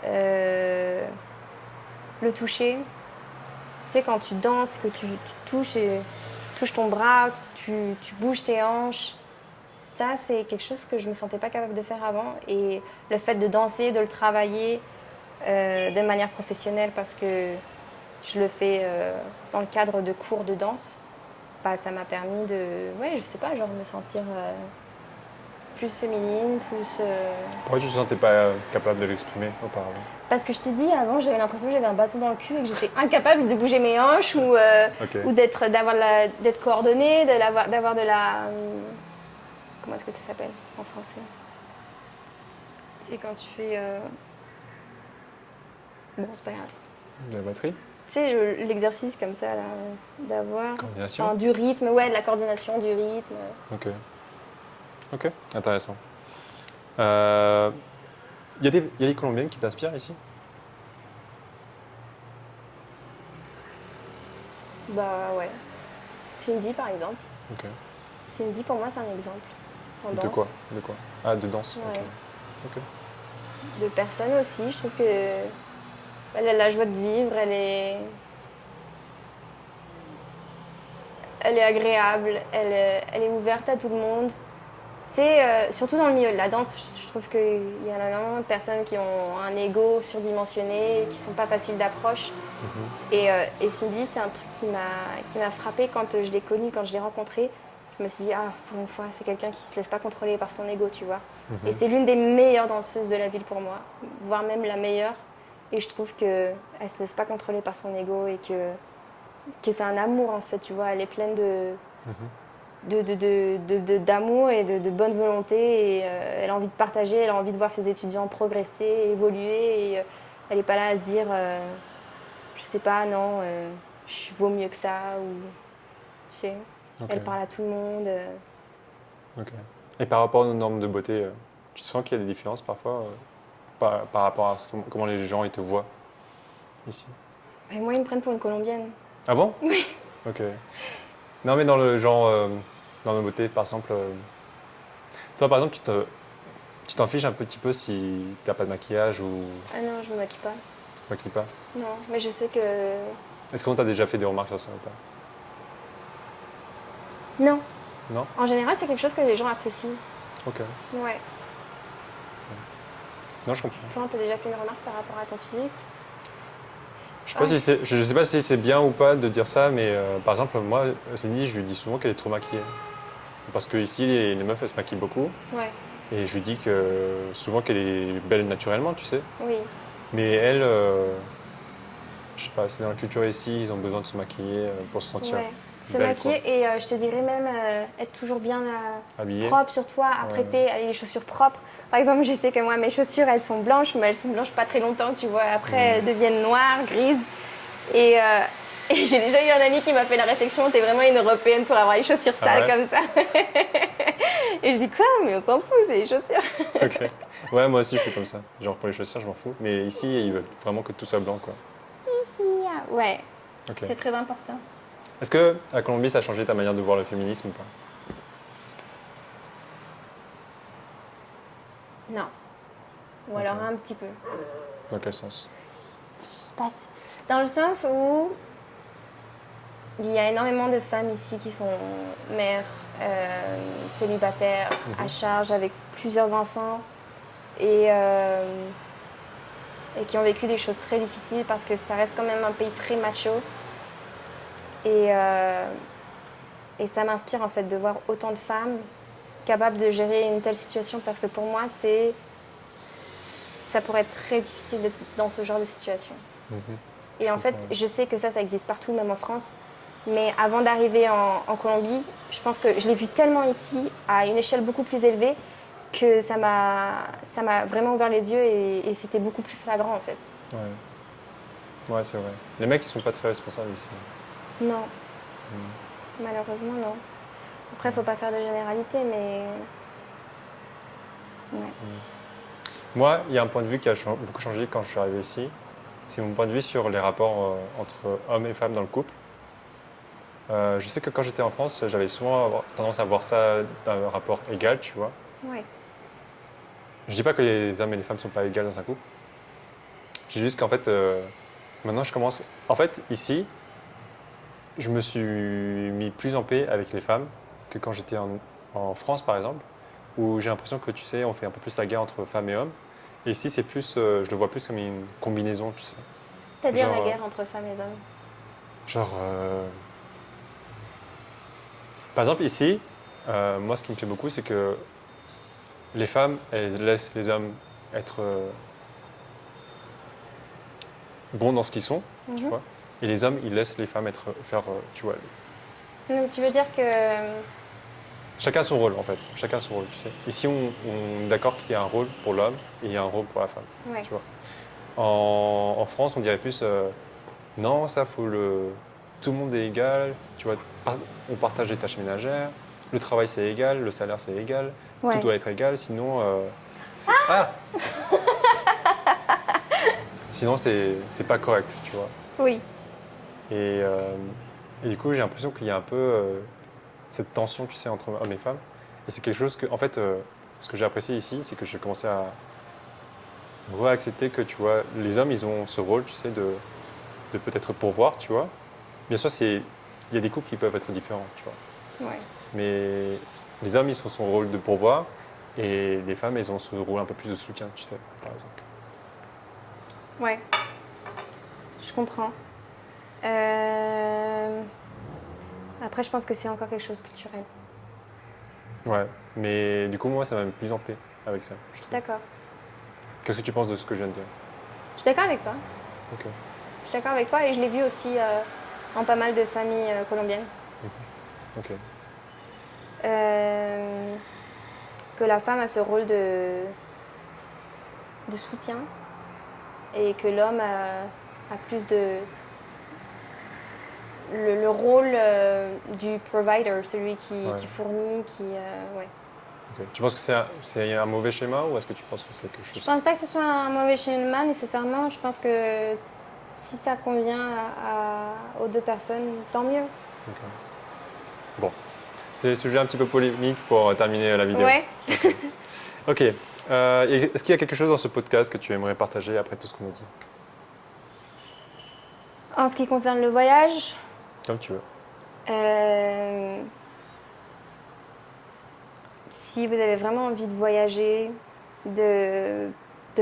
euh, le toucher. Tu sais, quand tu danses, que tu touches, touches ton bras, tu bouges tes hanches. Ça, c'est quelque chose que je ne me sentais pas capable de faire avant. Et le fait de danser, de le travailler de manière professionnelle, parce que je le fais dans le cadre de cours de danse, bah, ça m'a permis de, ouais, je sais pas, genre me sentir plus féminine, plus... Pourquoi tu ne te sentais pas capable de l'exprimer auparavant? Parce que je t'ai dit, avant, j'avais l'impression que j'avais un bâton dans le cul et que j'étais incapable de bouger mes hanches Ok. ou d'être coordonnée, d'avoir de la... comment est-ce que ça s'appelle en français? C'est quand tu fais... Bon, c'est pas grave. De la batterie? Tu sais, l'exercice comme ça, là, d'avoir... Coordination? Enfin, du rythme, ouais, de la coordination, du rythme. Ok. Ok, intéressant. Il y a des Colombiennes qui t'inspirent ici? Bah ouais. Cindy, par exemple. Ok. Cindy, pour moi, c'est un exemple. En De danse. quoi? De quoi? Ah, de danse. Ouais. Ok. Ok. De personnes aussi, je trouve que elle a la joie de vivre, elle est agréable, elle est ouverte à tout le monde. C'est surtout dans le milieu de la danse, je trouve qu'il y a énormément de personnes qui ont un ego surdimensionné, qui sont pas faciles d'approche. Mhm. Et Cindy, c'est un truc qui m'a frappée quand je l'ai connue, quand je l'ai rencontrée. Je me suis dit, ah, pour une fois, c'est quelqu'un qui se laisse pas contrôler par son ego, tu vois. Mhm. Et c'est l'une des meilleures danseuses de la ville pour moi, voire même la meilleure. Et je trouve qu'elle ne se laisse pas contrôler par son ego et que c'est un amour, en fait, tu vois. Elle est pleine d'amour et de bonne volonté. Et elle a envie de partager, elle a envie de voir ses étudiants progresser, évoluer. Et elle n'est pas là à se dire, je sais pas, non, je vaux mieux que ça. Ou, tu sais, Ok. elle parle à tout le monde. Ok. Et par rapport aux normes de beauté, tu sens qu'il y a des différences parfois par rapport à comment les gens ils te voient ici? Et moi, ils me prennent pour une Colombienne. Ah bon? Oui. Ok. Non, mais dans le genre, dans la beauté, par exemple, toi par exemple, tu t'en fiches un petit peu si t'as pas de maquillage ou Ah non, je me maquille pas. tu te maquilles pas? Non, mais je sais que... Est-ce qu'on t'a déjà fait des remarques sur ça ou pas? Non. Non? En général, c'est quelque chose que les gens apprécient. Ok. Ouais. Non, je comprends. Toi, t'as déjà fait une remarque par rapport à ton physique? Je sais pas si c'est bien ou pas de dire ça, mais par exemple, moi, Cindy, je lui dis souvent qu'elle est trop maquillée. Parce que ici, les meufs, elles se maquillent beaucoup. Ouais, Et je lui dis que souvent qu'elle est belle naturellement, tu sais. oui. Mais elle, je sais pas, c'est dans la culture ici, ils ont besoin de se maquiller pour se sentir Ouais. Se belle, maquiller et je te dirais même être toujours bien habillée. propre sur toi, apprêter, avec les chaussures propres. Par exemple, je sais que moi, mes chaussures, elles sont blanches, mais elles sont blanches pas très longtemps, tu vois. Après, elles deviennent noires, grises. Et, et j'ai déjà eu un ami qui m'a fait la réflexion, t'es vraiment une Européenne pour avoir les chaussures sales ouais? comme ça. Et je dis quoi? Mais on s'en fout, c'est les chaussures. Ok. Ouais, moi aussi, je suis comme ça. Genre, pour les chaussures, je m'en fous. Mais ici, ils veulent vraiment que tout soit blanc, quoi. Ouais, Ok. c'est très important. Est-ce que la Colombie, ça a changé ta manière de voir le féminisme ou pas? Non. Ou alors un petit peu. Dans quel sens? Qu'est-ce qui se passe? Dans le sens où il y a énormément de femmes ici qui sont mères, célibataires, à charge, avec plusieurs enfants, et qui ont vécu des choses très difficiles parce que ça reste quand même un pays très macho. Et ça m'inspire en fait de voir autant de femmes capables de gérer une telle situation parce que pour moi, ça pourrait être très difficile d'être dans ce genre de situation. Et en fait, comprends. je sais que ça existe partout, même en France. Mais avant d'arriver en Colombie, je pense que je l'ai vu tellement ici, à une échelle beaucoup plus élevée, que ça m'a vraiment ouvert les yeux et c'était beaucoup plus flagrant en fait. Ouais, c'est vrai. Les mecs, ils sont pas très responsables ici. Non, Mm. malheureusement non. Après, il faut pas faire de généralité, mais ouais. Moi, il y a un point de vue qui a beaucoup changé quand je suis arrivé ici. C'est mon point de vue sur les rapports entre hommes et femmes dans le couple. Je sais que quand j'étais en France, j'avais souvent tendance à voir ça d'un rapport égal, tu vois. Ouais. Je dis pas que les hommes et les femmes sont pas égales dans un couple. Je dis juste qu'en fait, maintenant je commence. En fait, ici, je me suis mis plus en paix avec les femmes que quand j'étais en France, par exemple, où j'ai l'impression que, tu sais, on fait un peu plus la guerre entre femmes et hommes. Et ici, c'est plus, je le vois plus comme une combinaison, tu sais. C'est-à-dire Genre, la guerre entre femmes et hommes. Genre, par exemple, ici, moi, ce qui me plaît beaucoup, c'est que les femmes, elles laissent les hommes être bons dans ce qu'ils sont, tu Mhm. vois. Et les hommes, ils laissent les femmes faire, tu vois. Donc tu veux dire que Chacun son rôle, en fait. Chacun son rôle, tu sais. Ici, on est d'accord qu'il y a un rôle pour l'homme et il y a un rôle pour la femme, ouais. tu vois. En France, on dirait plus, non, ça, tout le monde est égal, tu vois. On partage les tâches ménagères, le travail, c'est égal, le salaire, c'est égal, tout Ouais. doit être égal, sinon... Sinon, c'est pas correct, tu vois. Oui. Et, euh, et du coup, j'ai l'impression qu'il y a un peu cette tension, tu sais, entre hommes et femmes. Et c'est quelque chose que, en fait, ce que j'ai apprécié ici, c'est que j'ai commencé à réaccepter que, tu vois, les hommes, ils ont ce rôle, tu sais, de peut-être pourvoir, tu vois. Bien sûr, il y a des couples qui peuvent être différents, tu vois. Ouais. Mais les hommes, ils ont son rôle de pourvoir, et les femmes, elles ont ce rôle un peu plus de soutien, tu sais, par exemple. Ouais. Je comprends. Euh, Après, je pense que c'est encore quelque chose de culturel. Ouais, mais du coup, moi, ça m'a mis plus en paix avec ça, je trouve. D'accord. Qu'est-ce que tu penses de ce que je viens de dire? Je suis d'accord avec toi. Ok. Je suis d'accord avec toi et je l'ai vu aussi dans pas mal de familles colombiennes. Ok. Euh, que la femme a ce rôle de soutien et que l'homme a plus le rôle du provider, celui qui fournit, ouais. Ok. Tu penses que c'est un mauvais schéma ou est-ce que tu penses que c'est quelque Je chose? pense pas que ce soit un mauvais schéma nécessairement. Je pense que si ça convient aux deux personnes, tant mieux. Ok. Bon, c'est un sujet un petit peu polémique pour terminer la vidéo. Ouais. Ok. Ok. Est-ce qu'il y a quelque chose dans ce podcast que tu aimerais partager après tout ce qu'on a dit? En ce qui concerne le voyage, Comme tu veux. euh, si vous avez vraiment envie de voyager, de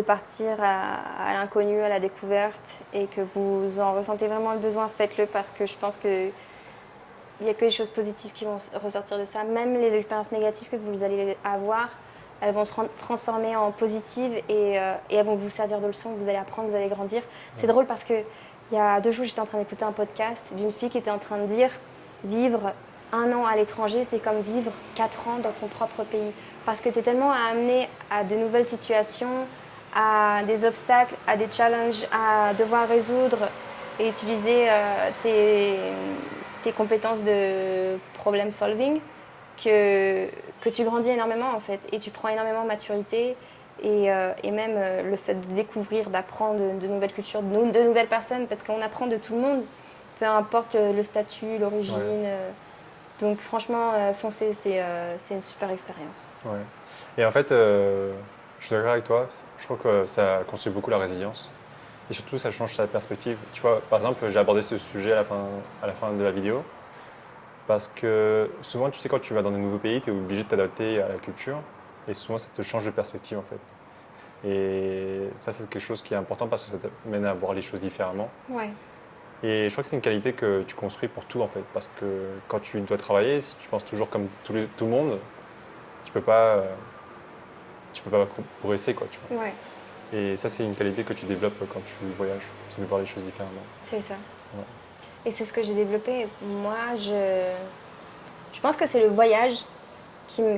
partir à l'inconnu, à la découverte, et que vous en ressentez vraiment le besoin, faites-le parce que je pense qu'il n'y a que des choses positives qui vont ressortir de ça. Même les expériences négatives que vous allez avoir, elles vont se transformer en positives et elles vont vous servir de leçon. Vous allez apprendre, vous allez grandir. C'est drôle parce que il y a 2 jours, j'étais en train d'écouter un podcast d'une fille qui était en train de dire vivre 1 an à l'étranger, c'est comme vivre 4 ans dans ton propre pays. Parce que tu es tellement amené à de nouvelles situations, à des obstacles, à des challenges à devoir résoudre et utiliser tes compétences de problem solving que tu grandis énormément en fait et tu prends énormément de maturité et même le fait de découvrir, d'apprendre de nouvelles cultures, de nouvelles personnes parce qu'on apprend de tout le monde, peu importe le statut, l'origine. Ouais. Donc franchement, foncez, c'est une super expérience. Ouais. Et en fait, je suis d'accord avec toi. Je trouve que ça construit beaucoup la résilience. Et surtout, ça change ta perspective. Tu vois, par exemple, j'ai abordé ce sujet à la fin de la vidéo. Parce que souvent, tu sais, quand tu vas dans de nouveaux pays, tu es obligé de t'adapter à la culture. Et souvent, ça te change de perspective, en fait. Et ça, c'est quelque chose qui est important parce que ça t'amène à voir les choses différemment. Ouais, Et je crois que c'est une qualité que tu construis pour tout, en fait. Parce que quand tu dois travailler, si tu penses toujours comme tout le monde, tu peux pas progresser, quoi, tu vois. ouais. Et ça, c'est une qualité que tu développes quand tu voyages, c'est de voir les choses différemment. C'est ça. Ouais. Et c'est ce que j'ai développé. Moi, je pense que c'est le voyage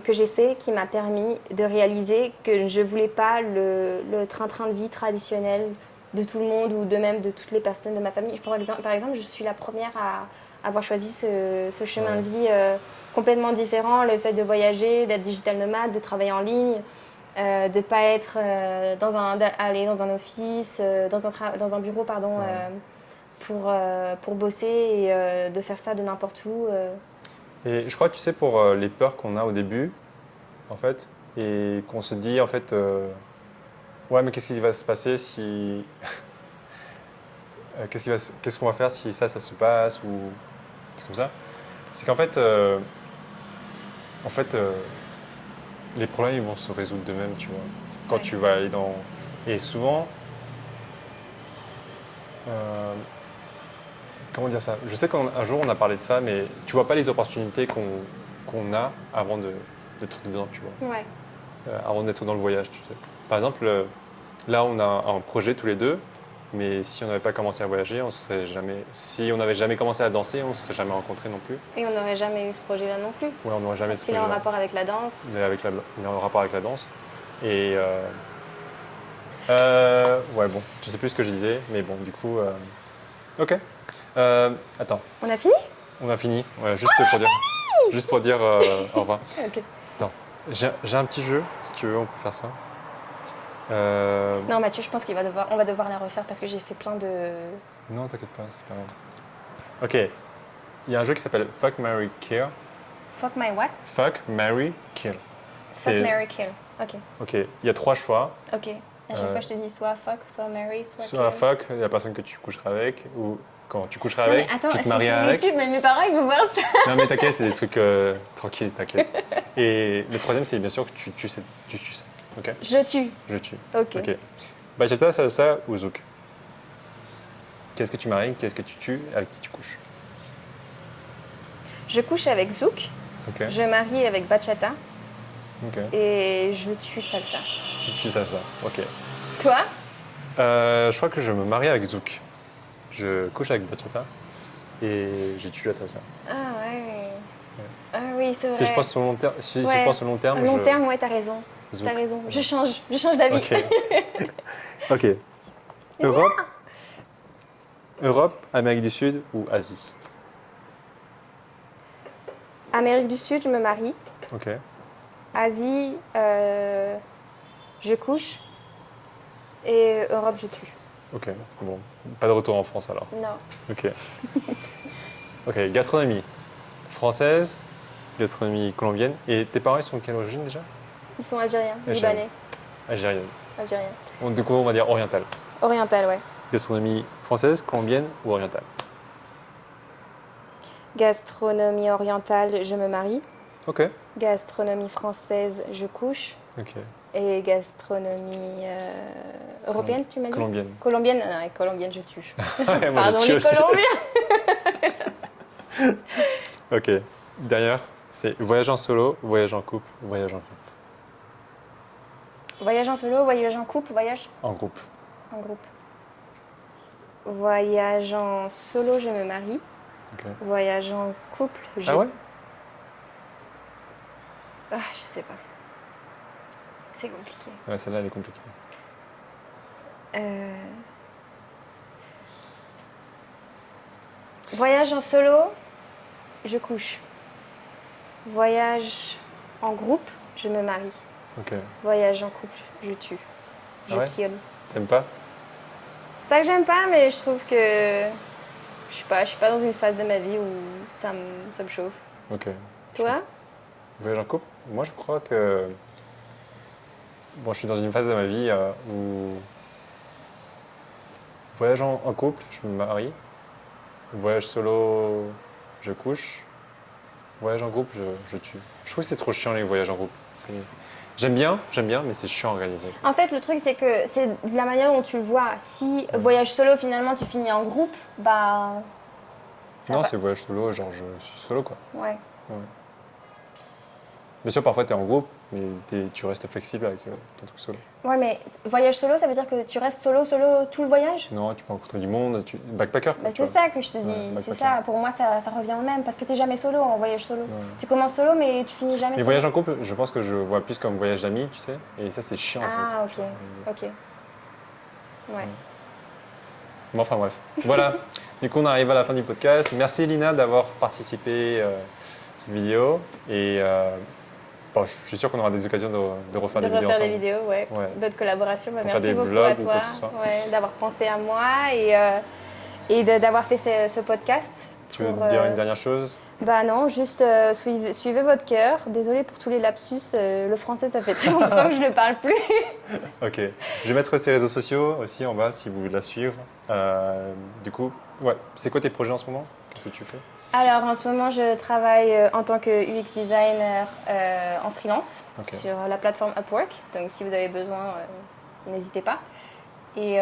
que j'ai fait qui m'a permis de réaliser que je ne voulais pas le train-train de vie traditionnel de tout le monde ou de même de toutes les personnes de ma famille. Par exemple, je suis la première à avoir choisi ce chemin de vie complètement différent, le fait de voyager, d'être digital nomade, de travailler en ligne, de ne pas être aller dans un office, dans un bureau, pardon, pour bosser et de faire ça de n'importe où. Et je crois que tu sais, pour les peurs qu'on a au début, en fait, et qu'on se dit, en fait, ouais, mais qu'est-ce qui va se passer si. Qu'est-ce qu'on va faire si ça se passe ou c'est comme ça. C'est qu'en fait, les problèmes ils vont se résoudre d'eux-mêmes, tu vois. Quand tu vas aller dans. Et souvent. Comment dire ça? Je sais qu'un jour on a parlé de ça, mais tu vois pas les opportunités qu'on a avant d'être dedans, tu vois. Ouais. Avant d'être dans le voyage, tu sais. Par exemple, là on a un projet tous les deux, mais si on n'avait pas commencé à voyager, on serait jamais. Si on n'avait jamais commencé à danser, on ne se serait jamais rencontrés non plus. Et on n'aurait jamais eu ce projet-là non plus. Ouais, on n'aurait jamais Parce ce qu'il est en projet-là. rapport avec la danse. Il est en rapport avec la danse. Et ouais, bon, je sais plus ce que je disais, mais bon, du coup, ok. Attends, On a fini? on a fini. Ouais, juste pour dire au revoir. Ok. Attends, j'ai un petit jeu, si tu veux, on peut faire ça. Non, Mathieu, je pense on va devoir la refaire parce que j'ai fait plein de. Non, t'inquiète pas, c'est pas grave. Ok, il y a un jeu qui s'appelle Fuck, Marry, Kill. Fuck my what? Fuck, Marry, Kill. Fuck, marry, kill. Ok. Ok, il y a 3 choix. Ok. À chaque fois, je te dis soit fuck, soit marry, soit Soit kill. fuck, la personne que tu coucheras avec, ou quand tu coucheras Non, mais avec, attends, tu te c'est maries sur avec. YouTube, mais mes parents, ils vont voir ça. Non mais t'inquiète, c'est des trucs tranquilles, t'inquiète. Et le troisième, c'est bien sûr que tu tues ça. Ok? Je tue. Je tue. Ok. Ok. Bachata, salsa ou zouk? Qu'est-ce que tu maries? Qu'est-ce que tu tues? Avec qui tu couches? Je couche avec Zouk, Ok. je marie avec bachata Ok. et je tue salsa. Tu tues salsa. Ok. Toi? Je crois que je me marie avec zouk. Je couche avec bachata et je tue la salsa. Ah ouais. Ah oui, c'est vrai. Si je pense au long terme, si je pense au long terme, À long terme, ouais, t'as raison. Zouk. T'as raison. Je change d'avis. Ok. Ok. Europe, Amérique du Sud ou Asie? Amérique du Sud, je me marie. Ok. Asie, je couche. Et Europe, je tue. Ok. Bon, pas de retour en France alors. Non. Ok. Ok, gastronomie. Française, gastronomie colombienne. Et tes parents, ils sont de quelle origine déjà? Ils sont algériens, Algériens. libanais. Algérienne. Algériens. Donc, du coup, on va dire orientale. Oriental, ouais. Gastronomie française, colombienne ou orientale? Gastronomie orientale, je me marie. Ok. Gastronomie française, je couche. Ok. Et gastronomie européenne, tu m'as dit? Colombienne. Colombienne? Non, colombienne, je tue. Ouais, moi, Pardon, je tue les aussi. Colombiens. Ok. Dernière, c'est voyage en solo, voyage en couple, voyage en groupe. Voyage en solo, voyage en couple, voyage En groupe. en groupe. Voyage en solo, je me marie. Ok. Voyage en couple, je... Ah ouais? Ah, je sais pas. C'est compliqué. Ouais, celle-là, elle est compliquée. Voyage en solo, je couche. Voyage en groupe, je me marie. Ok. Voyage en couple, je tue. Je Ah ouais? kill. T'aimes pas? C'est pas que j'aime pas, mais je trouve que je suis pas dans une phase de ma vie où ça me chauffe. Ok. Toi? Voyage en couple? Moi, je crois que. Bon, je suis dans une phase de ma vie où. Voyage en couple, je me marie. Voyage solo, je couche. Voyage en groupe, je tue. Je trouve que c'est trop chiant les voyages en groupe. J'aime bien, mais c'est chiant à organiser. En fait, le truc, c'est que c'est de la manière dont tu le vois. Si voyage solo, finalement, tu finis en groupe, bah. ça Non, va. c'est voyage solo, genre je suis solo quoi. Ouais. Ouais. Bien sûr, parfois tu es en groupe, mais tu restes flexible avec ton truc solo. Ouais, mais voyage solo, ça veut dire que tu restes solo tout le voyage? Non, tu peux rencontrer du monde, backpacker. Bah, tu c'est vois. ça que je te dis, Ouais, c'est backpacker. ça. Pour moi, ça revient au même parce que tu n'es jamais solo en voyage solo. Ouais. Tu commences solo, mais tu finis jamais Les solo. voyages en couple, je pense que je vois plus comme voyage d'amis, tu sais, et ça c'est chiant. Ah, un peu, ok, tu vois. ok. Ouais. Mais enfin bref, voilà. Du coup, on arrive à la fin du podcast. Merci Lina d'avoir participé à cette vidéo. Et bon, je suis sûr qu'on aura des occasions de refaire De des vidéos refaire des ensemble. vidéos, ouais. Ouais. D'autres collaborations. Bah, Pour merci faire des beaucoup vlogs à ou toi quoi que ce soit. ouais, d'avoir pensé à moi et d'avoir fait ce podcast. Tu veux pour, dire une dernière chose? Bah non, juste suivez votre cœur. Désolée pour tous les lapsus. Le français, ça fait très longtemps que je ne le parle plus. Ok. Je vais mettre ses réseaux sociaux aussi en bas si vous voulez la suivre. Du coup, ouais. C'est quoi tes projets en ce moment? Qu'est-ce que tu fais? Alors en ce moment, je travaille en tant que UX designer en freelance sur la plateforme Upwork. Donc si vous avez besoin, n'hésitez pas. Et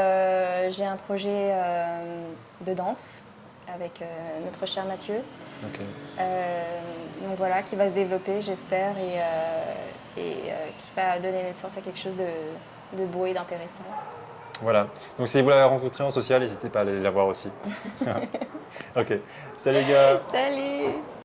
j'ai un projet de danse avec notre cher Mathieu. Ok. Donc voilà, qui va se développer, j'espère, et qui va donner naissance à quelque chose de beau et d'intéressant. Voilà. Donc si vous l'avez rencontré en social, n'hésitez pas à aller la voir aussi. Ok. Salut les gars. Salut!